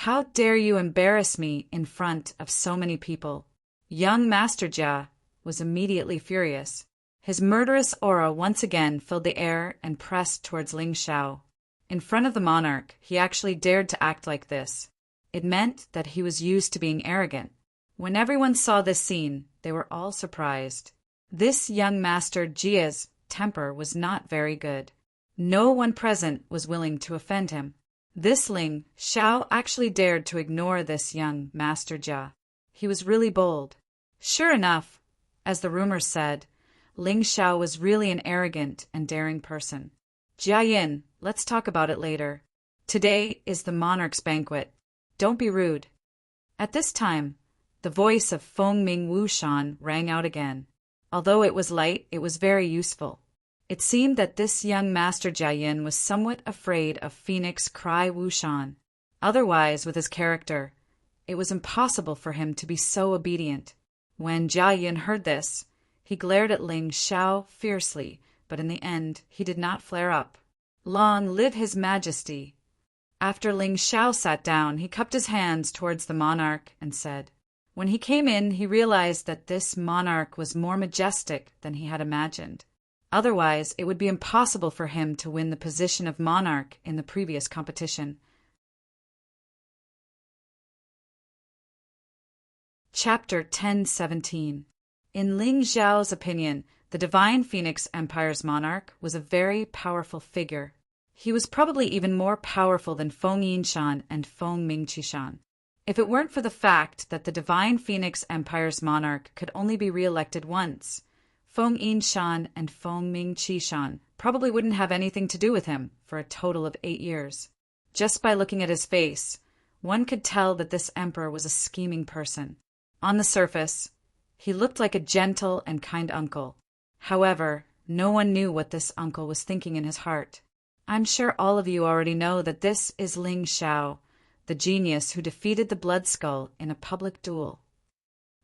How dare you embarrass me in front of so many people?" Young Master Jia was immediately furious. His murderous aura once again filled the air and pressed towards Ling Xiao. In front of the monarch, he actually dared to act like this. It meant that he was used to being arrogant. When everyone saw this scene, they were all surprised. This young Master Jia's temper was not very good. No one present was willing to offend him. This Ling Xiao actually dared to ignore this young Master Jia. He was really bold. Sure enough, as the rumors said, Ling Xiao was really an arrogant and daring person. "Jia Yin, let's talk about it later. Today is the monarch's banquet. Don't be rude." At this time, the voice of Feng Ming Wushan rang out again. Although it was light, it was very useful. It seemed that this young Master Jia Yin was somewhat afraid of Phoenix Cry Wushan. Otherwise, with his character, it was impossible for him to be so obedient. When Jia Yin heard this, he glared at Ling Xiao fiercely, but in the end, he did not flare up. Long live His Majesty! After Ling Xiao sat down, he cupped his hands towards the monarch and said, when he came in, he realized that this monarch was more majestic than he had imagined. Otherwise, it would be impossible for him to win the position of monarch in the previous competition. Chapter 1017. In Ling Xiao's opinion, the Divine Phoenix Empire's monarch was a very powerful figure. He was probably even more powerful than Feng Yinshan and Feng Mingqishan. If it weren't for the fact that the Divine Phoenix Empire's monarch could only be re-elected once, Feng Yinshan and Feng Mingqishan probably wouldn't have anything to do with him for a total of 8 years. Just by looking at his face, one could tell that this emperor was a scheming person. On the surface, he looked like a gentle and kind uncle. However, no one knew what this uncle was thinking in his heart. I'm sure all of you already know that this is Ling Xiao, the genius who defeated the Blood Skull in a public duel.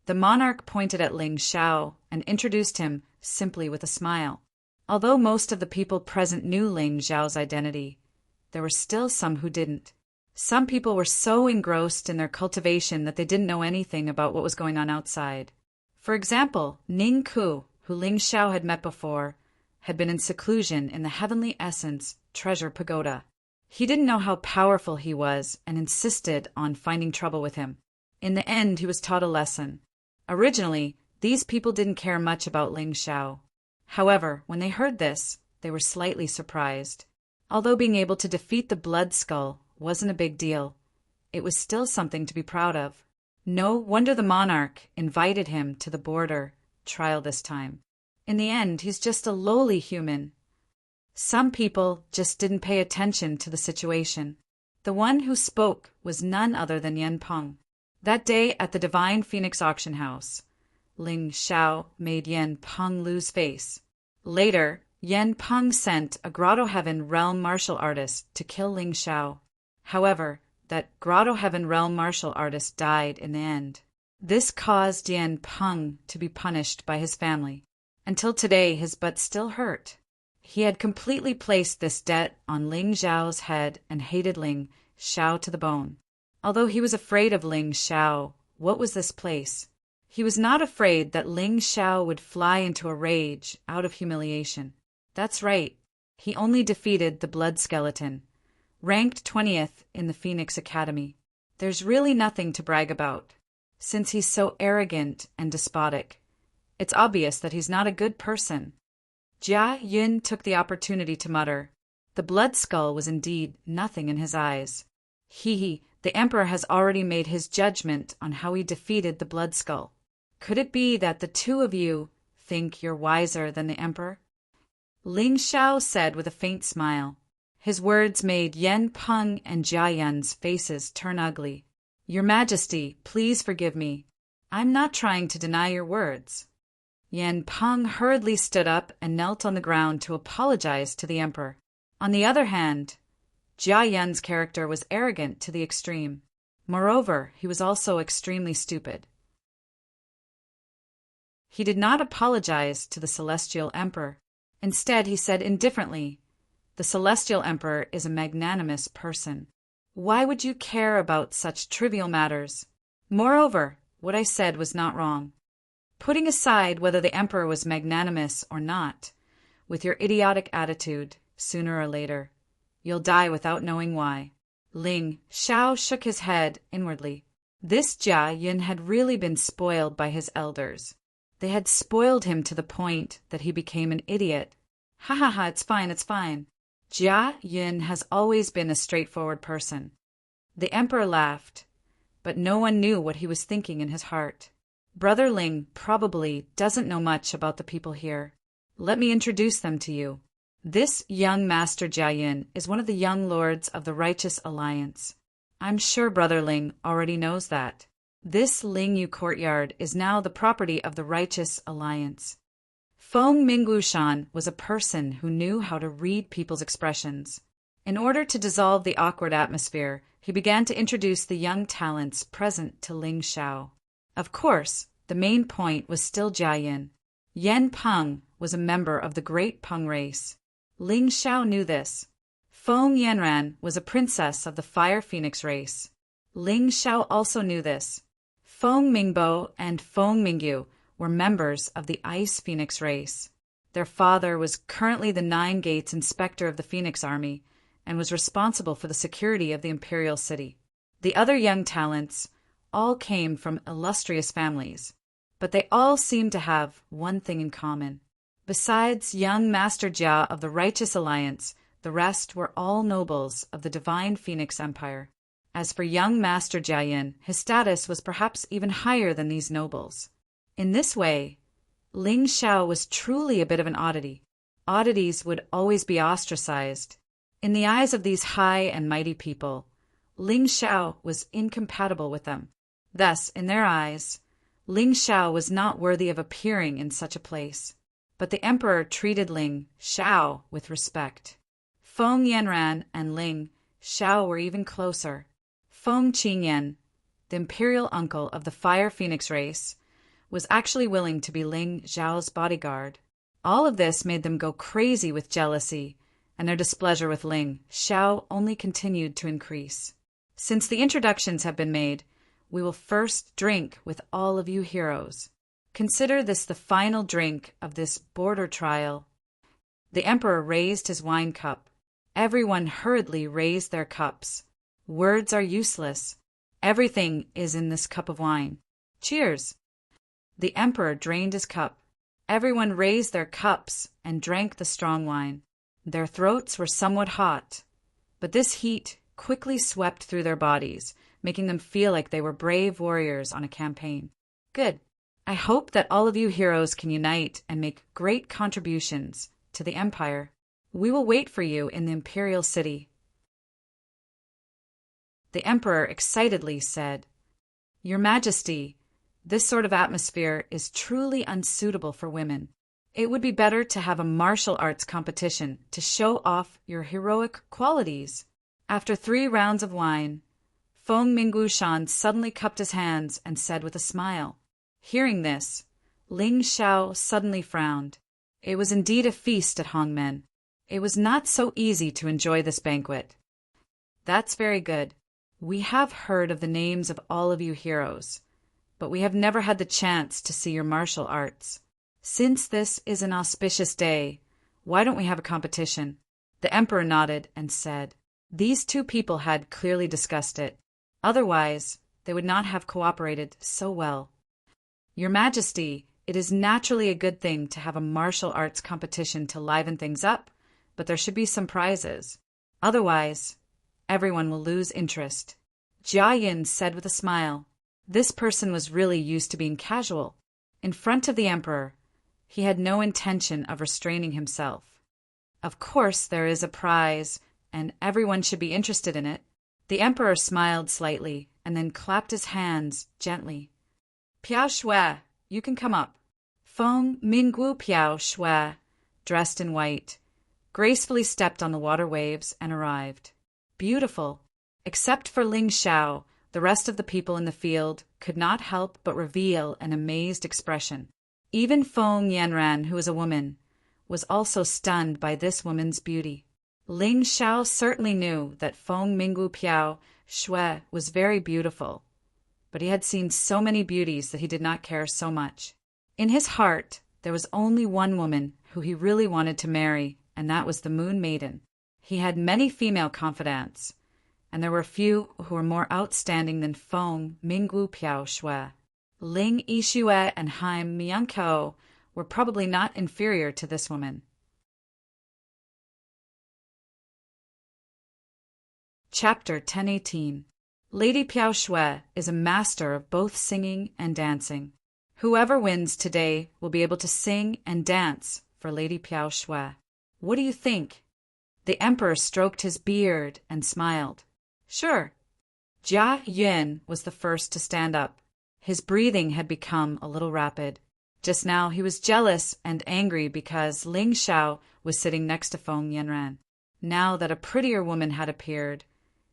The monarch pointed at Ling Xiao and introduced him simply with a smile. Although most of the people present knew Ling Xiao's identity, there were still some who didn't. Some people were so engrossed in their cultivation that they didn't know anything about what was going on outside. For example, Ning Ku, who Ling Xiao had met before, had been in seclusion in the Heavenly Essence Treasure Pagoda. He didn't know how powerful he was and insisted on finding trouble with him. In the end, he was taught a lesson. Originally, these people didn't care much about Ling Xiao. However, when they heard this, they were slightly surprised. Although being able to defeat the Blood Skull wasn't a big deal, it was still something to be proud of. No wonder the monarch invited him to the border trial this time. In the end, he's just a lowly human. Some people just didn't pay attention to the situation. The one who spoke was none other than Yan Peng. That day at the Divine Phoenix Auction House, Ling Xiao made Yan Peng lose face. Later, Yan Peng sent a Grotto Heaven Realm martial artist to kill Ling Xiao. However, that Grotto Heaven Realm martial artist died in the end. This caused Yan Peng to be punished by his family. Until today, his butt still hurt. He had completely placed this debt on Ling Xiao's head and hated Ling Xiao to the bone. Although he was afraid of Ling Xiao, what was this place? He was not afraid that Ling Xiao would fly into a rage out of humiliation. That's right, he only defeated the Blood Skeleton, ranked 20th in the Phoenix Academy. There's really nothing to brag about. Since he's so arrogant and despotic, it's obvious that he's not a good person. Jia Yun took the opportunity to mutter. The Blood Skull was indeed nothing in his eyes. The Emperor has already made his judgment on how he defeated the Blood Skull. Could it be that the two of you think you're wiser than the Emperor? Ling Xiao said with a faint smile. His words made Yan Peng and Jia Yun's faces turn ugly. Your Majesty, please forgive me. I'm not trying to deny your words. Yan Peng hurriedly stood up and knelt on the ground to apologize to the Emperor. On the other hand, Jia Yun's character was arrogant to the extreme. Moreover, he was also extremely stupid. He did not apologize to the Celestial Emperor. Instead, he said indifferently, "The Celestial Emperor is a magnanimous person. Why would you care about such trivial matters? Moreover, what I said was not wrong. Putting aside whether the Emperor was magnanimous or not, with your idiotic attitude, sooner or later, you'll die without knowing why." Ling Xiao shook his head inwardly. This Jia Yun had really been spoiled by his elders. They had spoiled him to the point that he became an idiot. Ha ha ha, it's fine, it's fine. Jia Yun has always been a straightforward person. The emperor laughed, but no one knew what he was thinking in his heart. Brother Ling probably doesn't know much about the people here. Let me introduce them to you. This young Master Jia Yun is one of the young lords of the Righteous Alliance. I'm sure Brother Ling already knows that. This Lingyu courtyard is now the property of the Righteous Alliance. Feng Minguishan was a person who knew how to read people's expressions. In order to dissolve the awkward atmosphere, he began to introduce the young talents present to Ling Xiao. Of course, the main point was still Jia Yun. Yan Peng was a member of the Great Peng race. Ling Xiao knew this. Feng Yanran was a princess of the Fire Phoenix race. Ling Xiao also knew this. Feng Mingbo and Feng Mingyu were members of the Ice Phoenix race. Their father was currently the Nine Gates Inspector of the Phoenix Army and was responsible for the security of the Imperial City. The other young talents all came from illustrious families, but they all seemed to have one thing in common. Besides young Master Jia of the Righteous Alliance, the rest were all nobles of the Divine Phoenix Empire. As for young Master Jia Yun, his status was perhaps even higher than these nobles. In this way, Ling Xiao was truly a bit of an oddity. Oddities would always be ostracized. In the eyes of these high and mighty people, Ling Xiao was incompatible with them. Thus, in their eyes, Ling Xiao was not worthy of appearing in such a place. But the emperor treated Ling Xiao with respect. Feng Yanran and Ling Xiao were even closer. Feng Qingyan, the imperial uncle of the Fire Phoenix race, was actually willing to be Ling Xiao's bodyguard. All of this made them go crazy with jealousy, and their displeasure with Ling Xiao only continued to increase. Since the introductions have been made, we will first drink with all of you heroes. Consider this the final drink of this border trial. The emperor raised his wine cup. Everyone hurriedly raised their cups. Words are useless. Everything is in this cup of wine. Cheers! The emperor drained his cup. Everyone raised their cups and drank the strong wine. Their throats were somewhat hot, but this heat quickly swept through their bodies, making them feel like they were brave warriors on a campaign. Good. I hope that all of you heroes can unite and make great contributions to the Empire. We will wait for you in the Imperial City. The Emperor excitedly said, "Your Majesty, this sort of atmosphere is truly unsuitable for women. It would be better to have a martial arts competition to show off your heroic qualities." After 3 rounds of wine, Feng Minguishan suddenly cupped his hands and said with a smile. Hearing this, Ling Xiao suddenly frowned. It was indeed a feast at Hongmen. It was not so easy to enjoy this banquet. That's very good. We have heard of the names of all of you heroes, but we have never had the chance to see your martial arts. Since this is an auspicious day, why don't we have a competition? The emperor nodded and said, these 2 people had clearly discussed it. Otherwise, they would not have cooperated so well. Your Majesty, it is naturally a good thing to have a martial arts competition to liven things up, but there should be some prizes. Otherwise, everyone will lose interest. Jia Yun said with a smile. This person was really used to being casual. In front of the emperor, he had no intention of restraining himself. Of course there is a prize, and everyone should be interested in it. The emperor smiled slightly and then clapped his hands gently. Piao Shui, you can come up. Feng Minggu Piao Shui, dressed in white, gracefully stepped on the water waves and arrived. beautiful. Except for Ling Xiao, the rest of the people in the field could not help but reveal an amazed expression. Even Feng Yanran, who was a woman, was also stunned by this woman's beauty. Ling Xiao certainly knew that Feng Minggu Piao Shui was very beautiful, but he had seen so many beauties that he did not care so much. In his heart, there was only one woman who he really wanted to marry, and that was the Moon Maiden. He had many female confidants, and there were few who were more outstanding than Feng Minggu Piao Shui. Ling Yixue and Haim Miankao were probably not inferior to this woman. Chapter 1018. Lady Piao Shui is a master of both singing and dancing. Whoever wins today will be able to sing and dance for Lady Piao Shui. What do you think? The emperor stroked his beard and smiled. Sure. Jia Yun was the first to stand up. His breathing had become a little rapid. Just now he was jealous and angry because Ling Xiao was sitting next to Feng Yanran. Now that a prettier woman had appeared,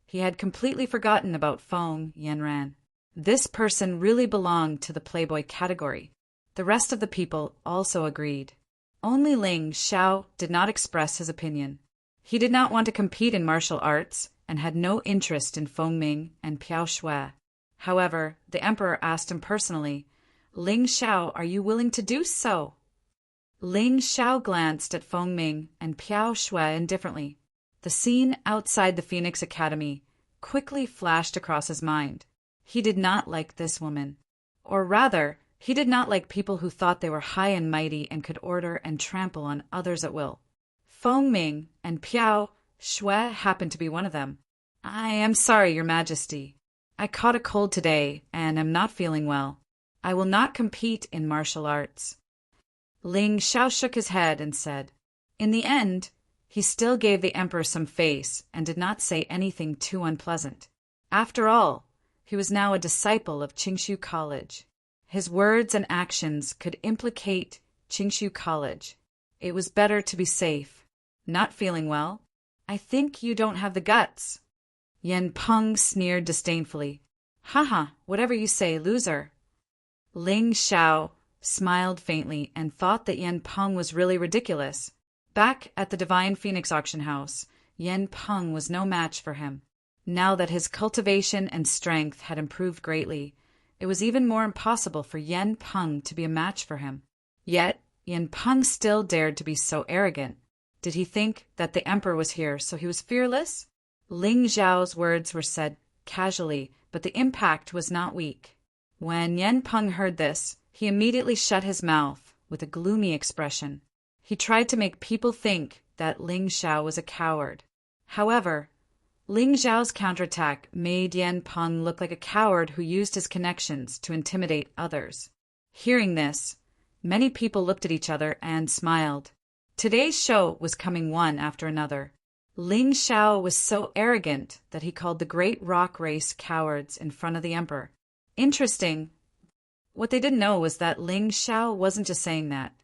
he had completely forgotten about Feng Yanran. This person really belonged to the playboy category. The rest of the people also agreed. Only Ling Xiao did not express his opinion. He did not want to compete in martial arts and had no interest in Feng Ming and Piao Shui. However, the emperor asked him personally, "Ling Xiao, are you willing to do so?" Ling Xiao glanced at Feng Ming and Piao Shui indifferently. The scene outside the Phoenix Academy quickly flashed across his mind. He did not like this woman. Or rather, he did not like people who thought they were high and mighty and could order and trample on others at will. Feng Ming and Piao Shui happened to be one of them. "I am sorry, Your Majesty. I caught a cold today and am not feeling well. I will not compete in martial arts." Ling Xiao shook his head and said, in the end, he still gave the emperor some face and did not say anything too unpleasant. After all, he was now a disciple of Qingshu College. His words and actions could implicate Qingshu College. It was better to be safe. "Not feeling well? I think you don't have the guts." Yan Peng sneered disdainfully. "Haha, whatever you say, loser." Ling Xiao smiled faintly and thought that Yan Peng was really ridiculous. Back at the Divine Phoenix auction house, Yan Peng was no match for him. Now that his cultivation and strength had improved greatly, it was even more impossible for Yan Peng to be a match for him. Yet, Yan Peng still dared to be so arrogant. Did he think that the emperor was here, so he was fearless? Ling Zhao's words were said casually, but the impact was not weak. When Yan Peng heard this, he immediately shut his mouth with a gloomy expression. He tried to make people think that Ling Xiao was a coward. However, Ling Zhao's counterattack made Yan Peng look like a coward who used his connections to intimidate others. Hearing this, many people looked at each other and smiled. Today's show was coming one after another. Ling Xiao was so arrogant that he called the great rock race cowards in front of the emperor. Interesting. What they didn't know was that Ling Xiao wasn't just saying that.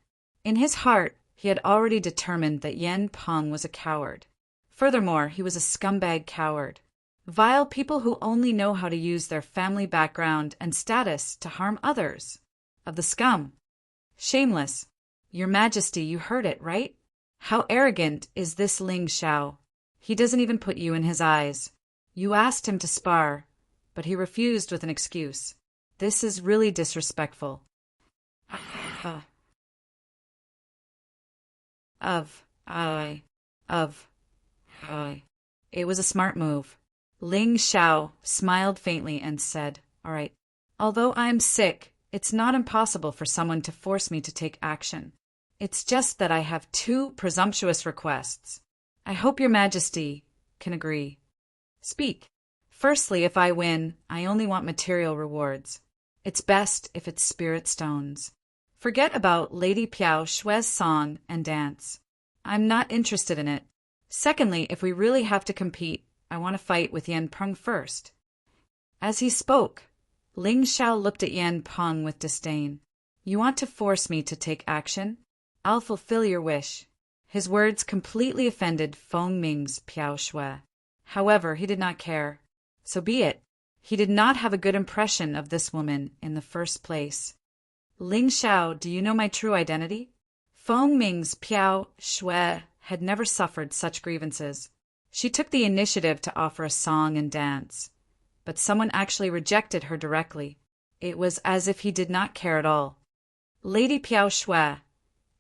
In his heart, he had already determined that Yan Peng was a coward. Furthermore, he was a scumbag coward. Vile people who only know how to use their family background and status to harm others. Of the scum. Shameless. Your Majesty, you heard it, right? How arrogant is this Ling Xiao? He doesn't even put you in his eyes. You asked him to spar, but he refused with an excuse. This is really disrespectful. It was a smart move. Ling Xiao smiled faintly and said, "All right. Although I am sick, it's not impossible for someone to force me to take action. It's just that I have two presumptuous requests. I hope Your Majesty can agree." "Speak." "Firstly, if I win, I only want material rewards. It's best if it's spirit stones. Forget about Lady Piao Shui's song and dance. I'm not interested in it. Secondly, if we really have to compete, I want to fight with Yan Peng first." As he spoke, Ling Xiao looked at Yan Peng with disdain. "You want to force me to take action? I'll fulfill your wish." His words completely offended Feng Ming's Piao Shui. However, he did not care. So be it. He did not have a good impression of this woman in the first place. Ling Xiao, do you know my true identity? Feng Ming's Piao Shui had never suffered such grievances. She took the initiative to offer a song and dance, but someone actually rejected her directly. It was as if he did not care at all. Lady Piao Shui,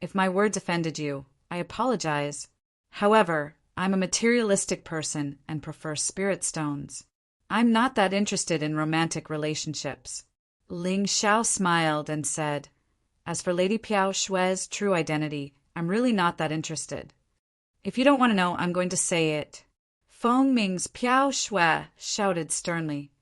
if my words offended you, I apologize. However, I'm a materialistic person and prefer spirit stones. I'm not that interested in romantic relationships. Ling Xiao smiled and said, as for Lady Piao Shui's true identity, I'm really not that interested. If you don't want to know, I'm going to say it. Feng Ming's Piao Shui shouted sternly.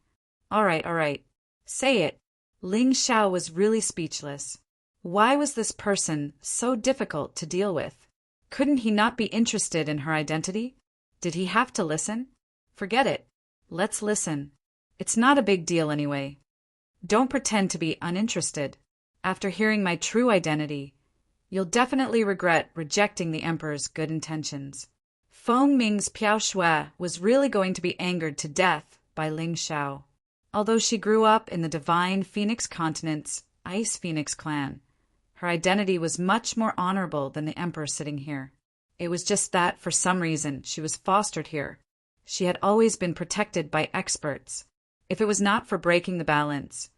All right. Say it. Ling Xiao was really speechless. Why was this person so difficult to deal with? Couldn't he not be interested in her identity? Did he have to listen? Forget it. Let's listen. It's not a big deal anyway. Don't pretend to be uninterested. After hearing my true identity, you'll definitely regret rejecting the Emperor's good intentions. Feng Ming's Piao Shui was really going to be angered to death by Ling Xiao. Although she grew up in the Divine Phoenix Continent's Ice Phoenix clan, her identity was much more honorable than the Emperor sitting here. It was just that, for some reason, she was fostered here. She had always been protected by experts. If it was not for breaking the balance,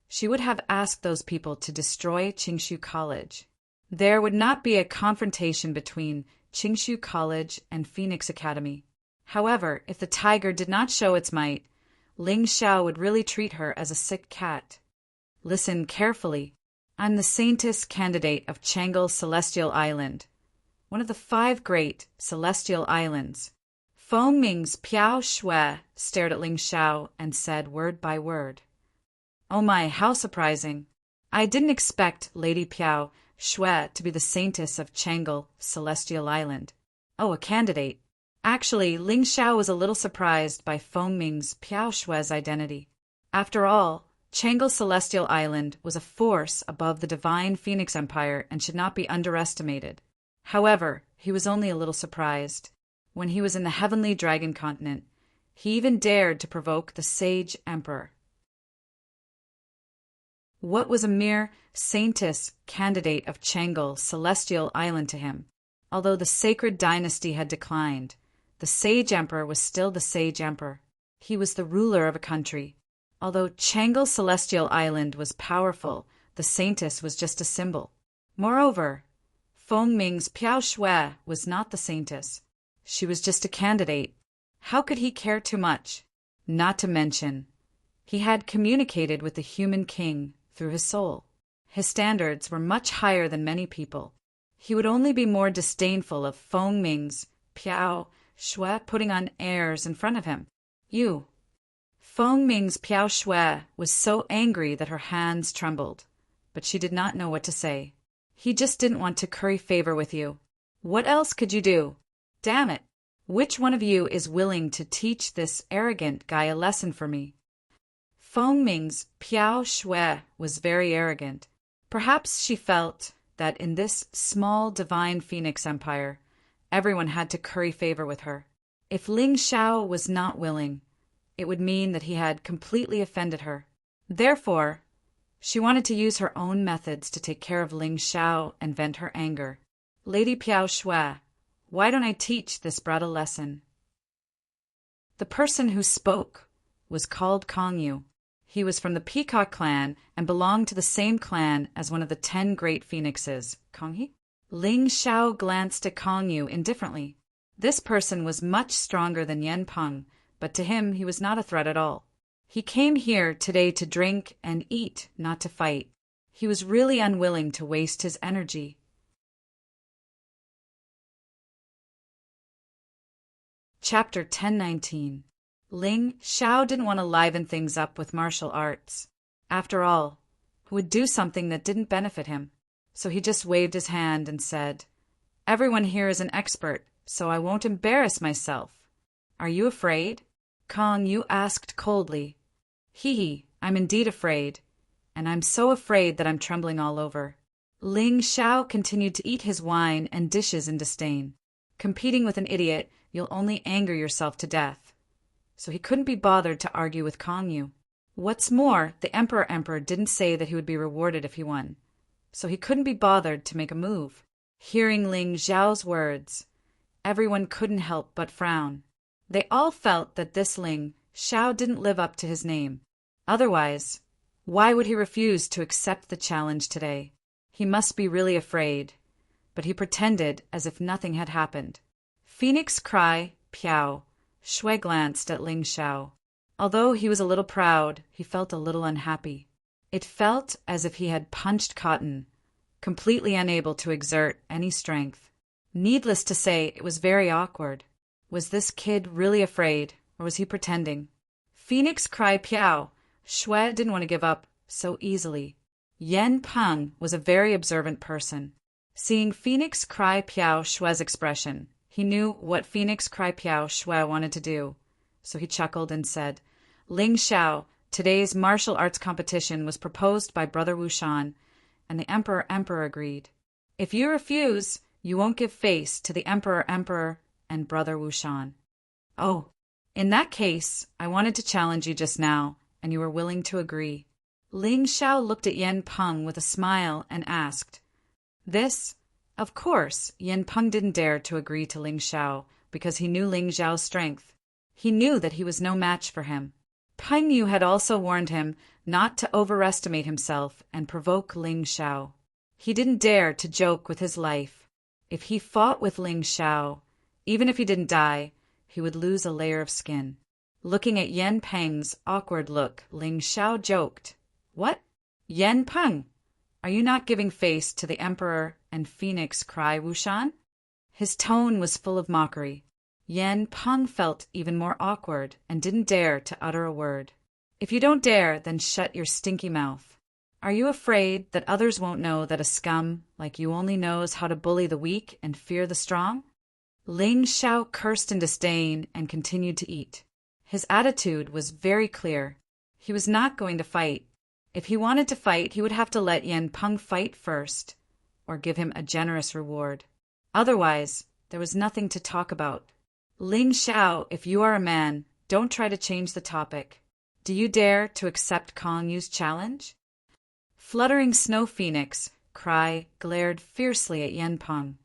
she would have asked those people to destroy Qingshu College. There would not be a confrontation between Qingshu College and Phoenix Academy. However, if the tiger did not show its might, Ling Xiao would really treat her as a sick cat. Listen carefully. I'm the Saintess candidate of Chang'e Celestial Island, one of the 5 great celestial islands. Feng Ming's Piao Shui stared at Ling Xiao and said word by word. Oh my, how surprising. I didn't expect Lady Piao Shui to be the Saintess of Chang'e Celestial Island. Oh, a candidate. Actually, Ling Xiao was a little surprised by Feng Ming's Piao Shui's identity. After all, Chang'e Celestial Island was a force above the Divine Phoenix Empire and should not be underestimated. However, he was only a little surprised. When he was in the Heavenly Dragon Continent, he even dared to provoke the Sage Emperor. What was a mere Saintess candidate of Chang'e Celestial Island to him? Although the sacred dynasty had declined, the Sage Emperor was still the Sage Emperor. He was the ruler of a country. Although Chang'e Celestial Island was powerful, the Saintess was just a symbol. Moreover, Feng Ming's Piao Shui was not the Saintess. She was just a candidate. How could he care too much? Not to mention, he had communicated with the human king through his soul. His standards were much higher than many people. He would only be more disdainful of Feng Ming's Piao Shui putting on airs in front of him. You. Feng Ming's Piao Shui was so angry that her hands trembled, but she did not know what to say. He just didn't want to curry favor with you. What else could you do? Damn it! Which one of you is willing to teach this arrogant guy a lesson for me? Feng Ming's Piao Shui was very arrogant. Perhaps she felt that in this small Divine Phoenix Empire, everyone had to curry favor with her. If Ling Xiao was not willing, it would mean that he had completely offended her. Therefore, she wanted to use her own methods to take care of Ling Xiao and vent her anger. Lady Piao Shui, why don't I teach this brat a lesson? The person who spoke was called Kongyu. He was from the Peacock clan and belonged to the same clan as one of the 10 great phoenixes, Konghe. Ling Xiao glanced at Kongyu indifferently. This person was much stronger than Yen Peng, but to him he was not a threat at all. He came here today to drink and eat, not to fight. He was really unwilling to waste his energy. Chapter 1019. Ling Xiao didn't want to liven things up with martial arts. After all, who would do something that didn't benefit him? So he just waved his hand and said, Everyone here is an expert, so I won't embarrass myself. Are you afraid? Kongyu asked coldly. Hee, I'm indeed afraid, and I'm so afraid that I'm trembling all over. Ling Xiao continued to eat his wine and dishes in disdain. Competing with an idiot, you'll only anger yourself to death. so he couldn't be bothered to argue with Kong Yu. What's more, the Emperor didn't say that he would be rewarded if he won, so he couldn't be bothered to make a move. Hearing Ling Xiao's words, everyone couldn't help but frown. They all felt that this Ling Xiao didn't live up to his name. Otherwise, why would he refuse to accept the challenge today? He must be really afraid, but he pretended as if nothing had happened. Phoenix Cry, Piao, Shui glanced at Ling Xiao. Although he was a little proud, he felt a little unhappy. It felt as if he had punched cotton, completely unable to exert any strength. Needless to say, it was very awkward. Was this kid really afraid, or was he pretending? Phoenix Cry Piao, Shui didn't want to give up so easily. Yen Peng was a very observant person. Seeing Phoenix Cry Piao Shui's expression, he knew what Phoenix Cry Piao Shui wanted to do, so he chuckled and said, Ling Xiao, today's martial arts competition was proposed by Brother Wushan, and the Emperor agreed. If you refuse, you won't give face to the Emperor and Brother Wushan. Oh, in that case, I wanted to challenge you just now, and you were willing to agree. Ling Xiao looked at Yen Peng with a smile and asked, This? Of course, Yen Peng didn't dare to agree to Ling Xiao because he knew Ling Xiao's strength. He knew that he was no match for him. Peng Yu had also warned him not to overestimate himself and provoke Ling Xiao. He didn't dare to joke with his life. If he fought with Ling Xiao, even if he didn't die, he would lose a layer of skin. Looking at Yen Peng's awkward look, Ling Xiao joked, What? Yen Peng, are you not giving face to the Emperor and Phoenix Cry Wushan? His tone was full of mockery. Yen Peng felt even more awkward and didn't dare to utter a word. If you don't dare, then shut your stinky mouth. Are you afraid that others won't know that a scum like you only knows how to bully the weak and fear the strong? Ling Xiao cursed in disdain and continued to eat. His attitude was very clear. He was not going to fight. If he wanted to fight, he would have to let Yen Peng fight first, or give him a generous reward. Otherwise, there was nothing to talk about. Ling Xiao, if you are a man, don't try to change the topic. Do you dare to accept Kong Yu's challenge? Fluttering Snow Phoenix, Cry glared fiercely at Yen Peng,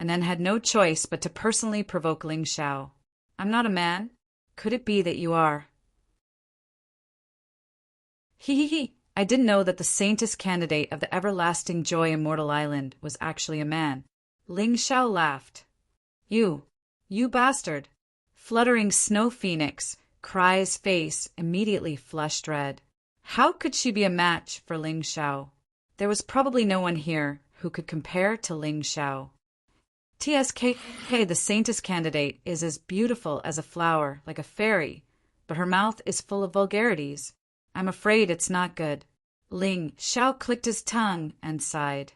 and then had no choice but to personally provoke Ling Xiao. I'm not a man. Could it be that you are? He. I didn't know that the saintest candidate of the everlasting joy immortal island was actually a man. Ling Xiao laughed. You bastard. Fluttering Snow Phoenix, Cry's face immediately flushed red. How could she be a match for Ling Xiao? There was probably no one here who could compare to Ling Xiao. TSK, the saintest candidate, is as beautiful as a flower, like a fairy, but her mouth is full of vulgarities. I'm afraid it's not good. Ling Xiao clicked his tongue and sighed.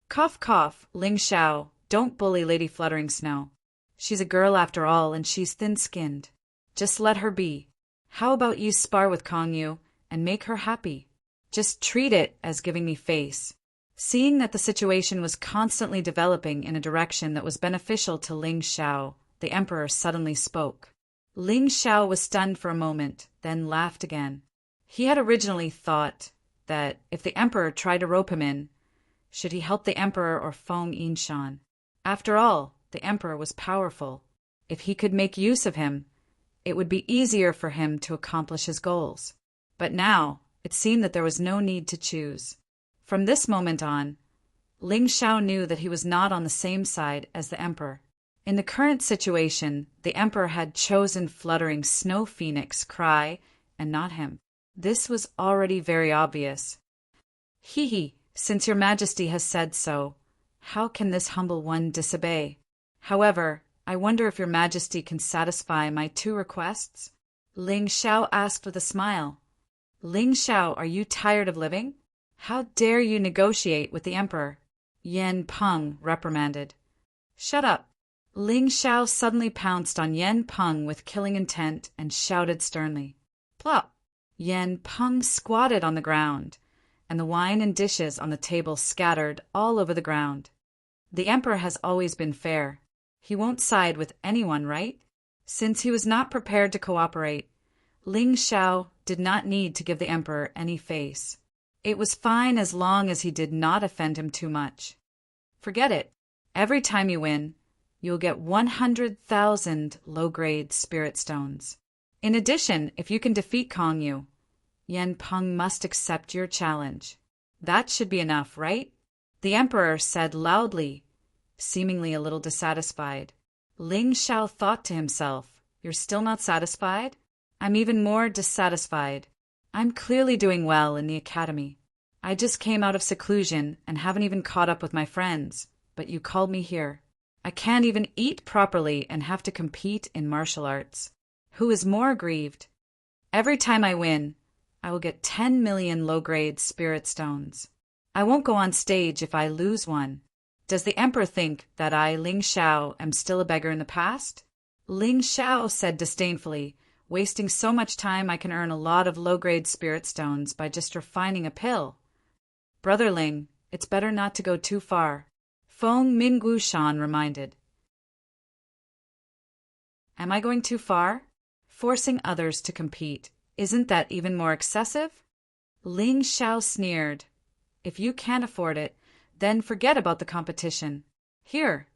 Cough, cough, Ling Xiao, don't bully Lady Fluttering Snow. She's a girl after all, and she's thin-skinned. Just let her be. How about you spar with Kong Yu and make her happy? Just treat it as giving me face. Seeing that the situation was constantly developing in a direction that was beneficial to Ling Xiao, the Emperor suddenly spoke. Ling Xiao was stunned for a moment, then laughed again. He had originally thought that if the Emperor tried to rope him in, should he help the Emperor or Feng Yinshan? After all, the Emperor was powerful. If he could make use of him, it would be easier for him to accomplish his goals. But now, it seemed that there was no need to choose. From this moment on, Ling Xiao knew that he was not on the same side as the Emperor. In the current situation, the Emperor had chosen Fluttering Snow Phoenix Cry and not him. This was already very obvious. Since your Majesty has said so, how can this humble one disobey? However, I wonder if your Majesty can satisfy my 2 requests? Ling Xiao asked with a smile. Ling Xiao, are you tired of living? How dare you negotiate with the Emperor? Yen Peng reprimanded. Shut up. Ling Xiao suddenly pounced on Yen Peng with killing intent and shouted sternly. Plop! Yen Peng squatted on the ground, and the wine and dishes on the table scattered all over the ground. The Emperor has always been fair. He won't side with anyone, right? Since he was not prepared to cooperate, Ling Xiao did not need to give the emperor any face. It was fine as long as he did not offend him too much. Forget it. Every time you win, you'll get 100,000 low-grade spirit stones. In addition, if you can defeat Kong Yu, Yan Peng must accept your challenge. That should be enough, right? The emperor said loudly, seemingly a little dissatisfied. Ling Xiao thought to himself, "You're still not satisfied? I'm even more dissatisfied. I'm clearly doing well in the academy. I just came out of seclusion and haven't even caught up with my friends, but you called me here. I can't even eat properly and have to compete in martial arts. Who is more aggrieved? Every time I win, I will get 10 million low-grade spirit stones. I won't go on stage if I lose one. Does the emperor think that I, Ling Xiao, am still a beggar in the past?" Ling Xiao said disdainfully, "Wasting so much time I can earn a lot of low-grade spirit stones by just refining a pill. Brother Ling, it's better not to go too far," Feng Minguishan reminded. "Am I going too far? Forcing others to compete. Isn't that even more excessive?" Ling Xiao sneered. "If you can't afford it, then forget about the competition. Here."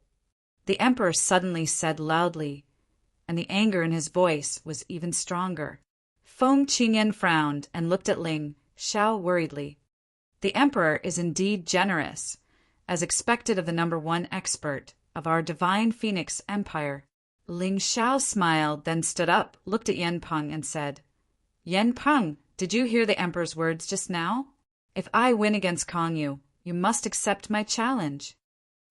The emperor suddenly said loudly, and the anger in his voice was even stronger. Feng Qingyan frowned and looked at Ling Xiao worriedly. The emperor is indeed generous, as expected of the #1 expert of our divine Phoenix Empire. Ling Xiao smiled, then stood up, looked at Yan Peng, and said, "Yan Peng, did you hear the emperor's words just now? If I win against Kong Yu, you must accept my challenge."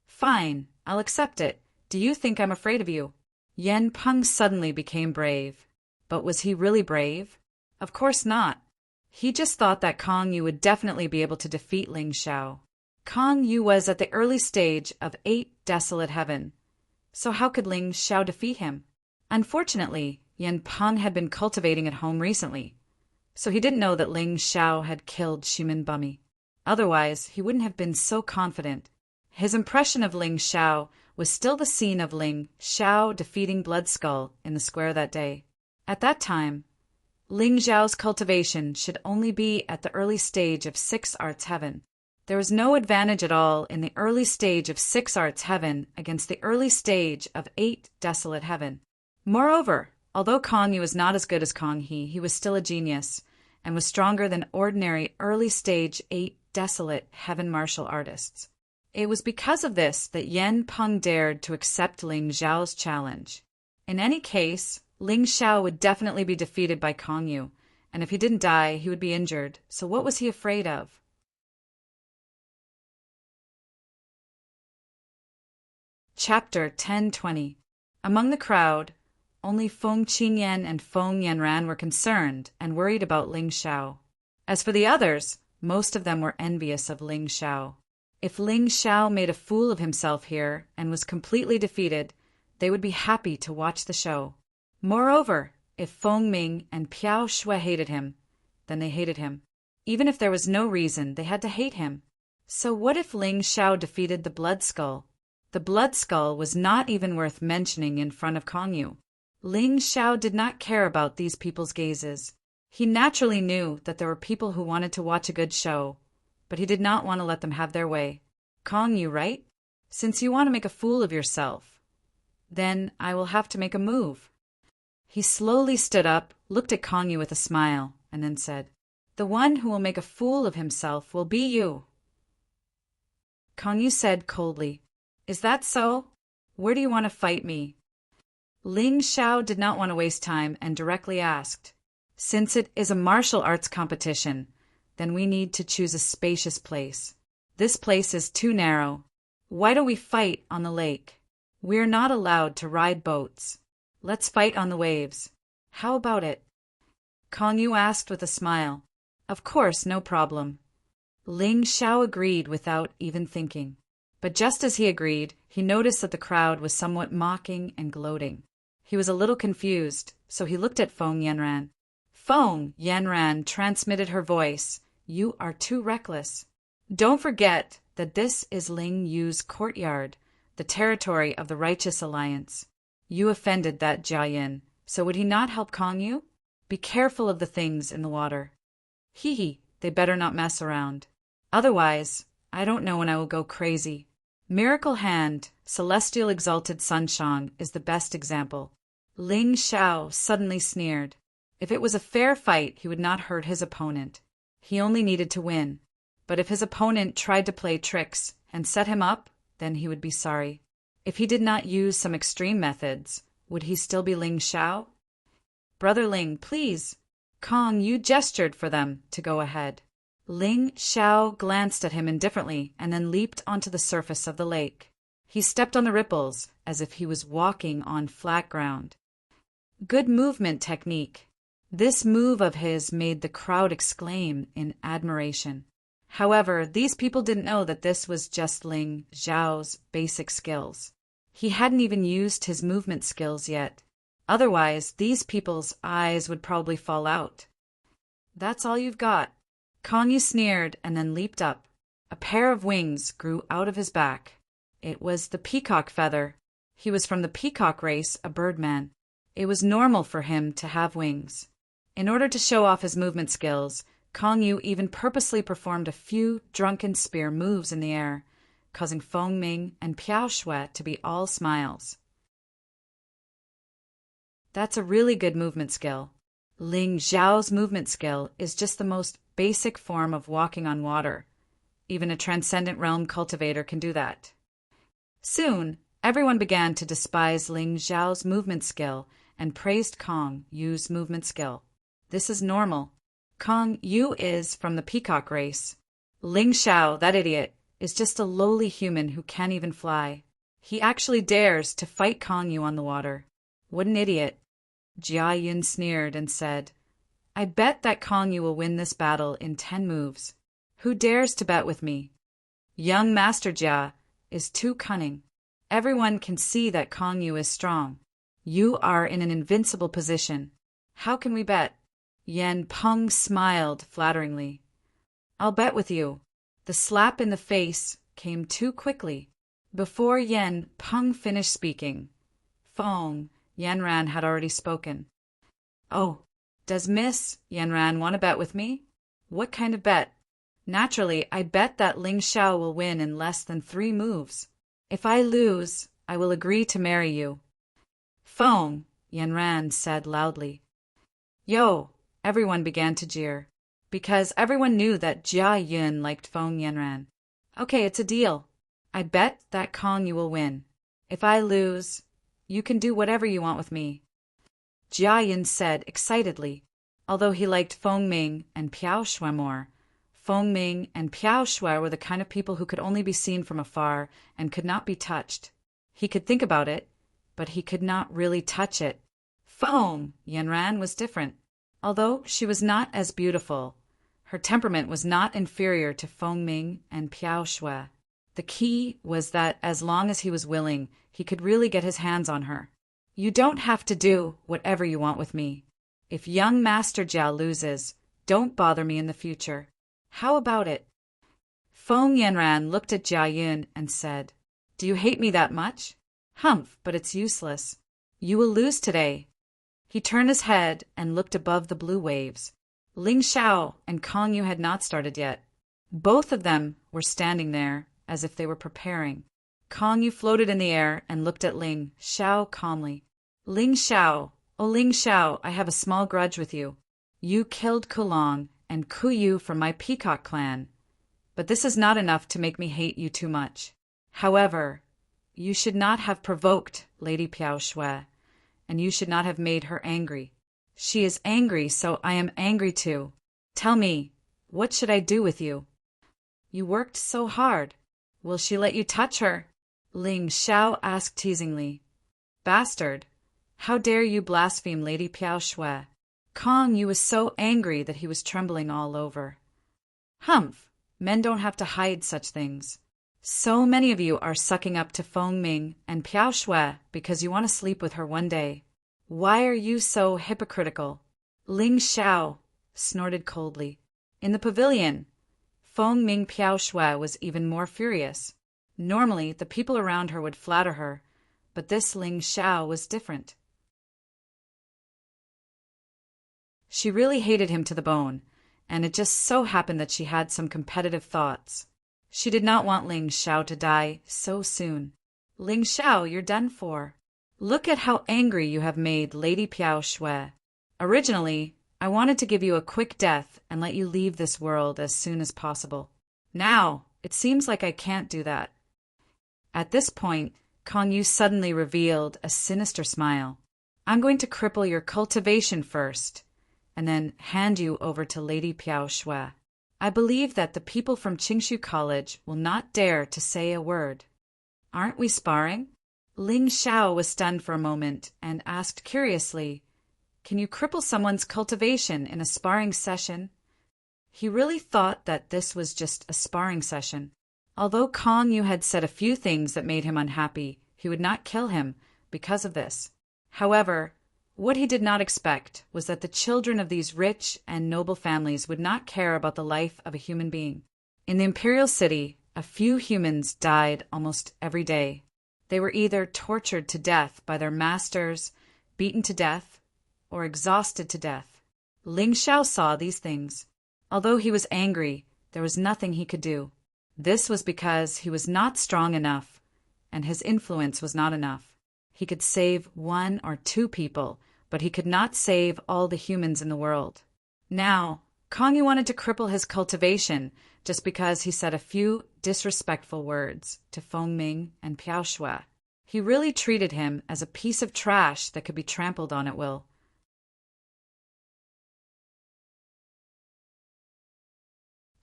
"Fine, I'll accept it. Do you think I'm afraid of you?" Yan Peng suddenly became brave. But was he really brave? Of course not. He just thought that Kong Yu would definitely be able to defeat Ling Xiao. Kong Yu was at the early stage of 8 desolate heaven. So how could Ling Xiao defeat him? Unfortunately, Yan Peng had been cultivating at home recently, so he didn't know that Ling Xiao had killed Shimin Bumi. Otherwise, he wouldn't have been so confident. His impression of Ling Xiao was still the scene of Ling Xiao defeating Blood Skull in the square that day. At that time, Ling Xiao's cultivation should only be at the early stage of 6 Arts Heaven. There was no advantage at all in the early stage of 6 Arts Heaven against the early stage of 8 Desolate Heaven. Moreover, although Kong Yu was not as good as Kong He was still a genius, and was stronger than ordinary early stage 8 Desolate Heaven martial artists. It was because of this that Yan Peng dared to accept Ling Xiao's challenge. In any case, Ling Xiao would definitely be defeated by Kong Yu, and if he didn't die, he would be injured, so what was he afraid of? Chapter 1020. Among the crowd, only Feng Qingyan and Feng Yanran were concerned and worried about Ling Xiao. As for the others, most of them were envious of Ling Xiao. If Ling Xiao made a fool of himself here and was completely defeated, they would be happy to watch the show. Moreover, if Feng Ming and Piao Shui hated him, then they hated him. Even if there was no reason, they had to hate him. So what if Ling Xiao defeated the Blood Skull? The Blood Skull was not even worth mentioning in front of Kong Yu. Ling Xiao did not care about these people's gazes. He naturally knew that there were people who wanted to watch a good show, but he did not want to let them have their way. Kong Yu, right? Since you want to make a fool of yourself, then I will have to make a move. He slowly stood up, looked at Kong Yu with a smile, and then said, "The one who will make a fool of himself will be you." Kong Yu said coldly, "Is that so? Where do you want to fight me?" Ling Xiao did not want to waste time and directly asked, "Since it is a martial arts competition, then we need to choose a spacious place. This place is too narrow. Why don't we fight on the lake? We're not allowed to ride boats. Let's fight on the waves. How about it?" Kong Yu asked with a smile. "Of course, no problem." Ling Xiao agreed without even thinking. But just as he agreed, he noticed that the crowd was somewhat mocking and gloating. He was a little confused, so he looked at Feng Yanran. Feng Yanran transmitted her voice, "You are too reckless. Don't forget that this is Ling Yu's courtyard, the territory of the Righteous Alliance. You offended that Jia Yin, so would he not help Kong Yu? Be careful of the things in the water. Hee, they better not mess around. Otherwise, I don't know when I will go crazy. Miracle Hand, Celestial Exalted Sunshine, is the best example. Ling Xiao suddenly sneered. If it was a fair fight, he would not hurt his opponent. He only needed to win. But if his opponent tried to play tricks and set him up, then he would be sorry. If he did not use some extreme methods, would he still be Ling Xiao? Brother Ling, please. Kong Yu gestured for them to go ahead. Ling Xiao glanced at him indifferently and then leaped onto the surface of the lake. He stepped on the ripples as if he was walking on flat ground. Good movement technique. This move of his made the crowd exclaim in admiration. However, these people didn't know that this was just Ling Xiao's basic skills. He hadn't even used his movement skills yet. Otherwise, these people's eyes would probably fall out. That's all you've got. Kong Yu sneered and then leaped up. A pair of wings grew out of his back. It was the peacock feather. He was from the peacock race, a birdman. It was normal for him to have wings. In order to show off his movement skills, Kong Yu even purposely performed a few drunken spear moves in the air, causing Feng Ming and Piao Shui to be all smiles. That's a really good movement skill. Ling Xiao's movement skill is just the most basic form of walking on water. Even a transcendent realm cultivator can do that. Soon, everyone began to despise Ling Xiao's movement skill and praised Kong Yu's movement skill. This is normal. Kong Yu is from the peacock race. Ling Xiao, that idiot, is just a lowly human who can't even fly. He actually dares to fight Kong Yu on the water. What an idiot. Jia Yun sneered and said, I bet that Kong Yu will win this battle in 10 moves. Who dares to bet with me? Young Master Jia is too cunning. Everyone can see that Kong Yu is strong. You are in an invincible position. How can we bet? Yan Peng smiled flatteringly. I'll bet with you. The slap in the face came too quickly. Before Yan Peng finished speaking, Feng Yanran had already spoken. Oh, does Miss Yanran want to bet with me? What kind of bet? Naturally, I bet that Ling Xiao will win in less than 3 moves. If I lose, I will agree to marry you. Feng Yanran said loudly. Yo! Everyone began to jeer, because everyone knew that Jia Yun liked Feng Yanran. Okay, it's a deal. I bet that Kong Yu will win. If I lose, you can do whatever you want with me. Jia Yun said excitedly. Although he liked Feng Ming and Piao Shui more, Feng Ming and Piao Shui were the kind of people who could only be seen from afar and could not be touched. He could think about it, but he could not really touch it. Feng Yanran was different. Although she was not as beautiful, her temperament was not inferior to Feng Ming and Piao Shui. The key was that as long as he was willing, he could really get his hands on her. You don't have to do whatever you want with me. If young Master Jia loses, don't bother me in the future. How about it? Feng Yanran looked at Jia Yun and said, Do you hate me that much? Humph, but it's useless. You will lose today. He turned his head and looked above the blue waves. Ling Xiao and Kong Yu had not started yet. Both of them were standing there as if they were preparing. Kong Yu floated in the air and looked at Ling Xiao calmly. Ling Xiao, oh Ling Xiao, I have a small grudge with you. You killed Kulong and Kuyu from my peacock clan. But this is not enough to make me hate you too much. However, you should not have provoked Lady Piao Shui. And you should not have made her angry. She is angry, so I am angry too. Tell me, what should I do with you? You worked so hard. Will she let you touch her? Ling Xiao asked teasingly. Bastard! How dare you blaspheme Lady Piao Shui? Kong Yu was so angry that he was trembling all over. Humph! Men don't have to hide such things. So many of you are sucking up to Feng Ming and Piao Shui because you want to sleep with her one day. Why are you so hypocritical? Ling Xiao snorted coldly. In the pavilion, Feng Ming Piao Shui was even more furious. Normally, the people around her would flatter her, But this Ling Xiao was different. She really hated him to the bone, and it just so happened that she had some competitive thoughts. She did not want Ling Xiao to die so soon. Ling Xiao, you're done for. Look at how angry you have made Lady Piao Shui. Originally, I wanted to give you a quick death and let you leave this world as soon as possible. Now, it seems like I can't do that. At this point, Kong Yu suddenly revealed a sinister smile. I'm going to cripple your cultivation first, and then hand you over to Lady Piao Shui. I believe that the people from Qingshu College will not dare to say a word. Aren't we sparring? Ling Xiao was stunned for a moment and asked curiously, Can you cripple someone's cultivation in a sparring session? He really thought that this was just a sparring session. Although Kong Yu had said a few things that made him unhappy, he would not kill him because of this. However, what he did not expect was that the children of these rich and noble families would not care about the life of a human being. In the imperial city, a few humans died almost every day. They were either tortured to death by their masters, beaten to death, or exhausted to death. Ling Xiao saw these things. Although he was angry, there was nothing he could do. This was because he was not strong enough, and his influence was not enough. He could save 1 or 2 people, but he could not save all the humans in the world. Now, Kong Yu wanted to cripple his cultivation just because he said a few disrespectful words to Feng Ming and Piao Shui. He really treated him as a piece of trash that could be trampled on at will.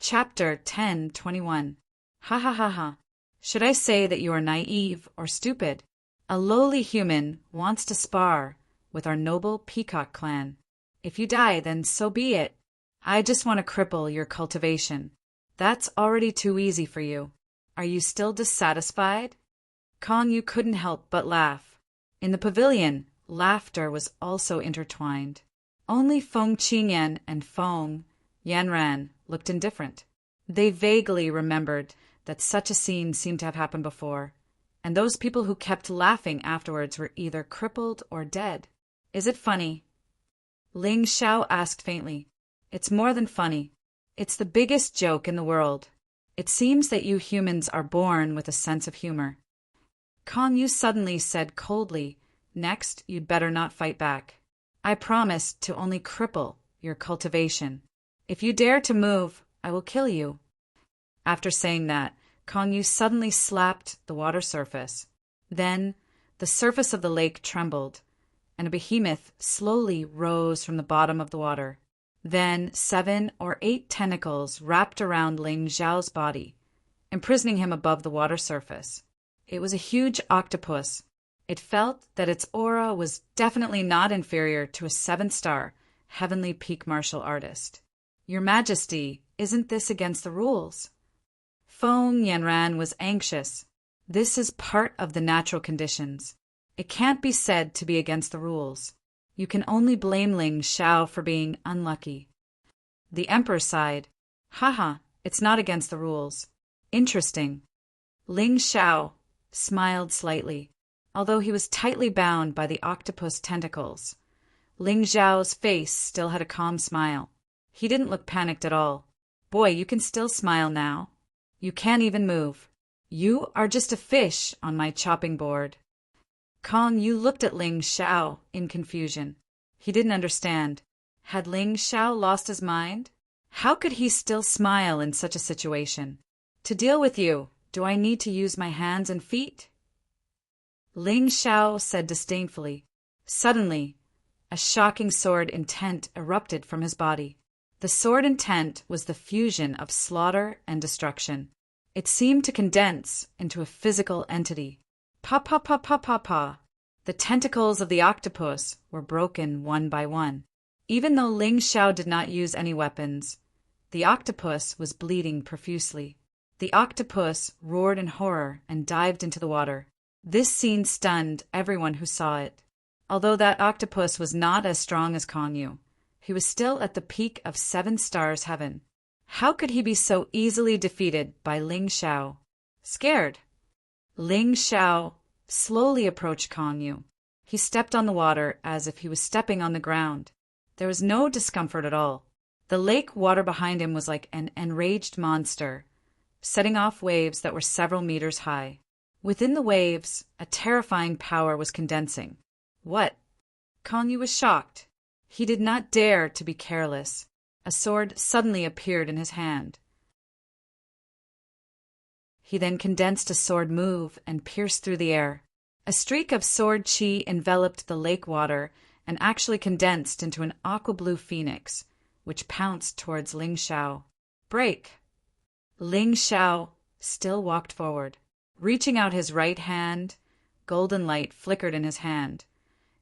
Chapter 10:21. Ha ha ha ha. Should I say that you are naive or stupid? A lowly human wants to spar with our noble peacock clan. If you die, then so be it. I just want to cripple your cultivation. That's already too easy for you. Are you still dissatisfied? Kong Yu couldn't help but laugh. In the pavilion, laughter was also intertwined. Only Feng Qingyan and Feng Yanran looked indifferent. They vaguely remembered that such a scene seemed to have happened before, and those people who kept laughing afterwards were either crippled or dead. Is it funny? Ling Xiao asked faintly. It's more than funny. It's the biggest joke in the world. It seems that you humans are born with a sense of humor. Kong Yu suddenly said coldly, Next, you'd better not fight back. I promise to only cripple your cultivation. If you dare to move, I will kill you. After saying that, Kong Yu suddenly slapped the water surface. Then, the surface of the lake trembled, and a behemoth slowly rose from the bottom of the water. Then 7 or 8 tentacles wrapped around Ling Xiao's body, imprisoning him above the water surface. It was a huge octopus. It felt that its aura was definitely not inferior to a 7-star heavenly peak martial artist. Your Majesty, isn't this against the rules? Feng Yanran was anxious. This is part of the natural conditions. It can't be said to be against the rules. You can only blame Ling Xiao for being unlucky. The Emperor sighed. Haha, it's not against the rules. Interesting. Ling Xiao smiled slightly, although he was tightly bound by the octopus tentacles. Ling Xiao's face still had a calm smile. He didn't look panicked at all. Boy, you can still smile now. You can't even move. You are just a fish on my chopping board. Kong Yu looked at Ling Xiao in confusion. He didn't understand. Had Ling Xiao lost his mind? How could he still smile in such a situation? To deal with you, do I need to use my hands and feet? Ling Xiao said disdainfully. Suddenly, a shocking sword intent erupted from his body. The sword intent was the fusion of slaughter and destruction. It seemed to condense into a physical entity. Pa pa pa pa pa pa. The tentacles of the octopus were broken one by one. Even though Ling Xiao did not use any weapons, the octopus was bleeding profusely. The octopus roared in horror and dived into the water. This scene stunned everyone who saw it. Although that octopus was not as strong as Kong Yu, he was still at the peak of 7 stars heaven. How could he be so easily defeated by Ling Xiao? Scared. Ling Xiao slowly approached Kong Yu. He stepped on the water as if he was stepping on the ground. There was no discomfort at all. The lake water behind him was like an enraged monster, setting off waves that were several meters high. Within the waves, a terrifying power was condensing. What? Kong Yu was shocked. He did not dare to be careless. A sword suddenly appeared in his hand. He then condensed a sword move and pierced through the air. A streak of sword chi enveloped the lake water and actually condensed into an aqua-blue phoenix, which pounced towards Ling Xiao. Break! Ling Xiao still walked forward. Reaching out his right hand, golden light flickered in his hand,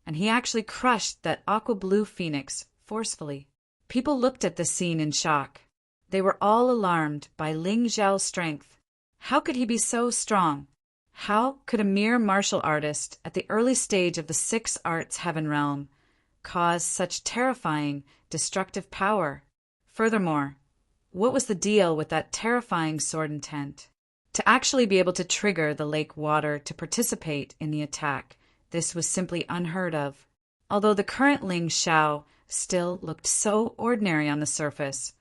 and he actually crushed that aqua-blue phoenix forcefully. People looked at the scene in shock. They were all alarmed by Ling Xiao's strength. How could he be so strong? How could a mere martial artist at the early stage of the Six Arts Heaven Realm cause such terrifying, destructive power? Furthermore, what was the deal with that terrifying sword intent? To actually be able to trigger the lake water to participate in the attack, this was simply unheard of. Although the current Ling Xiao still looked so ordinary on the surface,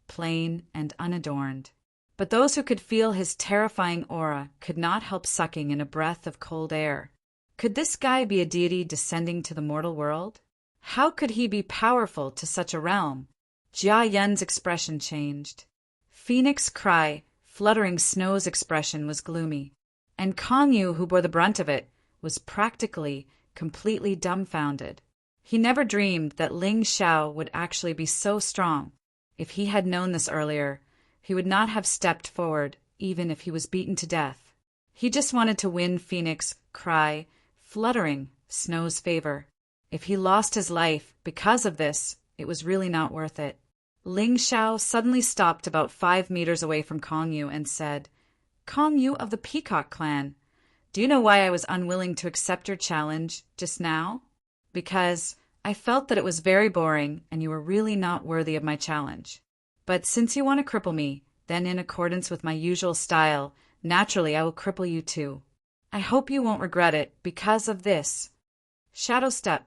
plain and unadorned. But those who could feel his terrifying aura could not help sucking in a breath of cold air. Could this guy be a deity descending to the mortal world? How could he be powerful to such a realm? Jia Yun's expression changed. Phoenix Cry, Fluttering Snow's expression was gloomy, and Kong Yu, who bore the brunt of it, was practically completely dumbfounded. He never dreamed that Ling Xiao would actually be so strong. If he had known this earlier, he would not have stepped forward, even if he was beaten to death. He just wanted to win Phoenix Cry, Fluttering Snow's favor. If he lost his life because of this, it was really not worth it. Ling Xiao suddenly stopped about 5 meters away from Kong Yu and said, "Kong Yu of the Peacock Clan, do you know why I was unwilling to accept your challenge just now? Because I felt that it was very boring and you were really not worthy of my challenge. But since you want to cripple me, then in accordance with my usual style, naturally I will cripple you too. I hope you won't regret it because of this." Shadow Step.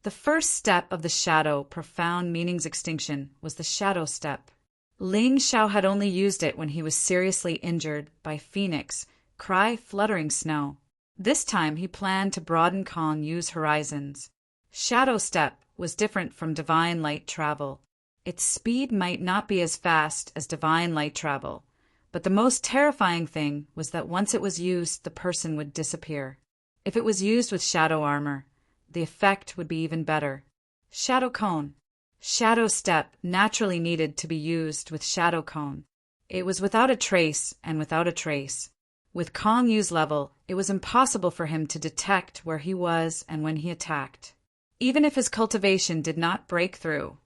The first step of the shadow profound meaning's extinction was the shadow step. Ling Xiao had only used it when he was seriously injured by Phoenix Cry Fluttering Snow. This time he planned to broaden Kong Yu's horizons. Shadow Step was different from divine light travel. Its speed might not be as fast as divine light travel, but the most terrifying thing was that once it was used, the person would disappear. If it was used with shadow armor, the effect would be even better. Shadow Cone. Shadow Step naturally needed to be used with Shadow Cone. It was without a trace and without a trace. With Kong Yu's level, it was impossible for him to detect where he was and when he attacked. Even if his cultivation did not break through,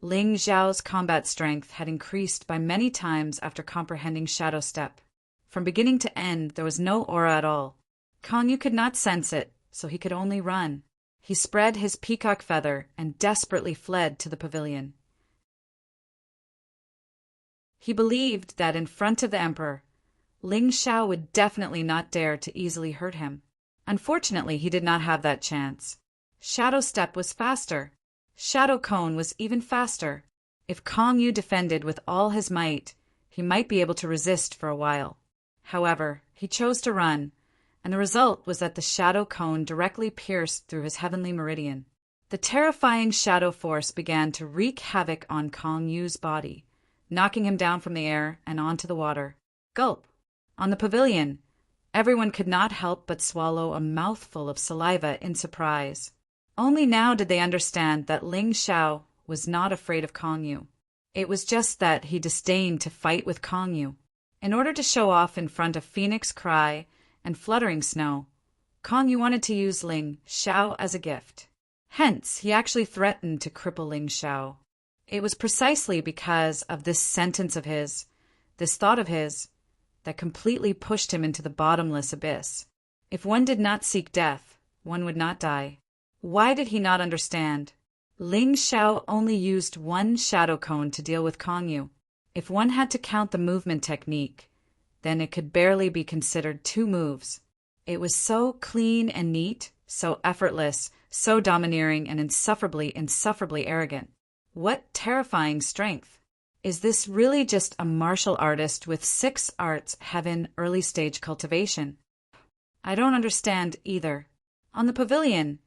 Ling Xiao's combat strength had increased by many times after comprehending Shadow Step. From beginning to end, there was no aura at all. Kong Yu could not sense it, so he could only run. He spread his peacock feather and desperately fled to the pavilion. He believed that in front of the emperor, Ling Xiao would definitely not dare to easily hurt him. Unfortunately, he did not have that chance. Shadow Step was faster. Shadow Cone was even faster. If Kong Yu defended with all his might, he might be able to resist for a while. However, he chose to run, and the result was that the shadow cone directly pierced through his heavenly meridian. The terrifying shadow force began to wreak havoc on Kong Yu's body, knocking him down from the air and onto the water. Gulp! On the pavilion, everyone could not help but swallow a mouthful of saliva in surprise. Only now did they understand that Ling Xiao was not afraid of Kong Yu. It was just that he disdained to fight with Kong Yu. In order to show off in front of Phoenix Cry and Fluttering Snow, Kong Yu wanted to use Ling Xiao as a gift. Hence, he actually threatened to cripple Ling Xiao. It was precisely because of this sentence of his, this thought of his, that completely pushed him into the bottomless abyss. If one did not seek death, one would not die. Why did he not understand? Ling Xiao only used one shadow cone to deal with Kong Yu. If one had to count the movement technique, then it could barely be considered 2 moves. It was so clean and neat, so effortless, so domineering and insufferably arrogant. What terrifying strength! Is this really just a martial artist with 6 arts heaven early stage cultivation? I don't understand either. On the pavilion,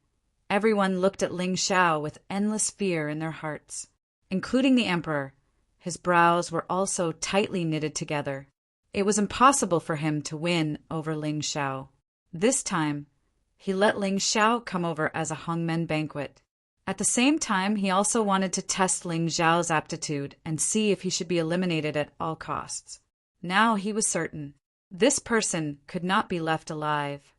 everyone looked at Ling Xiao with endless fear in their hearts, including the emperor. His brows were also tightly knitted together. It was impossible for him to win over Ling Xiao. This time, he let Ling Xiao come over as a hongmen banquet. At the same time, he also wanted to test Ling Xiao's aptitude and see if he should be eliminated at all costs. Now he was certain. This person could not be left alive.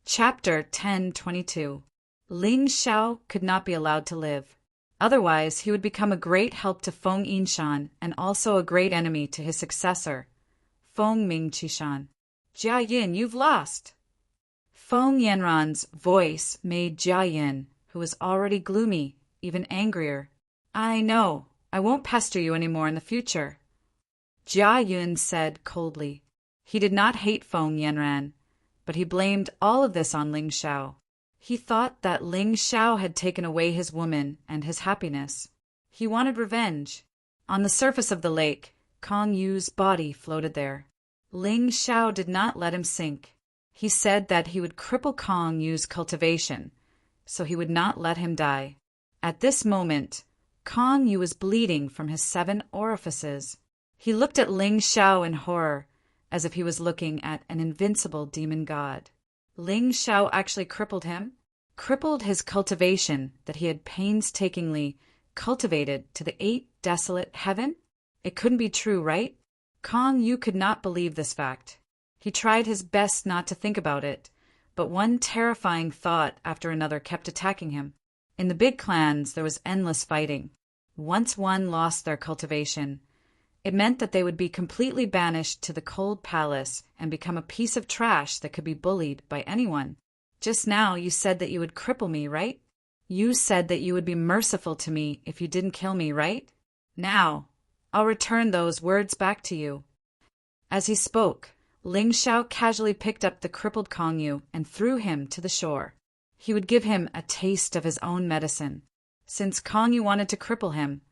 Chapter 10:22. Ling Xiao could not be allowed to live. Otherwise, he would become a great help to Feng Yinshan and also a great enemy to his successor, Feng Mingqishan. Jia Yin, you've lost! Feng Yanran's voice made Jia Yin, who was already gloomy, even angrier. I know. I won't pester you any more in the future. Jia Yin said coldly. He did not hate Feng Yanran, but he blamed all of this on Ling Xiao. He thought that Ling Xiao had taken away his woman and his happiness. He wanted revenge. On the surface of the lake, Kong Yu's body floated there. Ling Xiao did not let him sink. He said that he would cripple Kong Yu's cultivation, so he would not let him die. At this moment, Kong Yu was bleeding from his 7 orifices. He looked at Ling Xiao in horror, as if he was looking at an invincible demon god. Ling Xiao actually crippled him, crippled his cultivation that he had painstakingly cultivated to the 8 desolate heaven? It couldn't be true, right? Kong Yu could not believe this fact. He tried his best not to think about it, but one terrifying thought after another kept attacking him. In the big clans, there was endless fighting. Once one lost their cultivation, it meant that they would be completely banished to the cold palace and become a piece of trash that could be bullied by anyone. Just now you said that you would cripple me, right? You said that you would be merciful to me if you didn't kill me, right? Now, I'll return those words back to you. As he spoke, Ling Xiao casually picked up the crippled Kong Yu and threw him to the shore. He would give him a taste of his own medicine. Since Kong Yu wanted to cripple him,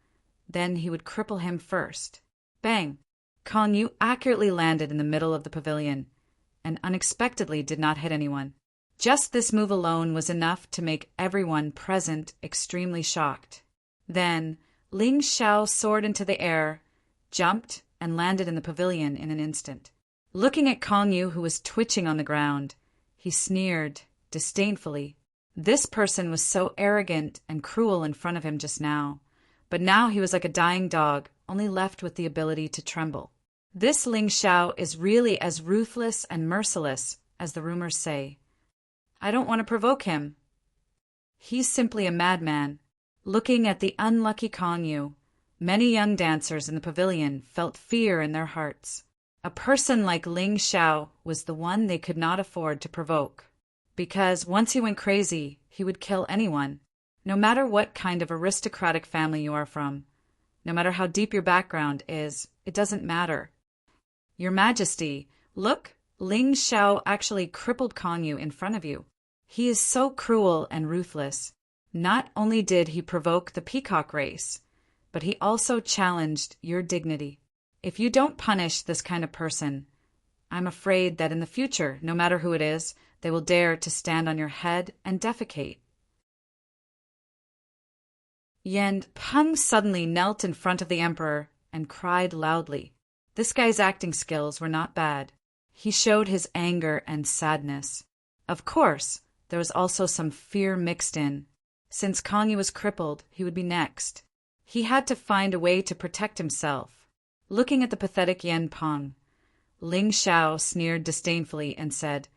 then he would cripple him first. Bang! Kong Yu accurately landed in the middle of the pavilion and unexpectedly did not hit anyone. Just this move alone was enough to make everyone present extremely shocked. Then Ling Xiao soared into the air, jumped, and landed in the pavilion in an instant. Looking at Kong Yu, who was twitching on the ground, he sneered disdainfully. This person was so arrogant and cruel in front of him just now, but now he was like a dying dog, only left with the ability to tremble. This Ling Xiao is really as ruthless and merciless as the rumors say. I don't want to provoke him. He's simply a madman. Looking at the unlucky Kong Yu, many young dancers in the pavilion felt fear in their hearts. A person like Ling Xiao was the one they could not afford to provoke, because once he went crazy, he would kill anyone, no matter what kind of aristocratic family you are from. No matter how deep your background is, it doesn't matter. Your Majesty, look, Ling Xiao actually crippled Kong Yu in front of you. He is so cruel and ruthless. Not only did he provoke the peacock race, but he also challenged your dignity. If you don't punish this kind of person, I'm afraid that in the future, no matter who it is, they will dare to stand on your head and defecate. Yan Peng suddenly knelt in front of the emperor and cried loudly. This guy's acting skills were not bad. He showed his anger and sadness. Of course, there was also some fear mixed in. Since Kong Yu was crippled, he would be next. He had to find a way to protect himself. Looking at the pathetic Yan Peng, Ling Xiao sneered disdainfully and said,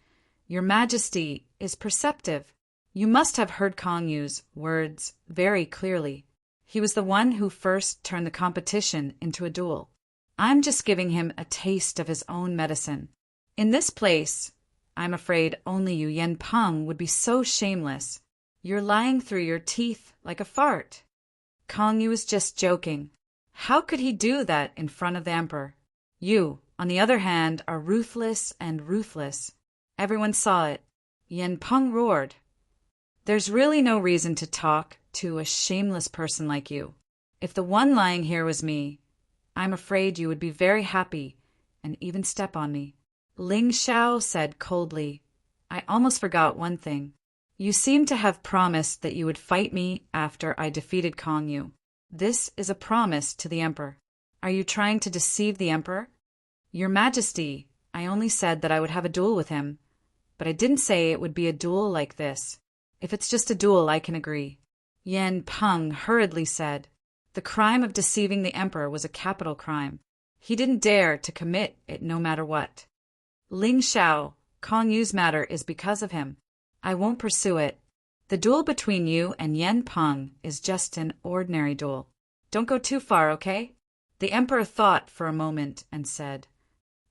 Your Majesty is perceptive. You must have heard Kong Yu's words very clearly. He was the one who first turned the competition into a duel. I'm just giving him a taste of his own medicine. In this place, I'm afraid only you, Yan Peng, would be so shameless. You're lying through your teeth like a fart. Kong Yu was just joking. How could he do that in front of the emperor? You, on the other hand, are ruthless and ruthless. Everyone saw it. Yen Peng roared. There's really no reason to talk to a shameless person like you. If the one lying here was me, I'm afraid you would be very happy and even step on me. Ling Xiao said coldly, I almost forgot one thing. You seem to have promised that you would fight me after I defeated Kong Yu. This is a promise to the emperor. Are you trying to deceive the emperor? Your Majesty, I only said that I would have a duel with him, but I didn't say it would be a duel like this. If it's just a duel, I can agree. Yen Peng hurriedly said. The crime of deceiving the emperor was a capital crime. He didn't dare to commit it no matter what. Ling Xiao, Kong Yu's matter is because of him. I won't pursue it. The duel between you and Yen Peng is just an ordinary duel. Don't go too far, okay? The emperor thought for a moment and said,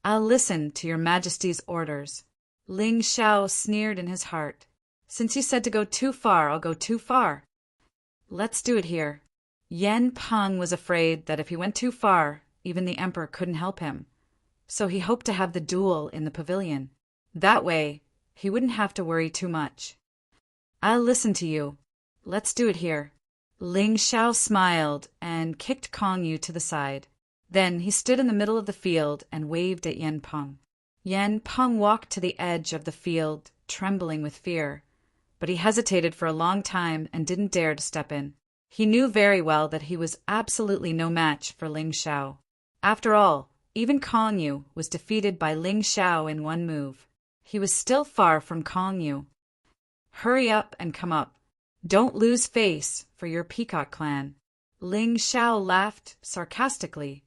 I'll listen to your Majesty's orders. Ling Xiao sneered in his heart. Since you said to go too far, I'll go too far. Let's do it here. Yen Peng was afraid that if he went too far, even the emperor couldn't help him. So he hoped to have the duel in the pavilion. That way, he wouldn't have to worry too much. I'll listen to you. Let's do it here. Ling Xiao smiled and kicked Kong Yu to the side. Then he stood in the middle of the field and waved at Yen Peng. Yen Peng walked to the edge of the field, trembling with fear. But he hesitated for a long time and didn't dare to step in. He knew very well that he was absolutely no match for Ling Xiao. After all, even Kong Yu was defeated by Ling Xiao in one move. He was still far from Kong Yu. Hurry up and come up. Don't lose face for your peacock clan. Ling Xiao laughed sarcastically.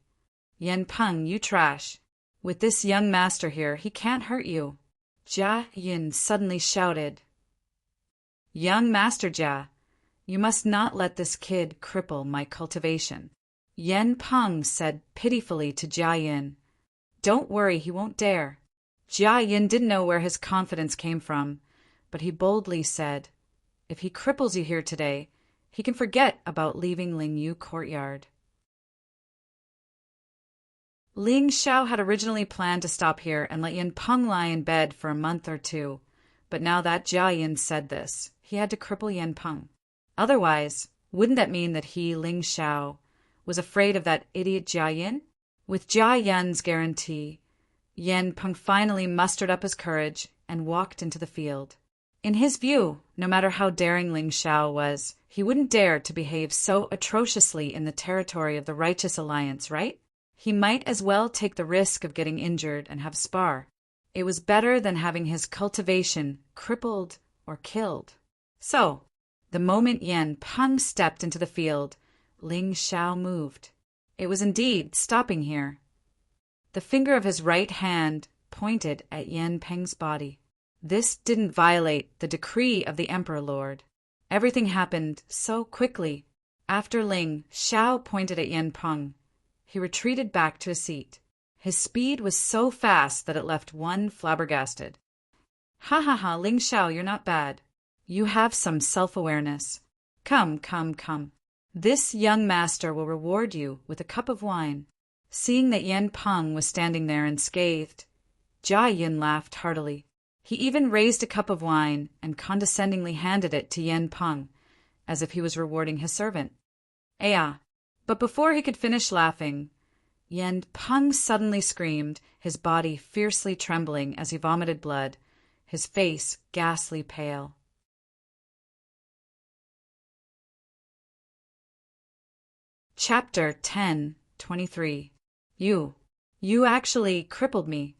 Yen Peng, you trash. With this young master here, he can't hurt you. Jia Yin suddenly shouted. Young Master Jia, you must not let this kid cripple my cultivation. Yen Peng said pitifully to Jia Yin. Don't worry, he won't dare. Jia Yin didn't know where his confidence came from, but he boldly said, if he cripples you here today, he can forget about leaving Ling Yu courtyard. Ling Xiao had originally planned to stop here and let Yen Peng lie in bed for a month or two, but now that Jia Yin said this, he had to cripple Yen Peng. Otherwise, wouldn't that mean that he, Ling Xiao, was afraid of that idiot Jia Yin? With Jia Yin's guarantee, Yen Peng finally mustered up his courage and walked into the field. In his view, no matter how daring Ling Xiao was, he wouldn't dare to behave so atrociously in the territory of the Righteous Alliance, right? He might as well take the risk of getting injured and have spar. It was better than having his cultivation crippled or killed. So, the moment Yen Peng stepped into the field, Ling Xiao moved. It was indeed stopping here. The finger of his right hand pointed at Yen Peng's body. This didn't violate the decree of the Emperor Lord. Everything happened so quickly. After Ling Xiao pointed at Yen Peng, he retreated back to his seat. His speed was so fast that it left one flabbergasted. Ha ha ha, Ling Xiao, you're not bad. You have some self-awareness. Come, come, come. This young master will reward you with a cup of wine. Seeing that Yen Peng was standing there unscathed, Jia Yin laughed heartily. He even raised a cup of wine and condescendingly handed it to Yen Peng, as if he was rewarding his servant. But before he could finish laughing, Yen Peng suddenly screamed, his body fiercely trembling as he vomited blood, his face ghastly pale. Chapter 10:23. You actually crippled me.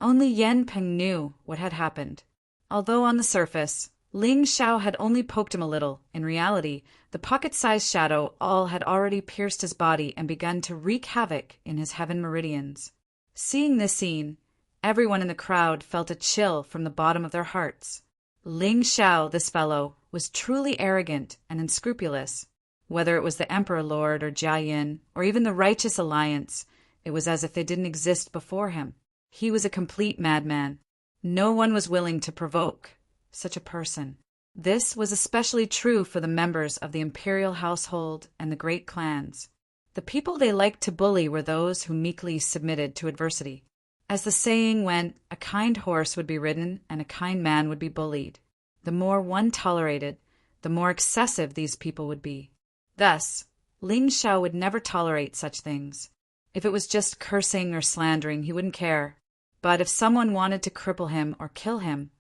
Only Yen Peng knew what had happened. Although on the surface, Ling Xiao had only poked him a little, in reality, the pocket-sized shadow had already pierced his body and begun to wreak havoc in his heaven meridians. Seeing this scene, everyone in the crowd felt a chill from the bottom of their hearts. Ling Xiao, this fellow, was truly arrogant and unscrupulous. Whether it was the Emperor Lord or Jia Yin, or even the Righteous Alliance, it was as if they didn't exist before him. He was a complete madman. No one was willing to provoke such a person. This was especially true for the members of the imperial household and the great clans. The people they liked to bully were those who meekly submitted to adversity. As the saying went, a kind horse would be ridden and a kind man would be bullied. The more one tolerated, the more excessive these people would be. Thus, Ling Xiao would never tolerate such things. If it was just cursing or slandering, he wouldn't care. But if someone wanted to cripple him or kill him,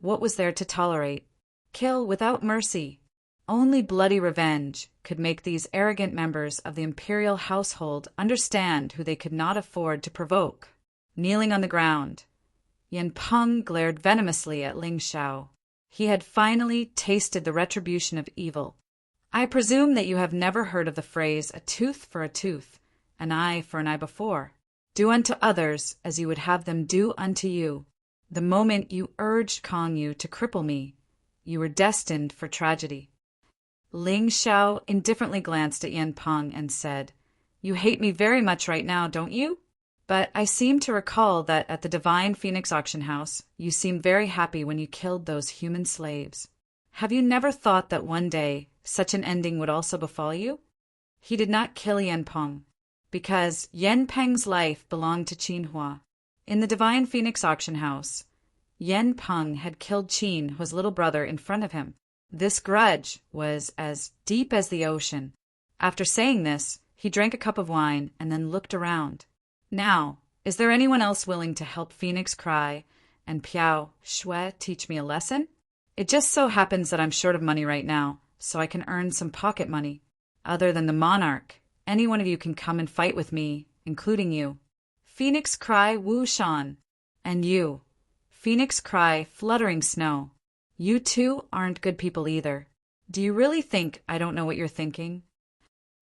what was there to tolerate? Kill without mercy. Only bloody revenge could make these arrogant members of the imperial household understand who they could not afford to provoke. Kneeling on the ground, Yan Peng glared venomously at Ling Xiao. He had finally tasted the retribution of evil. I presume that you have never heard of the phrase, a tooth for a tooth, an eye for an eye before. Do unto others as you would have them do unto you. The moment you urged Kong Yu to cripple me, you were destined for tragedy. Ling Xiao indifferently glanced at Yan Peng and said, You hate me very much right now, don't you? But I seem to recall that at the Divine Phoenix Auction House, you seemed very happy when you killed those human slaves. Have you never thought that one day such an ending would also befall you? He did not kill Yan Peng, because Yan Peng's life belonged to Qin Hua. In the Divine Phoenix Auction House, Yan Peng had killed Qin, his little brother, in front of him. This grudge was as deep as the ocean. After saying this, he drank a cup of wine and then looked around. Now, is there anyone else willing to help Phoenix Cry and Piao Shui teach me a lesson? It just so happens that I'm short of money right now, so I can earn some pocket money. Other than the monarch, any one of you can come and fight with me, including you. Phoenix Cry Wu Shan. And you, Phoenix Cry Fluttering Snow. You two aren't good people either. Do you really think I don't know what you're thinking?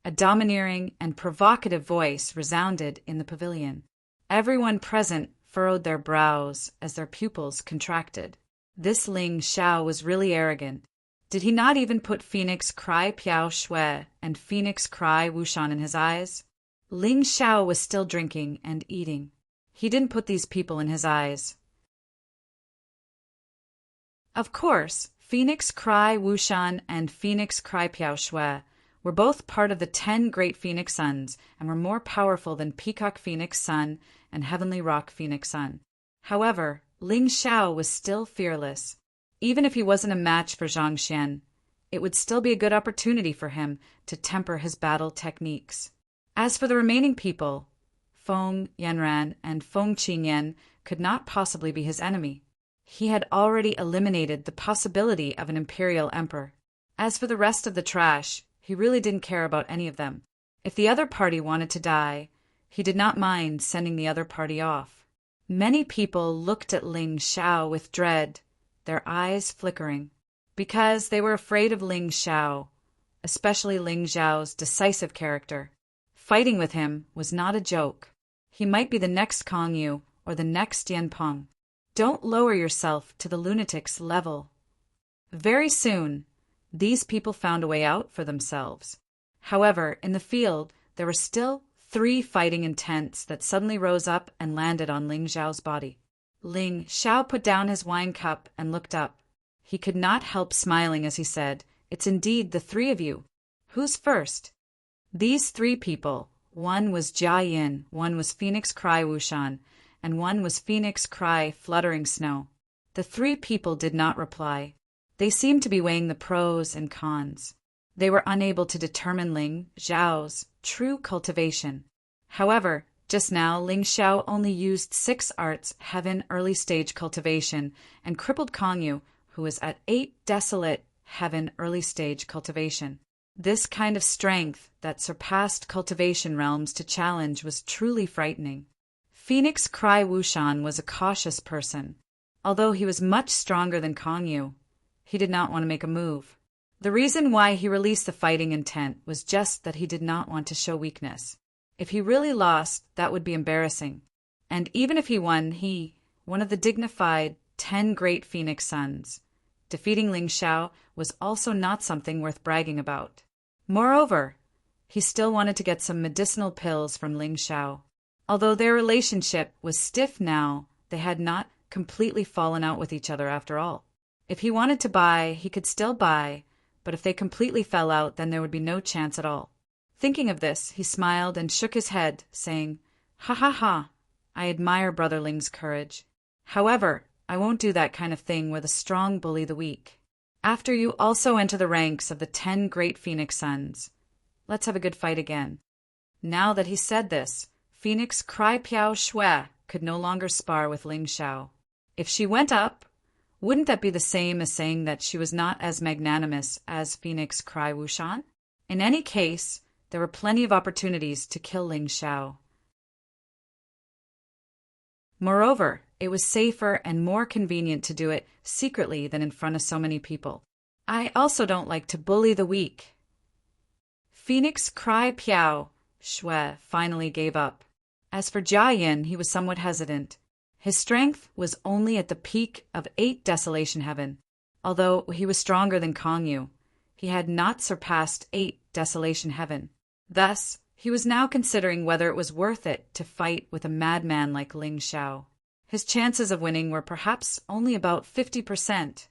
A domineering and provocative voice resounded in the pavilion. Everyone present furrowed their brows as their pupils contracted. This Ling Xiao was really arrogant. Did he not even put Phoenix Cry Piao Shui and Phoenix Cry Wushan in his eyes? Ling Xiao was still drinking and eating. He didn't put these people in his eyes. Of course, Phoenix Cry Wushan and Phoenix Cry Piao Shui were both part of the 10 great Phoenix Suns and were more powerful than Peacock Phoenix Sun and Heavenly Rock Phoenix Sun. However, Ling Xiao was still fearless. Even if he wasn't a match for Zhang Xian, it would still be a good opportunity for him to temper his battle techniques. As for the remaining people, Feng Yanran and Feng Qingyan could not possibly be his enemy. He had already eliminated the possibility of an imperial emperor. As for the rest of the trash, he really didn't care about any of them. If the other party wanted to die, he did not mind sending the other party off. Many people looked at Ling Xiao with dread, their eyes flickering, because they were afraid of Ling Xiao, especially Ling Xiao's decisive character. Fighting with him was not a joke. He might be the next Kong Yu or the next Yan Peng. Don't lower yourself to the lunatic's level. Very soon, these people found a way out for themselves. However, in the field, there were still 3 fighting intents that suddenly rose up and landed on Ling Xiao's body. Ling Xiao put down his wine cup and looked up. He could not help smiling as he said, It's indeed the 3 of you. Who's first? These 3 people, one was Jia Yin, one was Phoenix Cry Wushan, and one was Phoenix Cry Fluttering Snow. The 3 people did not reply. They seemed to be weighing the pros and cons. They were unable to determine Ling Xiao's true cultivation. However, just now Ling Xiao only used 6 arts heaven early stage cultivation and crippled Kong Yu, who was at 8 desolate heaven early stage cultivation. This kind of strength that surpassed cultivation realms to challenge was truly frightening. Phoenix Cry Wushan was a cautious person. Although he was much stronger than Kong Yu, he did not want to make a move. The reason why he released the fighting intent was just that he did not want to show weakness. If he really lost, that would be embarrassing. And even if he won, he, one of the dignified 10 great Phoenix Suns, defeating Ling Xiao was also not something worth bragging about. Moreover, he still wanted to get some medicinal pills from Ling Xiao. Although their relationship was stiff now, they had not completely fallen out with each other after all. If he wanted to buy, he could still buy, but if they completely fell out, then there would be no chance at all. Thinking of this, he smiled and shook his head, saying, "Ha ha ha, I admire Brother Ling's courage. However, I won't do that kind of thing where the strong bully the weak. After you also enter the ranks of the 10 great Phoenix Sons. Let's have a good fight again." Now that he said this, Phoenix Cry Piao Shui could no longer spar with Ling Xiao. If she went up, wouldn't that be the same as saying that she was not as magnanimous as Phoenix Cry Wushan? In any case, there were plenty of opportunities to kill Ling Xiao. Moreover, it was safer and more convenient to do it secretly than in front of so many people. I also don't like to bully the weak. Phoenix Cry Piao Shui finally gave up. As for Jia Yin, he was somewhat hesitant. His strength was only at the peak of 8 Desolation Heaven. Although he was stronger than Kong Yu, he had not surpassed 8 Desolation Heaven. Thus, he was now considering whether it was worth it to fight with a madman like Ling Xiao. His chances of winning were perhaps only about 50%.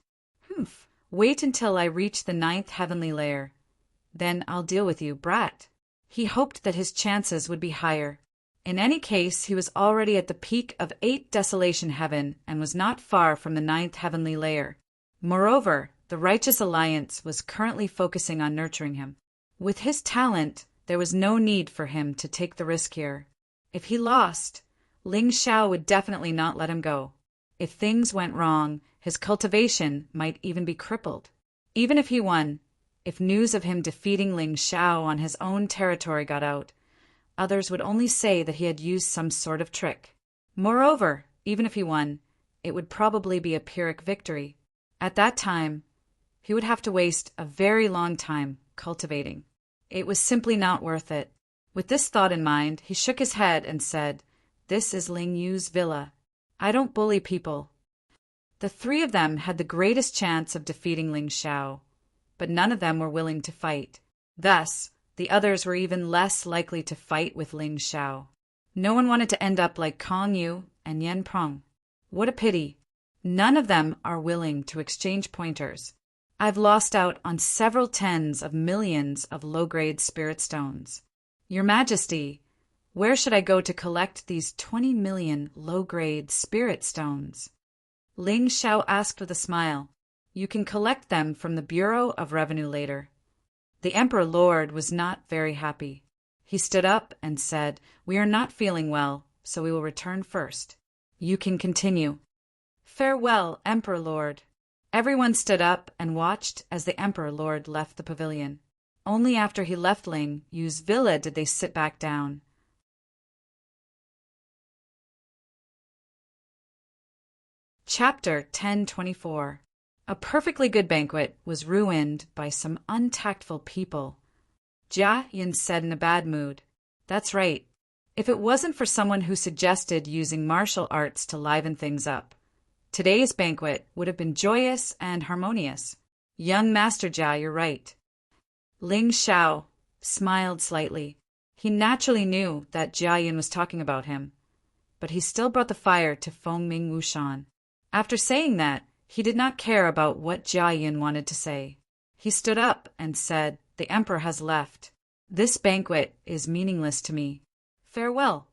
Wait until I reach the 9th heavenly layer. Then I'll deal with you, brat. He hoped that his chances would be higher. In any case, he was already at the peak of 8 Desolation Heaven and was not far from the 9th heavenly layer. Moreover, the Righteous Alliance was currently focusing on nurturing him. With his talent, there was no need for him to take the risk here. If he lost, Ling Xiao would definitely not let him go. If things went wrong, his cultivation might even be crippled. Even if he won, if news of him defeating Ling Xiao on his own territory got out, others would only say that he had used some sort of trick. Moreover, even if he won, it would probably be a Pyrrhic victory. At that time, he would have to waste a very long time cultivating. It was simply not worth it. With this thought in mind, he shook his head and said, "This is Ling Yu's villa. I don't bully people." The 3 of them had the greatest chance of defeating Ling Xiao, but none of them were willing to fight. Thus, the others were even less likely to fight with Ling Xiao. No one wanted to end up like Kong Yu and Yan Prong. What a pity. None of them are willing to exchange pointers. I've lost out on several tens of millions of low-grade spirit stones. Your Majesty, where should I go to collect these 20 million low-grade spirit stones? Ling Xiao asked with a smile. You can collect them from the Bureau of Revenue later. The Emperor Lord was not very happy. He stood up and said, "We are not feeling well, so we will return first. You can continue." "Farewell, Emperor Lord." Everyone stood up and watched as the Emperor Lord left the pavilion. Only after he left Ling Yu's villa did they sit back down. Chapter 1024. A perfectly good banquet was ruined by some untactful people. Jia Yin said in a bad mood, "That's right. If it wasn't for someone who suggested using martial arts to liven things up, today's banquet would have been joyous and harmonious. Young Master Jia, you're right." Ling Xiao smiled slightly. He naturally knew that Jia Yin was talking about him, but he still brought the fire to Feng Ming Wushan. After saying that, he did not care about what Jia Yin wanted to say. He stood up and said, "The Emperor has left. This banquet is meaningless to me. Farewell."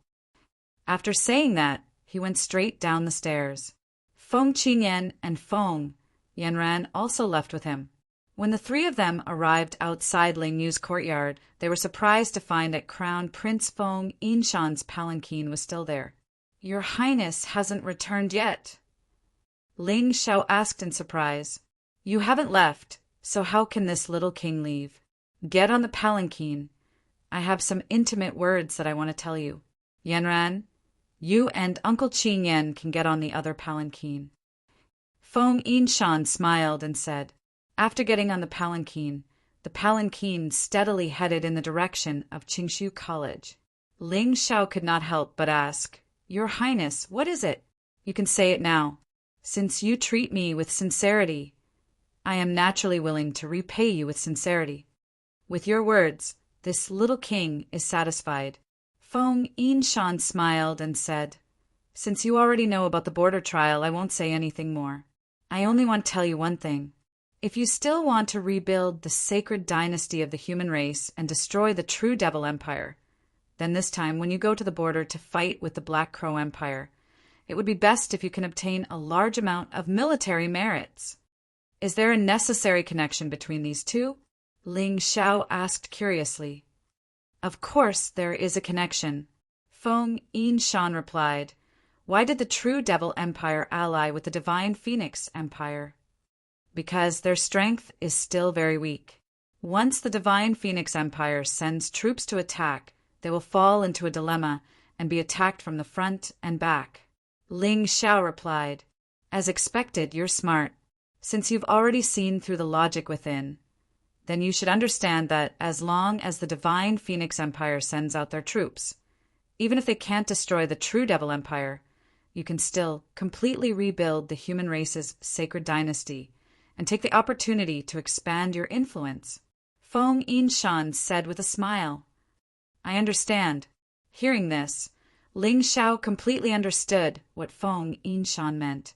After saying that, he went straight down the stairs. Feng Qingyan and Feng Yanran also left with him. When the 3 of them arrived outside Ling Yu's courtyard, they were surprised to find that Crown Prince Feng Yinshan's palanquin was still there. "Your Highness hasn't returned yet." Ling Xiao asked in surprise. "You haven't left, so how can this little king leave? Get on the palanquin. I have some intimate words that I want to tell you. Yanran, you and Uncle Qingyan can get on the other palanquin." Feng Yinshan smiled and said, After getting on the palanquin steadily headed in the direction of Qingshu College. Ling Xiao could not help but ask, "Your Highness, what is it?" "You can say it now. Since you treat me with sincerity, I am naturally willing to repay you with sincerity. With your words, this little king is satisfied." Feng Yinshan smiled and said, "Since you already know about the border trial, I won't say anything more. I only want to tell you one thing. If you still want to rebuild the sacred dynasty of the human race and destroy the true Devil Empire, then this time when you go to the border to fight with the Black Crow Empire, it would be best if you can obtain a large amount of military merits. Is there a necessary connection between these two? Ling Xiao asked curiously. Of course there is a connection, Feng Yinshan replied. Why did the true Devil Empire ally with the Divine Phoenix Empire? Because their strength is still very weak. Once the Divine Phoenix Empire sends troops to attack, they will fall into a dilemma and be attacked from the front and back. Ling Xiao replied, As expected, you're smart. Since you've already seen through the logic within, then you should understand that as long as the Divine Phoenix Empire sends out their troops, even if they can't destroy the true Devil Empire, you can still completely rebuild the human race's sacred dynasty and take the opportunity to expand your influence. Feng Yinshan said with a smile. I understand. Hearing this, Ling Xiao completely understood what Feng Yinshan meant.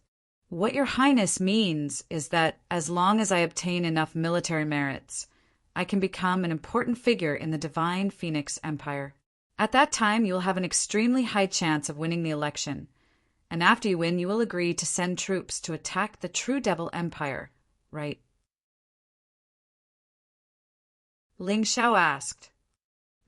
What your highness means is that as long as I obtain enough military merits, I can become an important figure in the Divine Phoenix Empire. At that time, you will have an extremely high chance of winning the election, and after you win, you will agree to send troops to attack the true Devil Empire, right? Ling Xiao asked.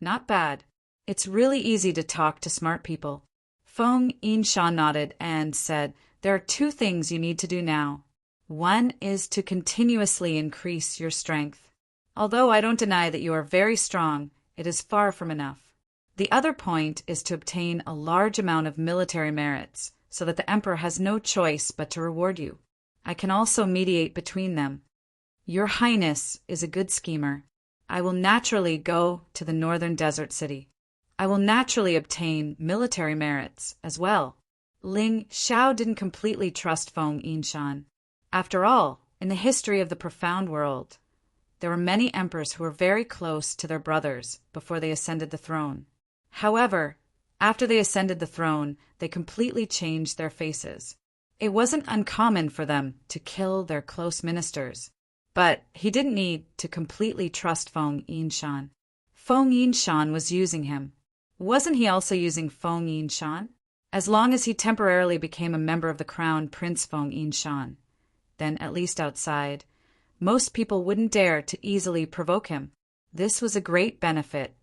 Not bad. It's really easy to talk to smart people. Feng Yinshan nodded and said, There are two things you need to do now. One is to continuously increase your strength. Although I don't deny that you are very strong, it is far from enough. The other point is to obtain a large amount of military merits, so that the Emperor has no choice but to reward you. I can also mediate between them. Your Highness is a good schemer. I will naturally go to the northern desert city. I will naturally obtain military merits as well. Ling Xiao didn't completely trust Feng Yinshan. After all, in the history of the profound world, there were many emperors who were very close to their brothers before they ascended the throne. However, after they ascended the throne, they completely changed their faces. It wasn't uncommon for them to kill their close ministers, but he didn't need to completely trust Feng Yinshan. Feng Yinshan was using him. Wasn't he also using Feng Yinshan? As long as he temporarily became a member of the crown, Prince Feng Yinshan, then at least outside, most people wouldn't dare to easily provoke him. This was a great benefit.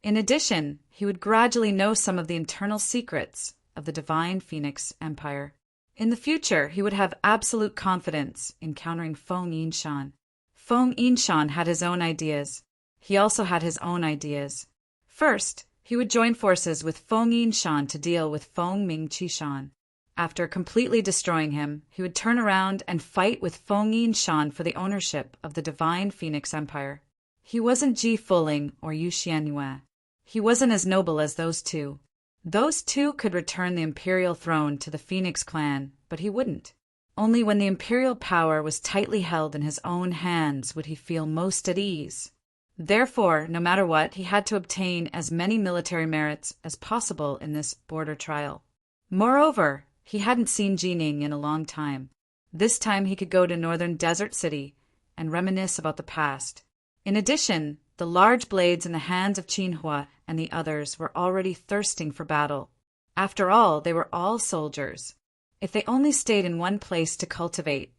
In addition, he would gradually know some of the internal secrets of the Divine Phoenix Empire. In the future, he would have absolute confidence in countering Feng Yinshan. Feng Yinshan had his own ideas. He also had his own ideas. First, he would join forces with Feng Yinshan to deal with Feng Mingqishan. After completely destroying him, he would turn around and fight with Feng Yinshan for the ownership of the Divine Phoenix Empire. He wasn't Ji Fuling or Yu Xianyue. He wasn't as noble as those two. Those two could return the imperial throne to the Phoenix clan, but he wouldn't. Only when the imperial power was tightly held in his own hands would he feel most at ease. Therefore, no matter what, he had to obtain as many military merits as possible in this border trial. Moreover, he hadn't seen Jining in a long time. This time he could go to northern desert city and reminisce about the past. In addition, the large blades in the hands of Qinhua and the others were already thirsting for battle. After all, they were all soldiers. If they only stayed in one place to cultivate,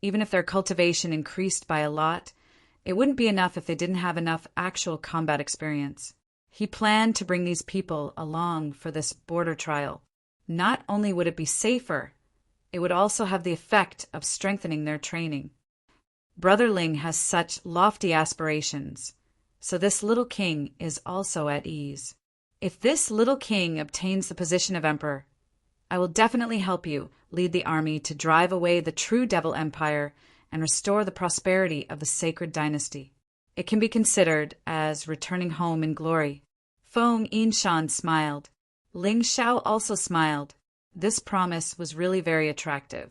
even if their cultivation increased by a lot, it wouldn't be enough if they didn't have enough actual combat experience. He planned to bring these people along for this border trial. Not only would it be safer, it would also have the effect of strengthening their training. Brother Ling has such lofty aspirations, so this little king is also at ease. If this little king obtains the position of emperor, I will definitely help you lead the army to drive away the true Devil Empire and restore the prosperity of the sacred dynasty. It can be considered as returning home in glory. Feng Yinshan smiled. Ling Xiao also smiled. This promise was really very attractive.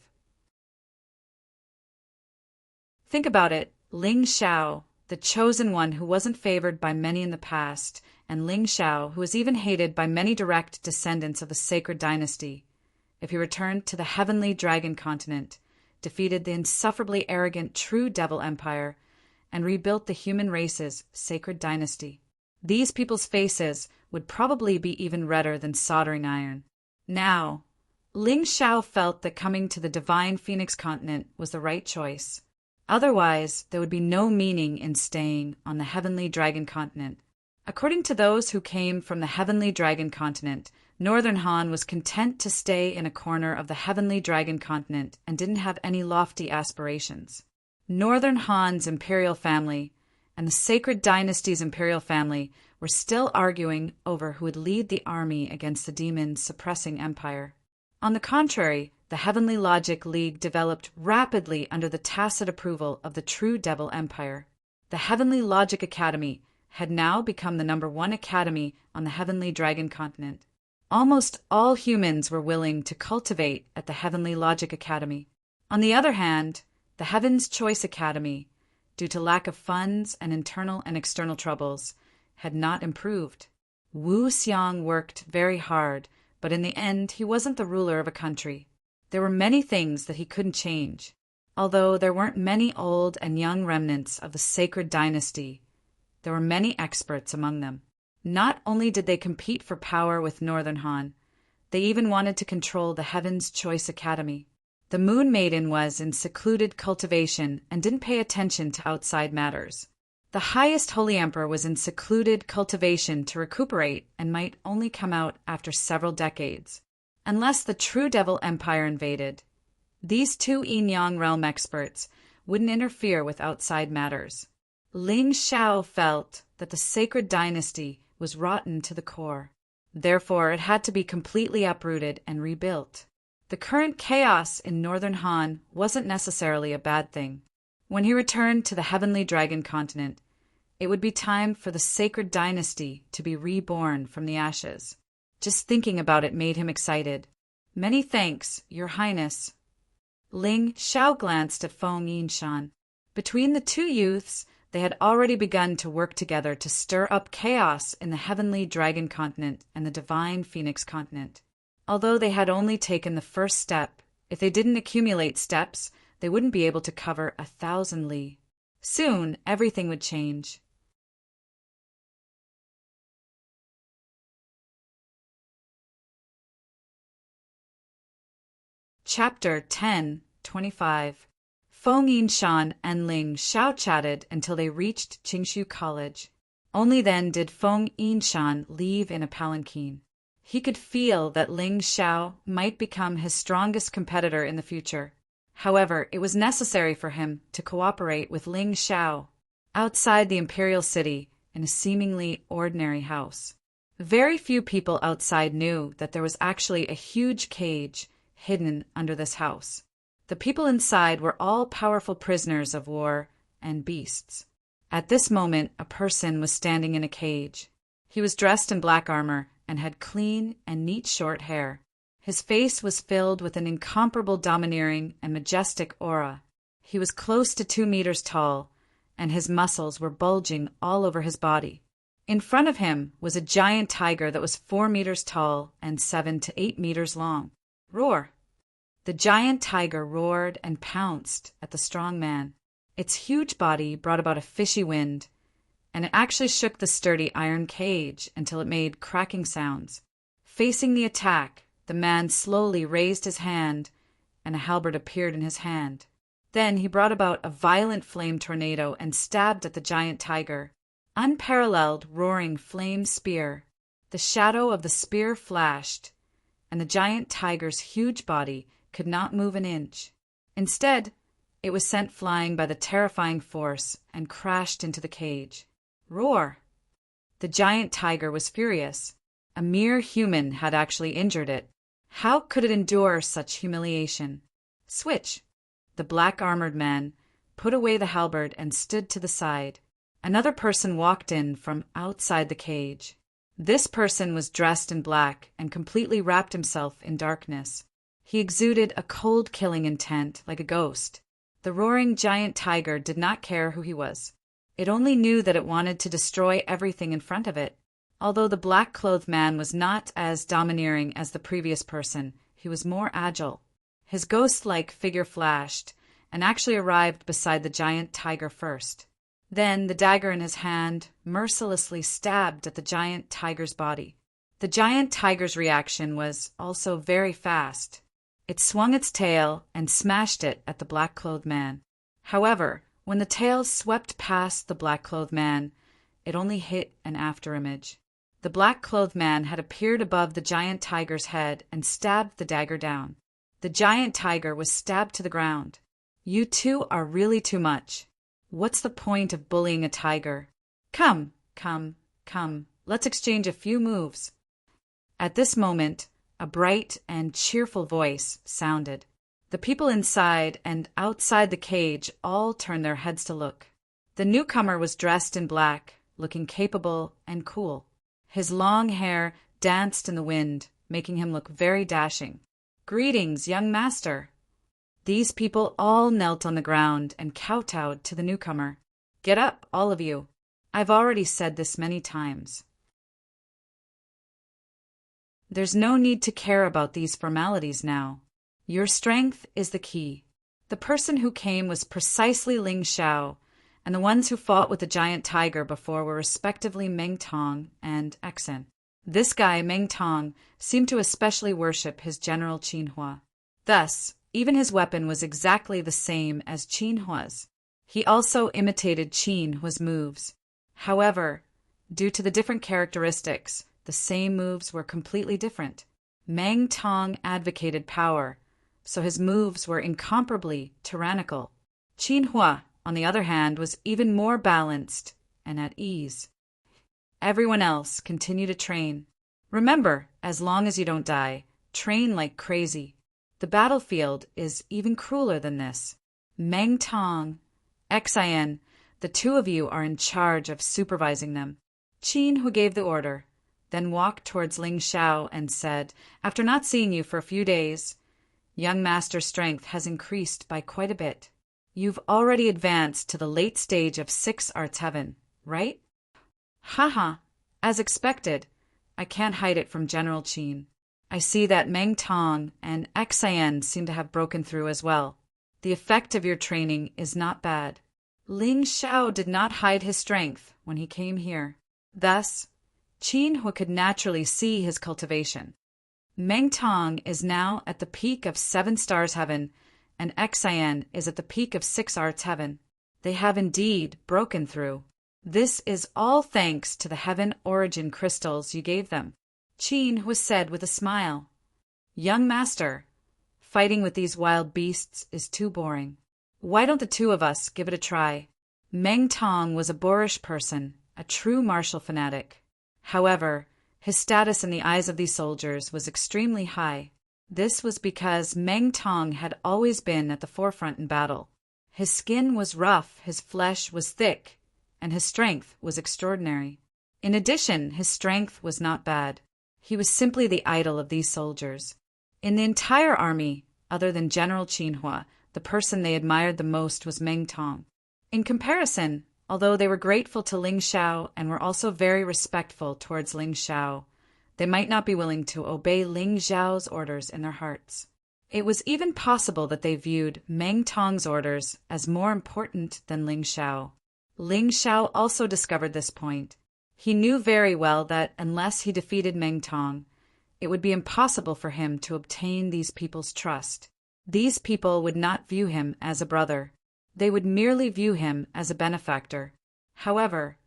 Think about it. Ling Xiao, the chosen one who wasn't favored by many in the past, and Ling Xiao, who was even hated by many direct descendants of the sacred dynasty. If he returned to the heavenly dragon continent, defeated the insufferably arrogant True Devil Empire, and rebuilt the human race's sacred dynasty. These people's faces would probably be even redder than soldering iron. Now, Ling Xiao felt that coming to the divine Phoenix continent was the right choice. Otherwise, there would be no meaning in staying on the Heavenly Dragon continent. According to those who came from the Heavenly Dragon continent, Northern Han was content to stay in a corner of the Heavenly Dragon continent and didn't have any lofty aspirations. Northern Han's imperial family and the Sacred Dynasty's imperial family were still arguing over who would lead the army against the demon's suppressing empire. On the contrary, the Heavenly Logic League developed rapidly under the tacit approval of the True Devil Empire. The Heavenly Logic Academy had now become the #1 academy on the Heavenly Dragon continent. Almost all humans were willing to cultivate at the Heavenly Logic Academy. On the other hand, the Heaven's Choice Academy, due to lack of funds and internal and external troubles, had not improved. Wu Xiang worked very hard, but in the end he wasn't the ruler of a country. There were many things that he couldn't change. Although there weren't many old and young remnants of the Sacred Dynasty, there were many experts among them. Not only did they compete for power with Northern Han, they even wanted to control the Heaven's Choice Academy. The Moon Maiden was in secluded cultivation and didn't pay attention to outside matters. The highest Holy Emperor was in secluded cultivation to recuperate and might only come out after several decades, unless the True Devil Empire invaded. These two Yin-Yang realm experts wouldn't interfere with outside matters. Ling Xiao felt that the Sacred Dynasty was rotten to the core. Therefore, it had to be completely uprooted and rebuilt. The current chaos in Northern Han wasn't necessarily a bad thing. When he returned to the Heavenly Dragon continent, it would be time for the Sacred Dynasty to be reborn from the ashes. Just thinking about it made him excited. "Many thanks, Your Highness." Ling Xiao glanced at Feng Yinshan. Between the two youths, they had already begun to work together to stir up chaos in the Heavenly Dragon continent and the Divine Phoenix continent. Although they had only taken the first step, if they didn't accumulate steps, they wouldn't be able to cover 1,000 li. Soon, everything would change. Chapter 10:25. Feng Yinshan and Ling Xiao chatted until they reached Qingshu College. Only then did Feng Yinshan leave in a palanquin. He could feel that Ling Xiao might become his strongest competitor in the future. However, it was necessary for him to cooperate with Ling Xiao outside the imperial city in a seemingly ordinary house. Very few people outside knew that there was actually a huge cage hidden under this house. The people inside were all powerful prisoners of war and beasts. At this moment, a person was standing in a cage. He was dressed in black armor and had clean and neat short hair. His face was filled with an incomparable domineering and majestic aura. He was close to 2 meters tall, and his muscles were bulging all over his body. In front of him was a giant tiger that was 4 meters tall and 7 to 8 meters long. Roar! The giant tiger roared and pounced at the strong man. Its huge body brought about a fishy wind, and it actually shook the sturdy iron cage until it made cracking sounds. Facing the attack, the man slowly raised his hand, and a halberd appeared in his hand. Then he brought about a violent flame tornado and stabbed at the giant tiger. Unparalleled roaring flame spear. The shadow of the spear flashed, and the giant tiger's huge body could not move an inch. Instead, it was sent flying by the terrifying force and crashed into the cage. Roar! The giant tiger was furious. A mere human had actually injured it. How could it endure such humiliation? Switch! The black-armored man put away the halberd and stood to the side. Another person walked in from outside the cage. This person was dressed in black and completely wrapped himself in darkness. He exuded a cold-killing intent like a ghost. The roaring giant tiger did not care who he was. It only knew that it wanted to destroy everything in front of it. Although the black-clothed man was not as domineering as the previous person, he was more agile. His ghost-like figure flashed, and actually arrived beside the giant tiger first. Then, the dagger in his hand, mercilessly stabbed at the giant tiger's body. The giant tiger's reaction was also very fast. It swung its tail and smashed it at the black-clothed man. However, when the tail swept past the black-clothed man, it only hit an afterimage. The black-clothed man had appeared above the giant tiger's head and stabbed the dagger down. The giant tiger was stabbed to the ground. You two are really too much. What's the point of bullying a tiger? Come, let's exchange a few moves. At this moment, a bright and cheerful voice sounded. The people inside and outside the cage all turned their heads to look. The newcomer was dressed in black, looking capable and cool. His long hair danced in the wind, making him look very dashing. "Greetings, young master." These people all knelt on the ground and kowtowed to the newcomer. "Get up, all of you. I've already said this many times. There's no need to care about these formalities now. Your strength is the key." The person who came was precisely Ling Xiao, and the ones who fought with the giant tiger before were respectively Meng Tong and Exen. This guy, Meng Tong, seemed to especially worship his general Qin Hua. Thus, even his weapon was exactly the same as Qin Hua's. He also imitated Qin Hua's moves. However, due to the different characteristics, the same moves were completely different. Meng Tong advocated power, so his moves were incomparably tyrannical. Qin Hua, on the other hand, was even more balanced and at ease. Everyone else continued to train. Remember, as long as you don't die, train like crazy. The battlefield is even crueler than this. Meng Tong, Xian, the two of you are in charge of supervising them. Qin Hu gave the order, then walked towards Ling Xiao and said, "After not seeing you for a few days, young master's strength has increased by quite a bit. You've already advanced to the late stage of 6 Arts Heaven, right?" "Haha, as expected. I can't hide it from General Qin. I see that Meng Tong and Xian seem to have broken through as well. The effect of your training is not bad." Ling Xiao did not hide his strength when he came here. Thus, Qin Hu could naturally see his cultivation. Meng Tong is now at the peak of 7 Stars Heaven, and Xian is at the peak of 6 Arts Heaven. They have indeed broken through. This is all thanks to the Heaven Origin crystals you gave them. Qin Hu said with a smile, "Young master, fighting with these wild beasts is too boring. Why don't the two of us give it a try?" Meng Tong was a boorish person, a true martial fanatic. However, his status in the eyes of these soldiers was extremely high. This was because Meng Tong had always been at the forefront in battle. His skin was rough, his flesh was thick, and his strength was extraordinary. In addition, his strength was not bad. He was simply the idol of these soldiers. In the entire army, other than General Qin Hua, the person they admired the most was Meng Tong. In comparison, although they were grateful to Ling Xiao and were also very respectful towards Ling Xiao, they might not be willing to obey Ling Xiao's orders in their hearts. It was even possible that they viewed Meng Tong's orders as more important than Ling Xiao. Ling Xiao also discovered this point. He knew very well that unless he defeated Meng Tong, it would be impossible for him to obtain these people's trust. These people would not view him as a brother. They would merely view him as a benefactor. However,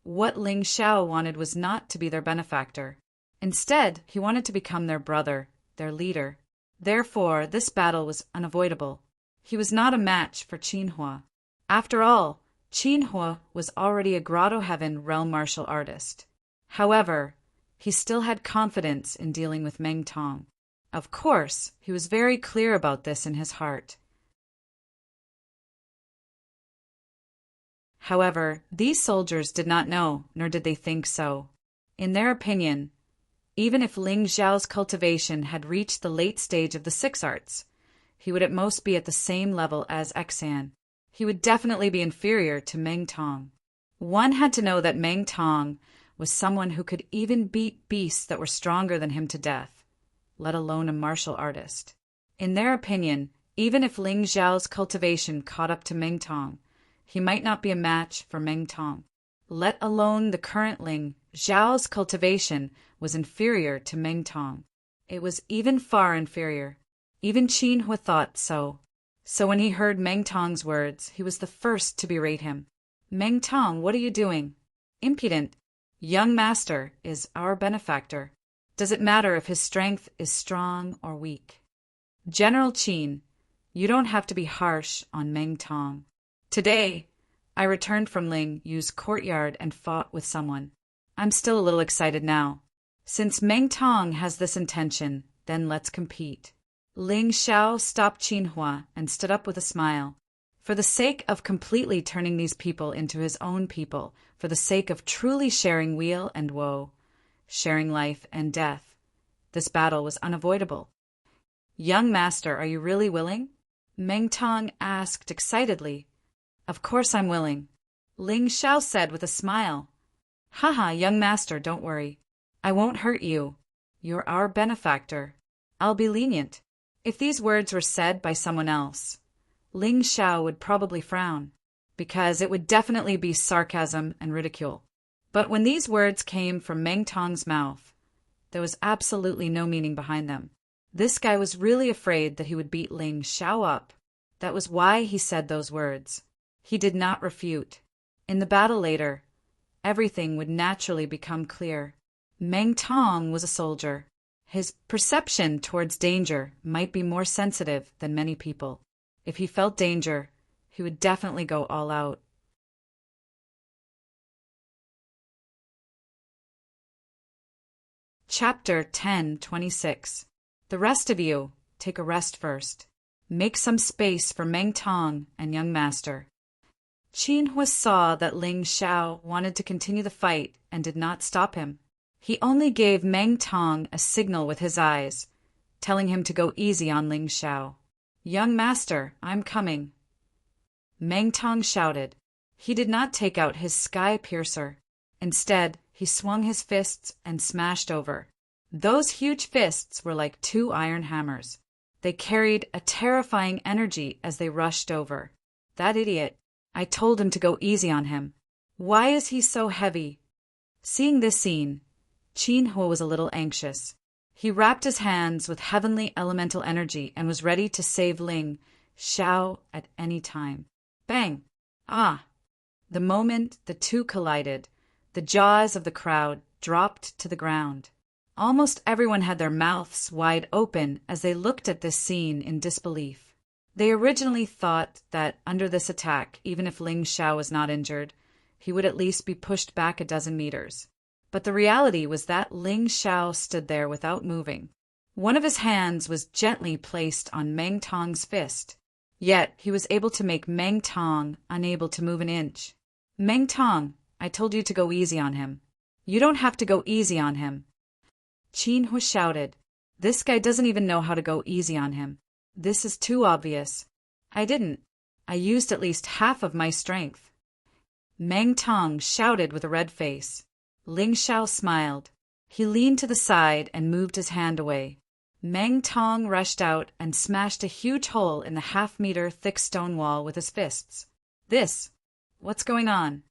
what Ling Xiao wanted was not to be their benefactor. Instead, he wanted to become their brother, their leader. Therefore, this battle was unavoidable. He was not a match for Qin Hua. After all, Qin Hua was already a Grotto Heaven realm martial artist. However, he still had confidence in dealing with Meng Tong. Of course, he was very clear about this in his heart. However, these soldiers did not know, nor did they think so. In their opinion, even if Ling Xiao's cultivation had reached the late stage of the 6 arts, he would at most be at the same level as Xian. He would definitely be inferior to Meng Tong. One had to know that Meng Tong was someone who could even beat beasts that were stronger than him to death, let alone a martial artist. In their opinion, even if Ling Xiao's cultivation caught up to Meng Tong, he might not be a match for Meng Tong. Let alone the current Ling Xiao's cultivation was inferior to Meng Tong. It was even far inferior. Even Qin Hua thought so. So when he heard Meng Tong's words, he was the first to berate him. Meng Tong, what are you doing? Impudent. Young master is our benefactor. Does it matter if his strength is strong or weak? General Qin, you don't have to be harsh on Meng Tong. Today, I returned from Ling Yu's courtyard and fought with someone. I'm still a little excited now. Since Meng Tong has this intention, then let's compete. Ling Xiao stopped Qin Hua and stood up with a smile. For the sake of completely turning these people into his own people, for the sake of truly sharing weal and woe, sharing life and death, this battle was unavoidable. Young master, are you really willing? Meng Tong asked excitedly. Of course I'm willing. Ling Xiao said with a smile. Haha, young master, don't worry. I won't hurt you. You're our benefactor. I'll be lenient. If these words were said by someone else, Ling Xiao would probably frown, because it would definitely be sarcasm and ridicule. But when these words came from Meng Tong's mouth, there was absolutely no meaning behind them. This guy was really afraid that he would beat Ling Xiao up. That was why he said those words. He did not refute. In the battle later, everything would naturally become clear. Meng Tong was a soldier. His perception towards danger might be more sensitive than many people. If he felt danger, he would definitely go all out. Chapter 10:26. The rest of you, take a rest first. Make some space for Meng Tong and young master. Qin Hua saw that Ling Xiao wanted to continue the fight and did not stop him. He only gave Meng Tong a signal with his eyes, telling him to go easy on Ling Xiao. Young master, I'm coming. Meng Tong shouted. He did not take out his sky piercer. Instead, he swung his fists and smashed over. Those huge fists were like two iron hammers. They carried a terrifying energy as they rushed over. That idiot. I told him to go easy on him. Why is he so heavy? Seeing this scene, Qin Hua was a little anxious. He wrapped his hands with heavenly elemental energy and was ready to save Ling Xiao at any time. Bang! Ah! The moment the two collided, the jaws of the crowd dropped to the ground. Almost everyone had their mouths wide open as they looked at this scene in disbelief. They originally thought that under this attack, even if Ling Xiao was not injured, he would at least be pushed back a dozen meters. But the reality was that Ling Xiao stood there without moving. One of his hands was gently placed on Meng Tong's fist, yet he was able to make Meng Tong unable to move an inch. Meng Tong, I told you to go easy on him. You don't have to go easy on him. Qin Hua shouted. This guy doesn't even know how to go easy on him. This is too obvious. I didn't. I used at least half of my strength. Meng Tong shouted with a red face. Ling Xiao smiled. He leaned to the side and moved his hand away. Meng Tong rushed out and smashed a huge hole in the half-meter thick stone wall with his fists. What's going on?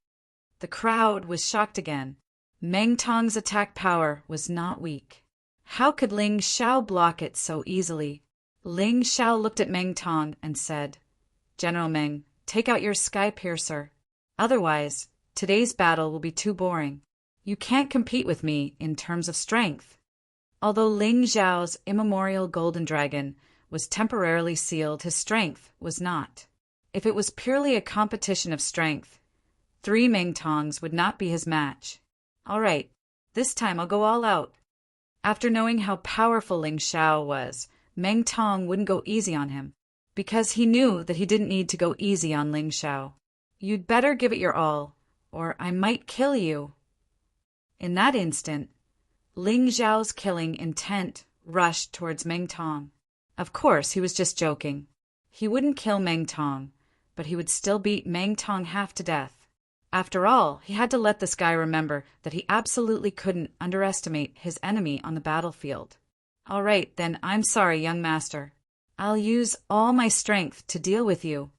The crowd was shocked again. Meng Tong's attack power was not weak. How could Ling Xiao block it so easily? Ling Xiao looked at Meng Tong and said, General Meng, take out your sky piercer. Otherwise, today's battle will be too boring. You can't compete with me in terms of strength. Although Ling Xiao's immemorial golden dragon was temporarily sealed, his strength was not. If it was purely a competition of strength, 3 Meng Tongs would not be his match. All right, this time I'll go all out. After knowing how powerful Ling Xiao was, Meng Tong wouldn't go easy on him, because he knew that he didn't need to go easy on Ling Xiao. You'd better give it your all, or I might kill you. In that instant, Ling Xiao's killing intent rushed towards Meng Tong. Of course, he was just joking. He wouldn't kill Meng Tong, but he would still beat Meng Tong half to death. After all, he had to let this guy remember that he absolutely couldn't underestimate his enemy on the battlefield. All right, then I'm sorry, young master. I'll use all my strength to deal with you."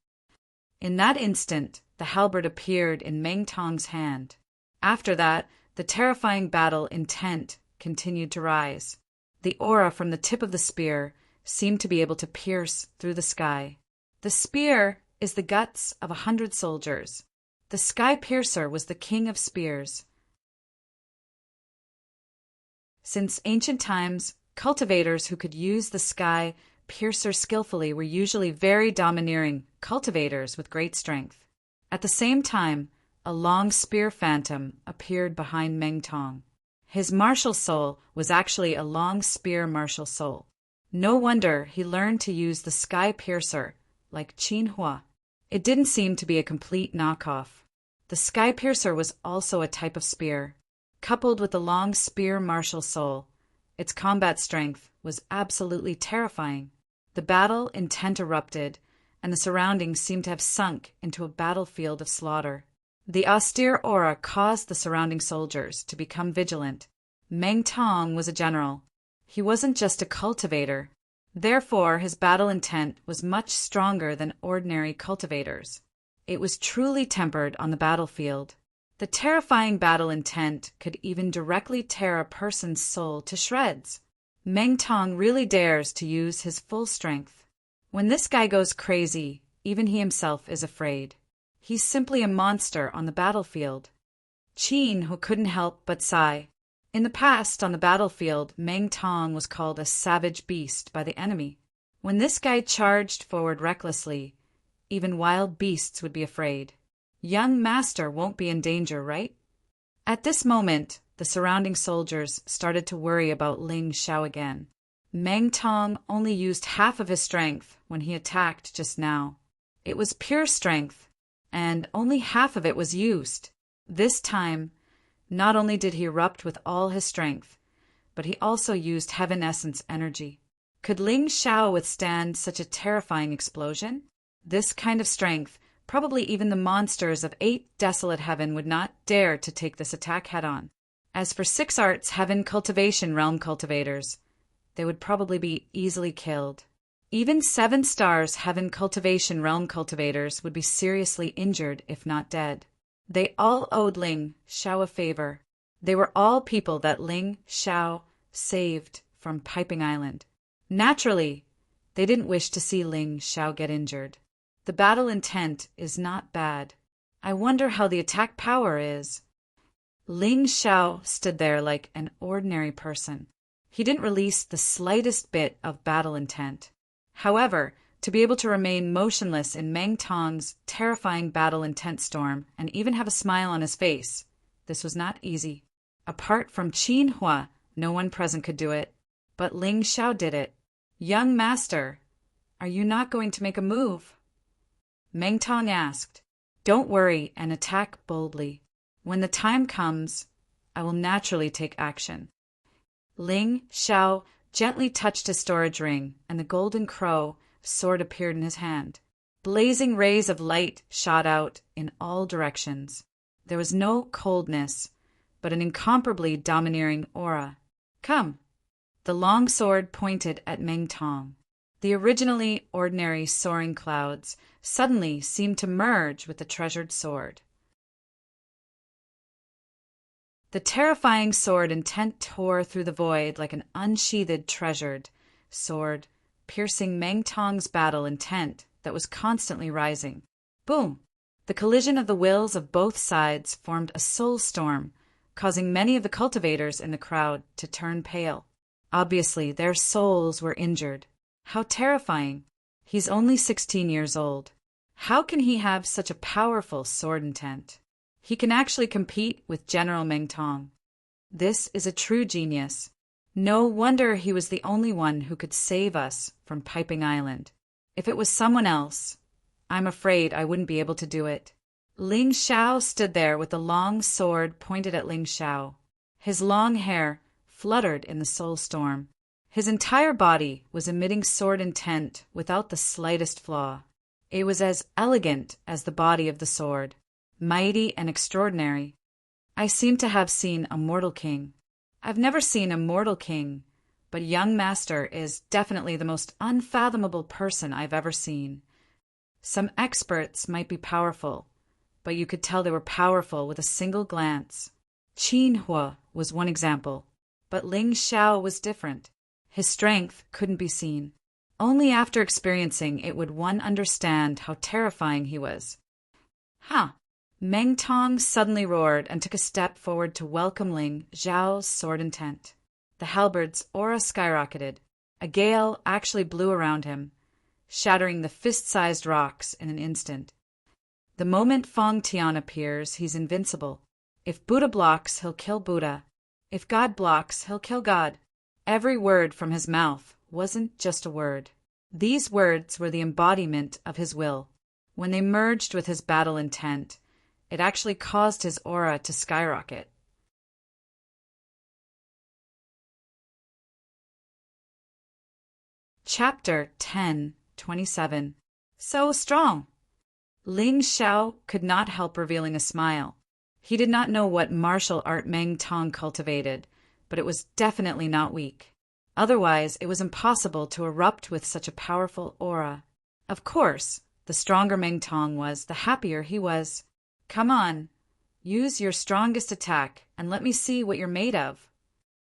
In that instant, the halberd appeared in Meng Tong's hand. After that, the terrifying battle intent continued to rise. The aura from the tip of the spear seemed to be able to pierce through the sky. The spear is the guts of 100 soldiers. The sky piercer was the king of spears. Since ancient times, cultivators who could use the sky piercer skillfully were usually very domineering cultivators with great strength. At the same time, a long spear phantom appeared behind Meng Tong. His martial soul was actually a long spear martial soul. No wonder he learned to use the sky piercer like Qin Hua. It didn't seem to be a complete knockoff. The sky piercer was also a type of spear. Coupled with the long spear martial soul, its combat strength was absolutely terrifying. The battle intent erupted, and the surroundings seemed to have sunk into a battlefield of slaughter. The austere aura caused the surrounding soldiers to become vigilant. Meng Tong was a general. He wasn't just a cultivator. Therefore, his battle intent was much stronger than ordinary cultivators. It was truly tempered on the battlefield. The terrifying battle intent could even directly tear a person's soul to shreds. Meng Tong really dares to use his full strength. When this guy goes crazy, even he himself is afraid. He's simply a monster on the battlefield. Qin Hu couldn't help but sigh. In the past, on the battlefield, Meng Tong was called a savage beast by the enemy. When this guy charged forward recklessly, even wild beasts would be afraid. Young master won't be in danger, right? At this moment, the surrounding soldiers started to worry about Ling Xiao again. Meng Tong only used half of his strength when he attacked just now. It was pure strength, and only half of it was used. This time, not only did he erupt with all his strength, but he also used heaven essence energy. Could Ling Xiao withstand such a terrifying explosion? This kind of strength, probably even the monsters of 8 desolate heaven would not dare to take this attack head-on. As for 6 arts heaven cultivation realm cultivators, they would probably be easily killed. Even 7 stars heaven cultivation realm cultivators would be seriously injured if not dead. They all owed Ling Xiao a favor. They were all people that Ling Xiao saved from Piping Island. Naturally, they didn't wish to see Ling Xiao get injured. The battle intent is not bad. I wonder how the attack power is. Ling Xiao stood there like an ordinary person. He didn't release the slightest bit of battle intent. However, to be able to remain motionless in Meng Tong's terrifying battle intent storm and even have a smile on his face, this was not easy. Apart from Qin Hua, no one present could do it. But Ling Xiao did it. "Young master, are you not going to make a move?" Meng Tong asked. "Don't worry and attack boldly. When the time comes, I will naturally take action." Ling Xiao gently touched his storage ring, and the golden crow sword appeared in his hand. Blazing rays of light shot out in all directions. There was no coldness, but an incomparably domineering aura. "Come." The long sword pointed at Meng Tong. The originally ordinary soaring clouds suddenly seemed to merge with the treasured sword. The terrifying sword intent tore through the void like an unsheathed treasured sword, piercing Meng Tong's battle intent that was constantly rising. Boom! The collision of the wills of both sides formed a soul storm, causing many of the cultivators in the crowd to turn pale. Obviously, their souls were injured. How terrifying! He's only 16 years old. How can he have such a powerful sword intent? He can actually compete with General Meng Tong. This is a true genius. No wonder he was the only one who could save us from Piping Island. If it was someone else, I'm afraid I wouldn't be able to do it. Ling Xiao stood there with the long sword pointed at Ling Xiao. His long hair fluttered in the soul storm. His entire body was emitting sword intent without the slightest flaw. It was as elegant as the body of the sword, mighty and extraordinary. I seem to have seen a mortal king. I've never seen a mortal king, but young master is definitely the most unfathomable person I've ever seen. Some experts might be powerful, but you could tell they were powerful with a single glance. Qin Hua was one example, but Ling Xiao was different. His strength couldn't be seen. Only after experiencing it would one understand how terrifying he was. Ha! Meng Tong suddenly roared and took a step forward to welcome Ling Xiao's sword intent. The halberd's aura skyrocketed. A gale actually blew around him, shattering the fist-sized rocks in an instant. The moment Feng Tian appears, he's invincible. If Buddha blocks, he'll kill Buddha. If God blocks, he'll kill God. Every word from his mouth wasn't just a word. These words were the embodiment of his will. When they merged with his battle intent, it actually caused his aura to skyrocket. Chapter 10:27. So strong! Ling Xiao could not help revealing a smile. He did not know what martial art Meng Tong cultivated, but it was definitely not weak. Otherwise, it was impossible to erupt with such a powerful aura. Of course, the stronger Meng Tong was, the happier he was. Come on, use your strongest attack and let me see what you're made of.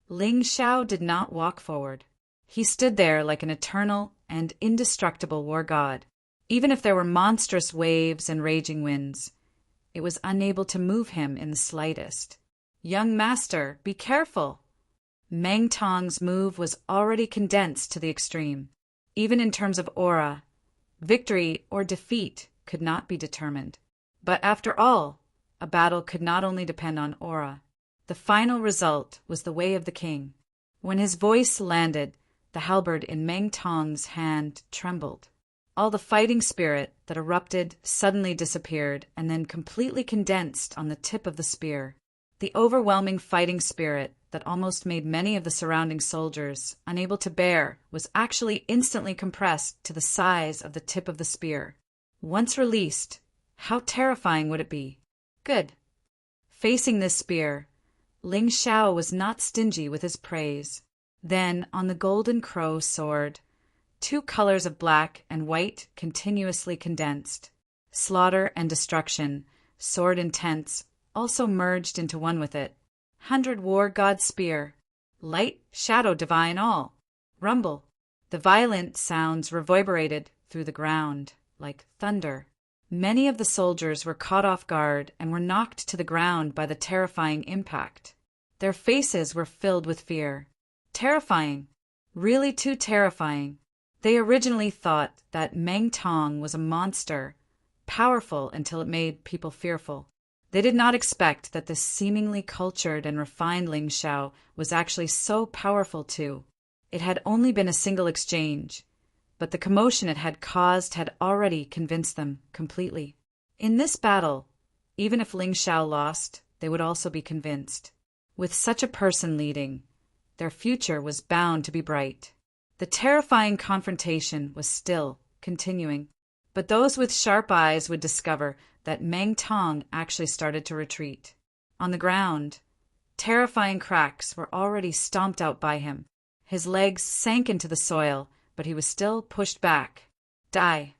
Ling Xiao did not walk forward. He stood there like an eternal and indestructible war god. Even if there were monstrous waves and raging winds, it was unable to move him in the slightest. Young master, be careful! Meng Tong's move was already condensed to the extreme. Even in terms of aura, victory or defeat could not be determined. But after all, a battle could not only depend on aura. The final result was the way of the king. When his voice landed, the halberd in Meng Tong's hand trembled. All the fighting spirit that erupted suddenly disappeared and then completely condensed on the tip of the spear. The overwhelming fighting spirit that almost made many of the surrounding soldiers unable to bear was actually instantly compressed to the size of the tip of the spear. Once released, how terrifying would it be? Good. Facing this spear, Ling Xiao was not stingy with his praise. Then, on the golden crow sword, 2 colors of black and white continuously condensed. Slaughter and destruction, sword intents, also merged into one with it. 100 war god spear, light, shadow divine all. Rumble. The violent sounds reverberated through the ground like thunder. Many of the soldiers were caught off guard and were knocked to the ground by the terrifying impact. Their faces were filled with fear. Terrifying. Really too terrifying. They originally thought that Meng Tong was a monster, powerful until it made people fearful. They did not expect that this seemingly cultured and refined Ling Xiao was actually so powerful too. It had only been a single exchange, but the commotion it had caused had already convinced them completely. In this battle, even if Ling Xiao lost, they would also be convinced. With such a person leading, their future was bound to be bright. The terrifying confrontation was still continuing, but those with sharp eyes would discover that Meng Tong actually started to retreat. On the ground, terrifying cracks were already stomped out by him. His legs sank into the soil, but he was still pushed back. Die.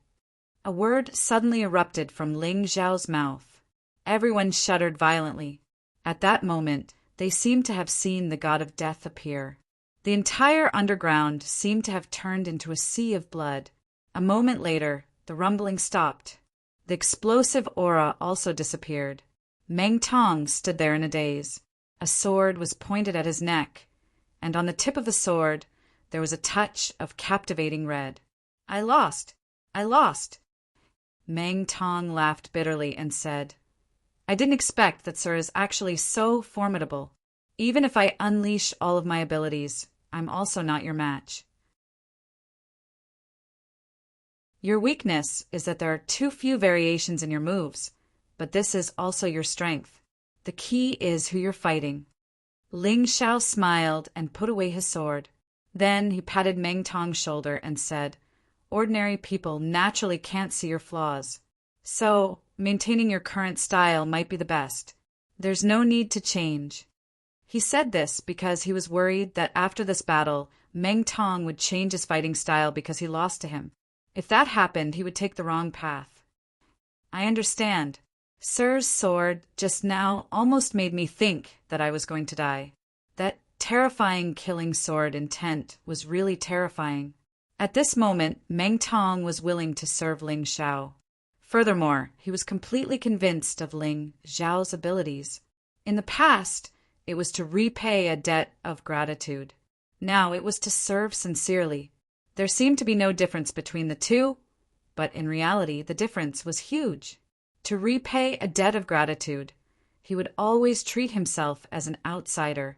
A word suddenly erupted from Ling Xiao's mouth. Everyone shuddered violently. At that moment, they seemed to have seen the god of death appear. The entire underground seemed to have turned into a sea of blood. A moment later, the rumbling stopped. The explosive aura also disappeared. Meng Tong stood there in a daze. A sword was pointed at his neck, and on the tip of the sword there was a touch of captivating red. I lost! I lost! Meng Tong laughed bitterly and said, I didn't expect that Sir is actually so formidable. Even if I unleash all of my abilities, I'm also not your match. Your weakness is that there are too few variations in your moves, but this is also your strength. The key is who you're fighting. Ling Xiao smiled and put away his sword. Then he patted Meng Tong's shoulder and said, Ordinary people naturally can't see your flaws. So, maintaining your current style might be the best. There's no need to change. He said this because he was worried that after this battle, Meng Tong would change his fighting style because he lost to him. If that happened, he would take the wrong path. I understand. Sir's sword just now almost made me think that I was going to die. That terrifying killing sword intent was really terrifying. At this moment, Meng Tong was willing to serve Ling Xiao. Furthermore, he was completely convinced of Ling Xiao's abilities. In the past, it was to repay a debt of gratitude. Now it was to serve sincerely. There seemed to be no difference between the two, but in reality the difference was huge. To repay a debt of gratitude, he would always treat himself as an outsider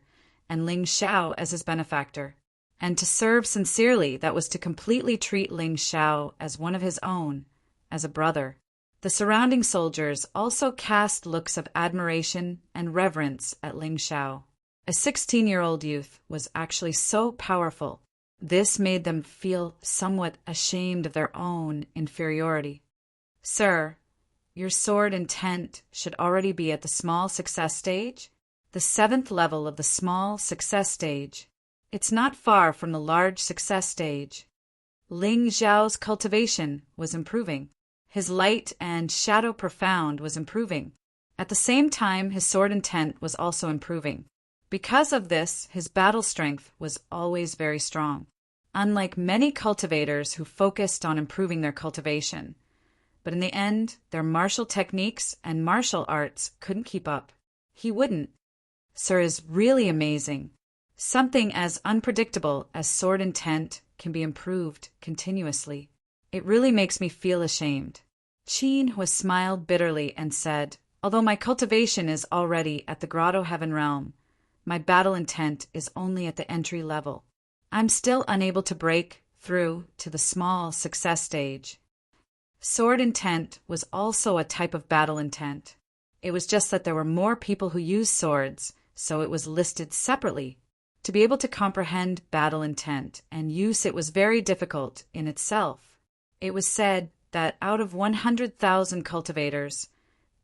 and Ling Xiao as his benefactor. And to serve sincerely, that was to completely treat Ling Xiao as one of his own, as a brother. The surrounding soldiers also cast looks of admiration and reverence at Ling Xiao. A 16-year-old youth was actually so powerful. This made them feel somewhat ashamed of their own inferiority. Sir, your sword intent should already be at the small success stage, the 7th level of the small success stage. It's not far from the large success stage. Ling Xiao's cultivation was improving. His light and shadow profound was improving. At the same time, his sword intent was also improving. Because of this, his battle strength was always very strong. Unlike many cultivators who focused on improving their cultivation, but in the end, their martial techniques and martial arts couldn't keep up. He wouldn't. Sir is really amazing. Something as unpredictable as sword intent can be improved continuously. It really makes me feel ashamed. Qin Hua smiled bitterly and said, although my cultivation is already at the Grotto Heaven realm, my battle intent is only at the entry level. I'm still unable to break through to the small success stage. Sword intent was also a type of battle intent. It was just that there were more people who used swords, so it was listed separately. To be able to comprehend battle intent and use it was very difficult in itself. It was said that out of 100,000 cultivators,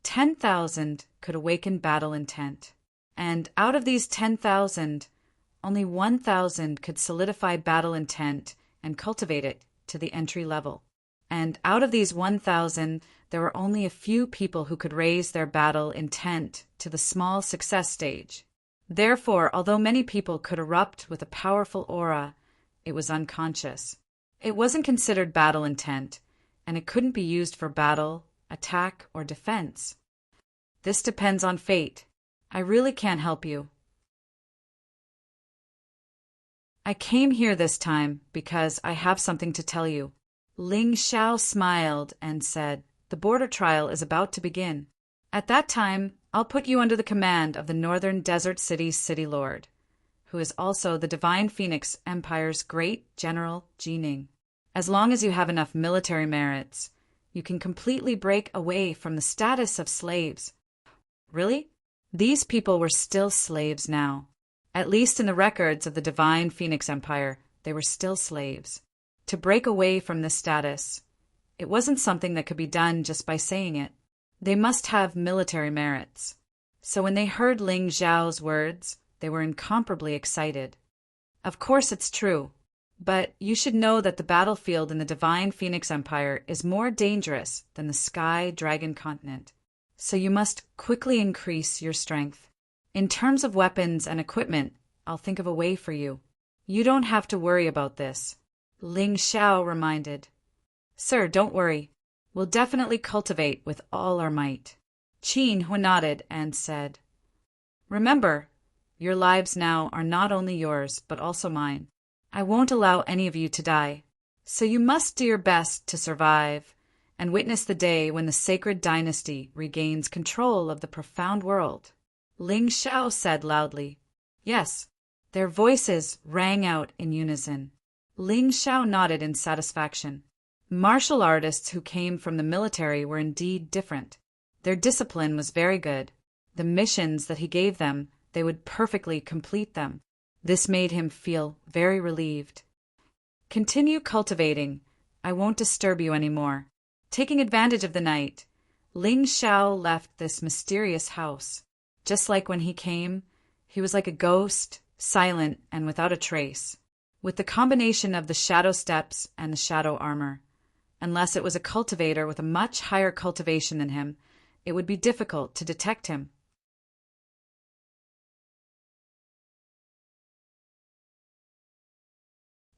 10,000 could awaken battle intent. And out of these 10,000, only 1,000 could solidify battle intent and cultivate it to the entry level. And out of these 1,000, there were only a few people who could raise their battle intent to the small success stage. Therefore, although many people could erupt with a powerful aura, it was unconscious. It wasn't considered battle intent, and it couldn't be used for battle, attack, or defense. This depends on fate. I really can't help you. I came here this time because I have something to tell you. Ling Xiao smiled and said, the border trial is about to begin. At that time, I'll put you under the command of the Northern Desert City's City Lord, who is also the Divine Phoenix Empire's great General Jining. As long as you have enough military merits, you can completely break away from the status of slaves. Really? These people were still slaves now. At least in the records of the Divine Phoenix Empire, they were still slaves. To break away from this status, it wasn't something that could be done just by saying it. They must have military merits. So when they heard Ling Xiao's words, they were incomparably excited. Of course it's true, but you should know that the battlefield in the Divine Phoenix Empire is more dangerous than the Sky Dragon Continent. So you must quickly increase your strength. In terms of weapons and equipment, I'll think of a way for you. You don't have to worry about this. Ling Xiao reminded. Sir, don't worry. We'll definitely cultivate with all our might. Qin Hua nodded and said, remember, your lives now are not only yours, but also mine. I won't allow any of you to die. So you must do your best to survive and witness the day when the sacred dynasty regains control of the profound world. Ling Xiao said loudly. Yes. Their voices rang out in unison. Ling Xiao nodded in satisfaction. Martial artists who came from the military were indeed different. Their discipline was very good. The missions that he gave them, they would perfectly complete them. This made him feel very relieved. Continue cultivating. I won't disturb you anymore. Taking advantage of the night, Ling Xiao left this mysterious house. Just like when he came, He was like a ghost, silent and without a trace, with the combination of the shadow steps and the shadow armor. Unless it was a cultivator with a much higher cultivation than him, it would be difficult to detect him.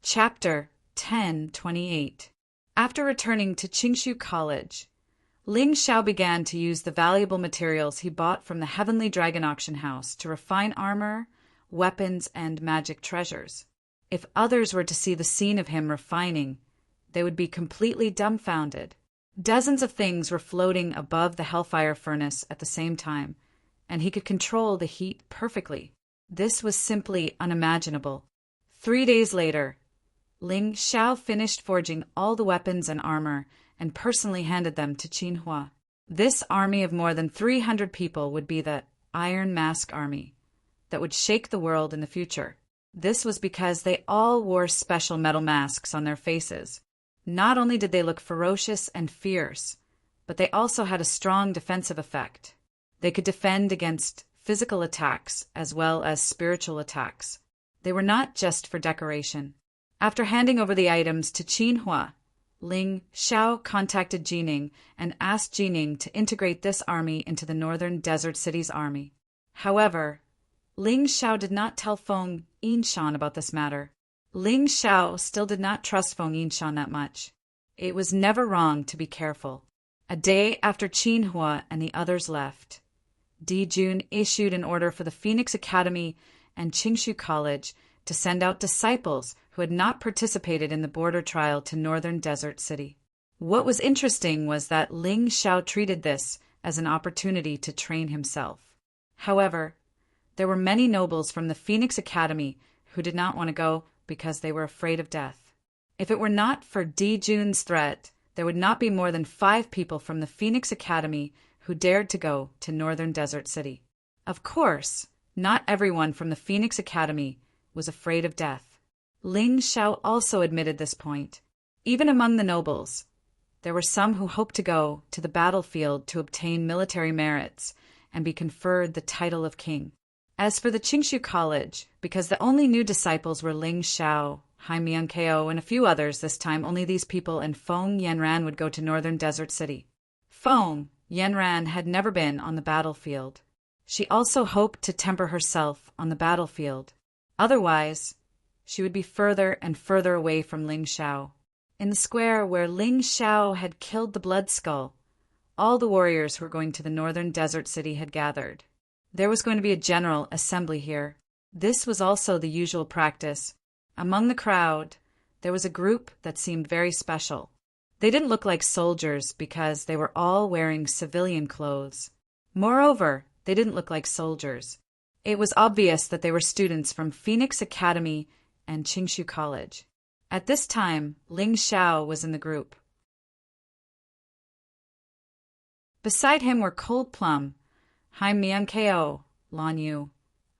Chapter 10:28. After returning to Qingshu College, Ling Xiao began to use the valuable materials he bought from the Heavenly Dragon Auction House to refine armor, weapons, and magic treasures. If others were to see the scene of him refining, they would be completely dumbfounded. Dozens of things were floating above the hellfire furnace at the same time, and he could control the heat perfectly. This was simply unimaginable. 3 days later, Ling Xiao finished forging all the weapons and armor and personally handed them to Qin Hua. This army of more than 300 people would be the Iron Mask Army that would shake the world in the future. This was because they all wore special metal masks on their faces. Not only did they look ferocious and fierce, but they also had a strong defensive effect. They could defend against physical attacks as well as spiritual attacks. They were not just for decoration. After handing over the items to Qin Hua, Ling Xiao contacted Jining and asked Jining to integrate this army into the Northern Desert City's army. However, Ling Xiao did not tell Feng Yinshan about this matter. Ling Xiao still did not trust Feng Yinshan that much. It was never wrong to be careful. A day after Qin Hua and the others left, Di Jun issued an order for the Phoenix Academy and Qingshu College to send out disciples who had not participated in the border trial to Northern Desert City. What was interesting was that Ling Xiao treated this as an opportunity to train himself. However, there were many nobles from the Phoenix Academy who did not want to go because they were afraid of death. If it were not for Di Jun's threat, there would not be more than 5 people from the Phoenix Academy who dared to go to Northern Desert City. Of course, not everyone from the Phoenix Academy was afraid of death. Ling Xiao also admitted this point. Even among the nobles, there were some who hoped to go to the battlefield to obtain military merits and be conferred the title of king. As for the Qingshu College, because the only new disciples were Ling Xiao, Hai Miankeo, and a few others this time, only these people and Feng Yanran would go to Northern Desert City. Feng Yanran had never been on the battlefield. She also hoped to temper herself on the battlefield. Otherwise, she would be further and further away from Ling Xiao. In the square where Ling Xiao had killed the Blood Skull, all the warriors who were going to the Northern Desert City had gathered. There was going to be a general assembly here. This was also the usual practice. Among the crowd, there was a group that seemed very special. They didn't look like soldiers because they were all wearing civilian clothes. Moreover, they didn't look like soldiers. It was obvious that they were students from Phoenix Academy and Qingshu College. At this time, Ling Xiao was in the group. Beside him were Cold Plum, Hai Miankeo, Lan Yu,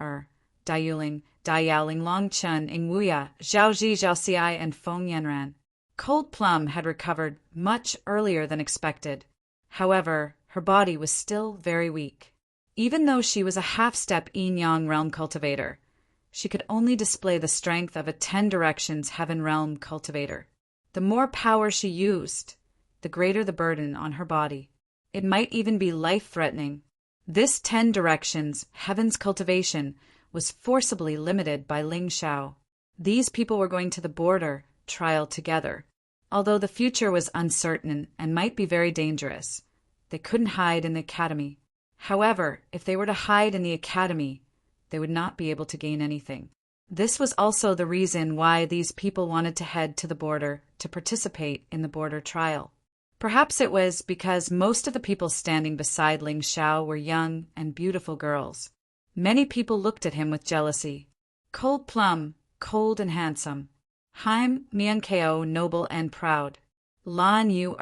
Dai Yuling, Dai Yaoling, Long Chen, Ing Wuya, Zhao Ji, Zhao Xiai, and Feng Yanran. Cold Plum had recovered much earlier than expected. However, her body was still very weak. Even though she was a half-step Yin-Yang realm cultivator, she could only display the strength of a 10 directions heaven realm cultivator. The more power she used, the greater the burden on her body. It might even be life-threatening. This 10 directions heaven's cultivation was forcibly limited by Ling Xiao. These people were going to the border trial together. Although the future was uncertain and might be very dangerous, they couldn't hide in the academy. However, if they were to hide in the academy, they would not be able to gain anything. This was also the reason why these people wanted to head to the border to participate in the border trial. Perhaps it was because most of the people standing beside Ling Xiao were young and beautiful girls. Many people looked at him with jealousy. Cold Plum, cold and handsome. Haim Miankeo, noble and proud. Lan Yu,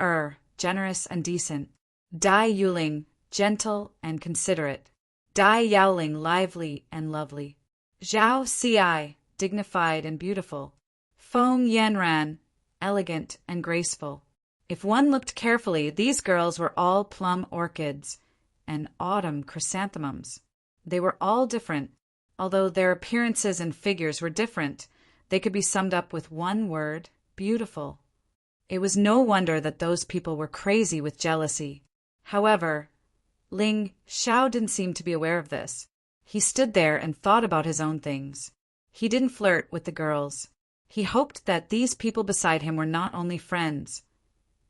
generous and decent. Dai Yuling, gentle and considerate. Dai Yaoling, lively and lovely. Zhao Xiai, dignified and beautiful. Feng Yanran, elegant and graceful. If one looked carefully, these girls were all plum orchids and autumn chrysanthemums. They were all different. Although their appearances and figures were different, they could be summed up with one word: beautiful. It was no wonder that those people were crazy with jealousy. However, Ling Xiao didn't seem to be aware of this. He stood there and thought about his own things. He didn't flirt with the girls. He hoped that these people beside him were not only friends,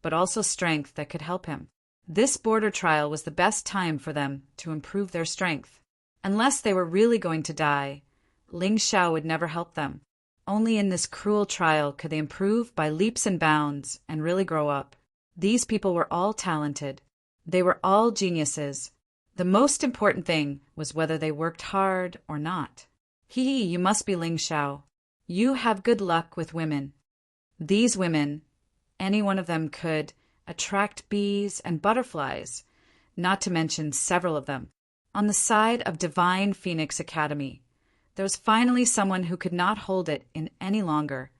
but also strength that could help him. This border trial was the best time for them to improve their strength. Unless they were really going to die, Ling Xiao would never help them. Only in this cruel trial could they improve by leaps and bounds and really grow up. These people were all talented. They were all geniuses. The most important thing was whether they worked hard or not. You must be Ling Xiao. You have good luck with women. These women, any one of them could attract bees and butterflies, not to mention several of them. On the side of Divine Phoenix Academy, there was finally someone who could not hold it in any longer,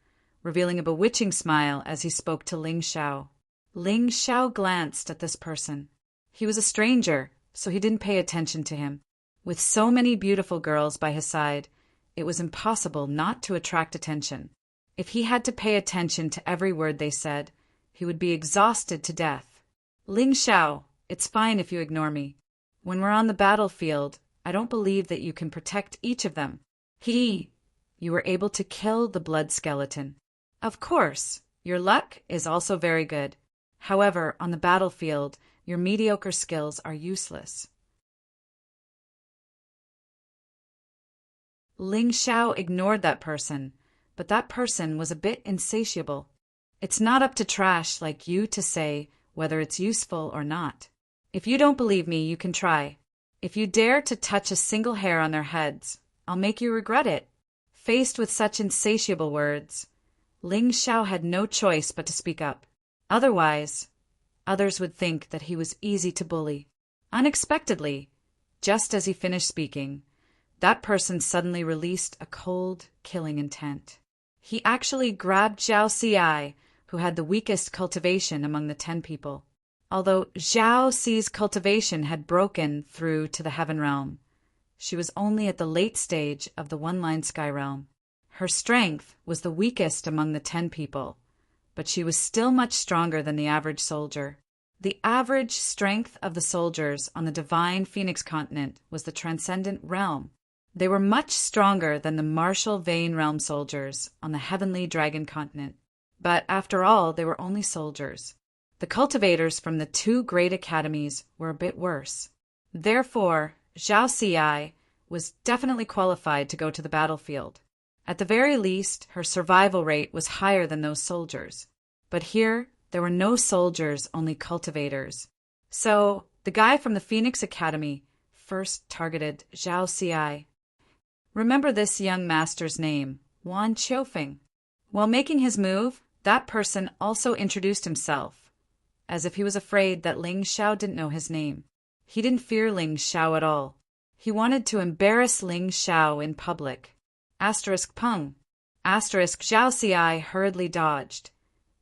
revealing a bewitching smile as he spoke to Ling Xiao. Ling Xiao glanced at this person. He was a stranger, so he didn't pay attention to him. With so many beautiful girls by his side, it was impossible not to attract attention. If he had to pay attention to every word they said, he would be exhausted to death. Ling Xiao, it's fine if you ignore me. When we're on the battlefield, I don't believe that you can protect each of them. You were able to kill the blood skeleton. Of course, your luck is also very good. However, on the battlefield, your mediocre skills are useless. Ling Xiao ignored that person, but that person was a bit insatiable. It's not up to trash like you to say whether it's useful or not. If you don't believe me, you can try. If you dare to touch a single hair on their heads, I'll make you regret it. Faced with such insatiable words, Ling Xiao had no choice but to speak up. Otherwise, others would think that he was easy to bully. Unexpectedly, just as he finished speaking, that person suddenly released a cold, killing intent. He actually grabbed Zhao Xi, who had the weakest cultivation among the 10 people. Although Zhao Xi's cultivation had broken through to the Heaven Realm, she was only at the late stage of the One-Line Sky Realm. Her strength was the weakest among the 10 people, but she was still much stronger than the average soldier. The average strength of the soldiers on the Divine Phoenix continent was the Transcendent Realm. They were much stronger than the Martial Vein Realm soldiers on the Heavenly Dragon continent. But after all, they were only soldiers. The cultivators from the 2 great academies were a bit worse. Therefore, Zhao Xi was definitely qualified to go to the battlefield. At the very least, her survival rate was higher than those soldiers. But here, there were no soldiers, only cultivators. So, the guy from the Phoenix Academy first targeted Zhao Xi. Remember this young master's name, Wan Qiufeng. While making his move, that person also introduced himself, as if he was afraid that Ling Xiao didn't know his name. He didn't fear Ling Xiao at all. He wanted to embarrass Ling Xiao in public. Pung. Zhao Xi hurriedly dodged,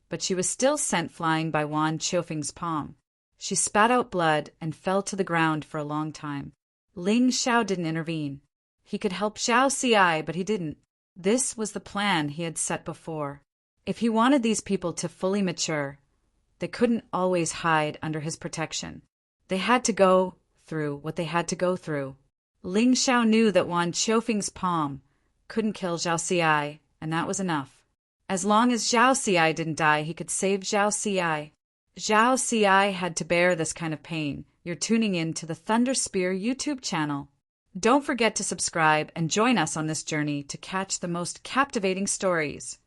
but she was still sent flying by Wan Qiufeng's palm. She spat out blood and fell to the ground for a long time. Ling Xiao didn't intervene. He could help Zhao Xi, but he didn't. This was the plan he had set before. If he wanted these people to fully mature, they couldn't always hide under his protection. They had to go through what they had to go through. Ling Xiao knew that Wan Qiufeng's palm couldn't kill Zhao Xi, and that was enough. As long as Zhao Xi didn't die, he could save Zhao Xi. Zhao Xi had to bear this kind of pain. You're tuning in to the Thunder Spear YouTube channel. Don't forget to subscribe and join us on this journey to catch the most captivating stories.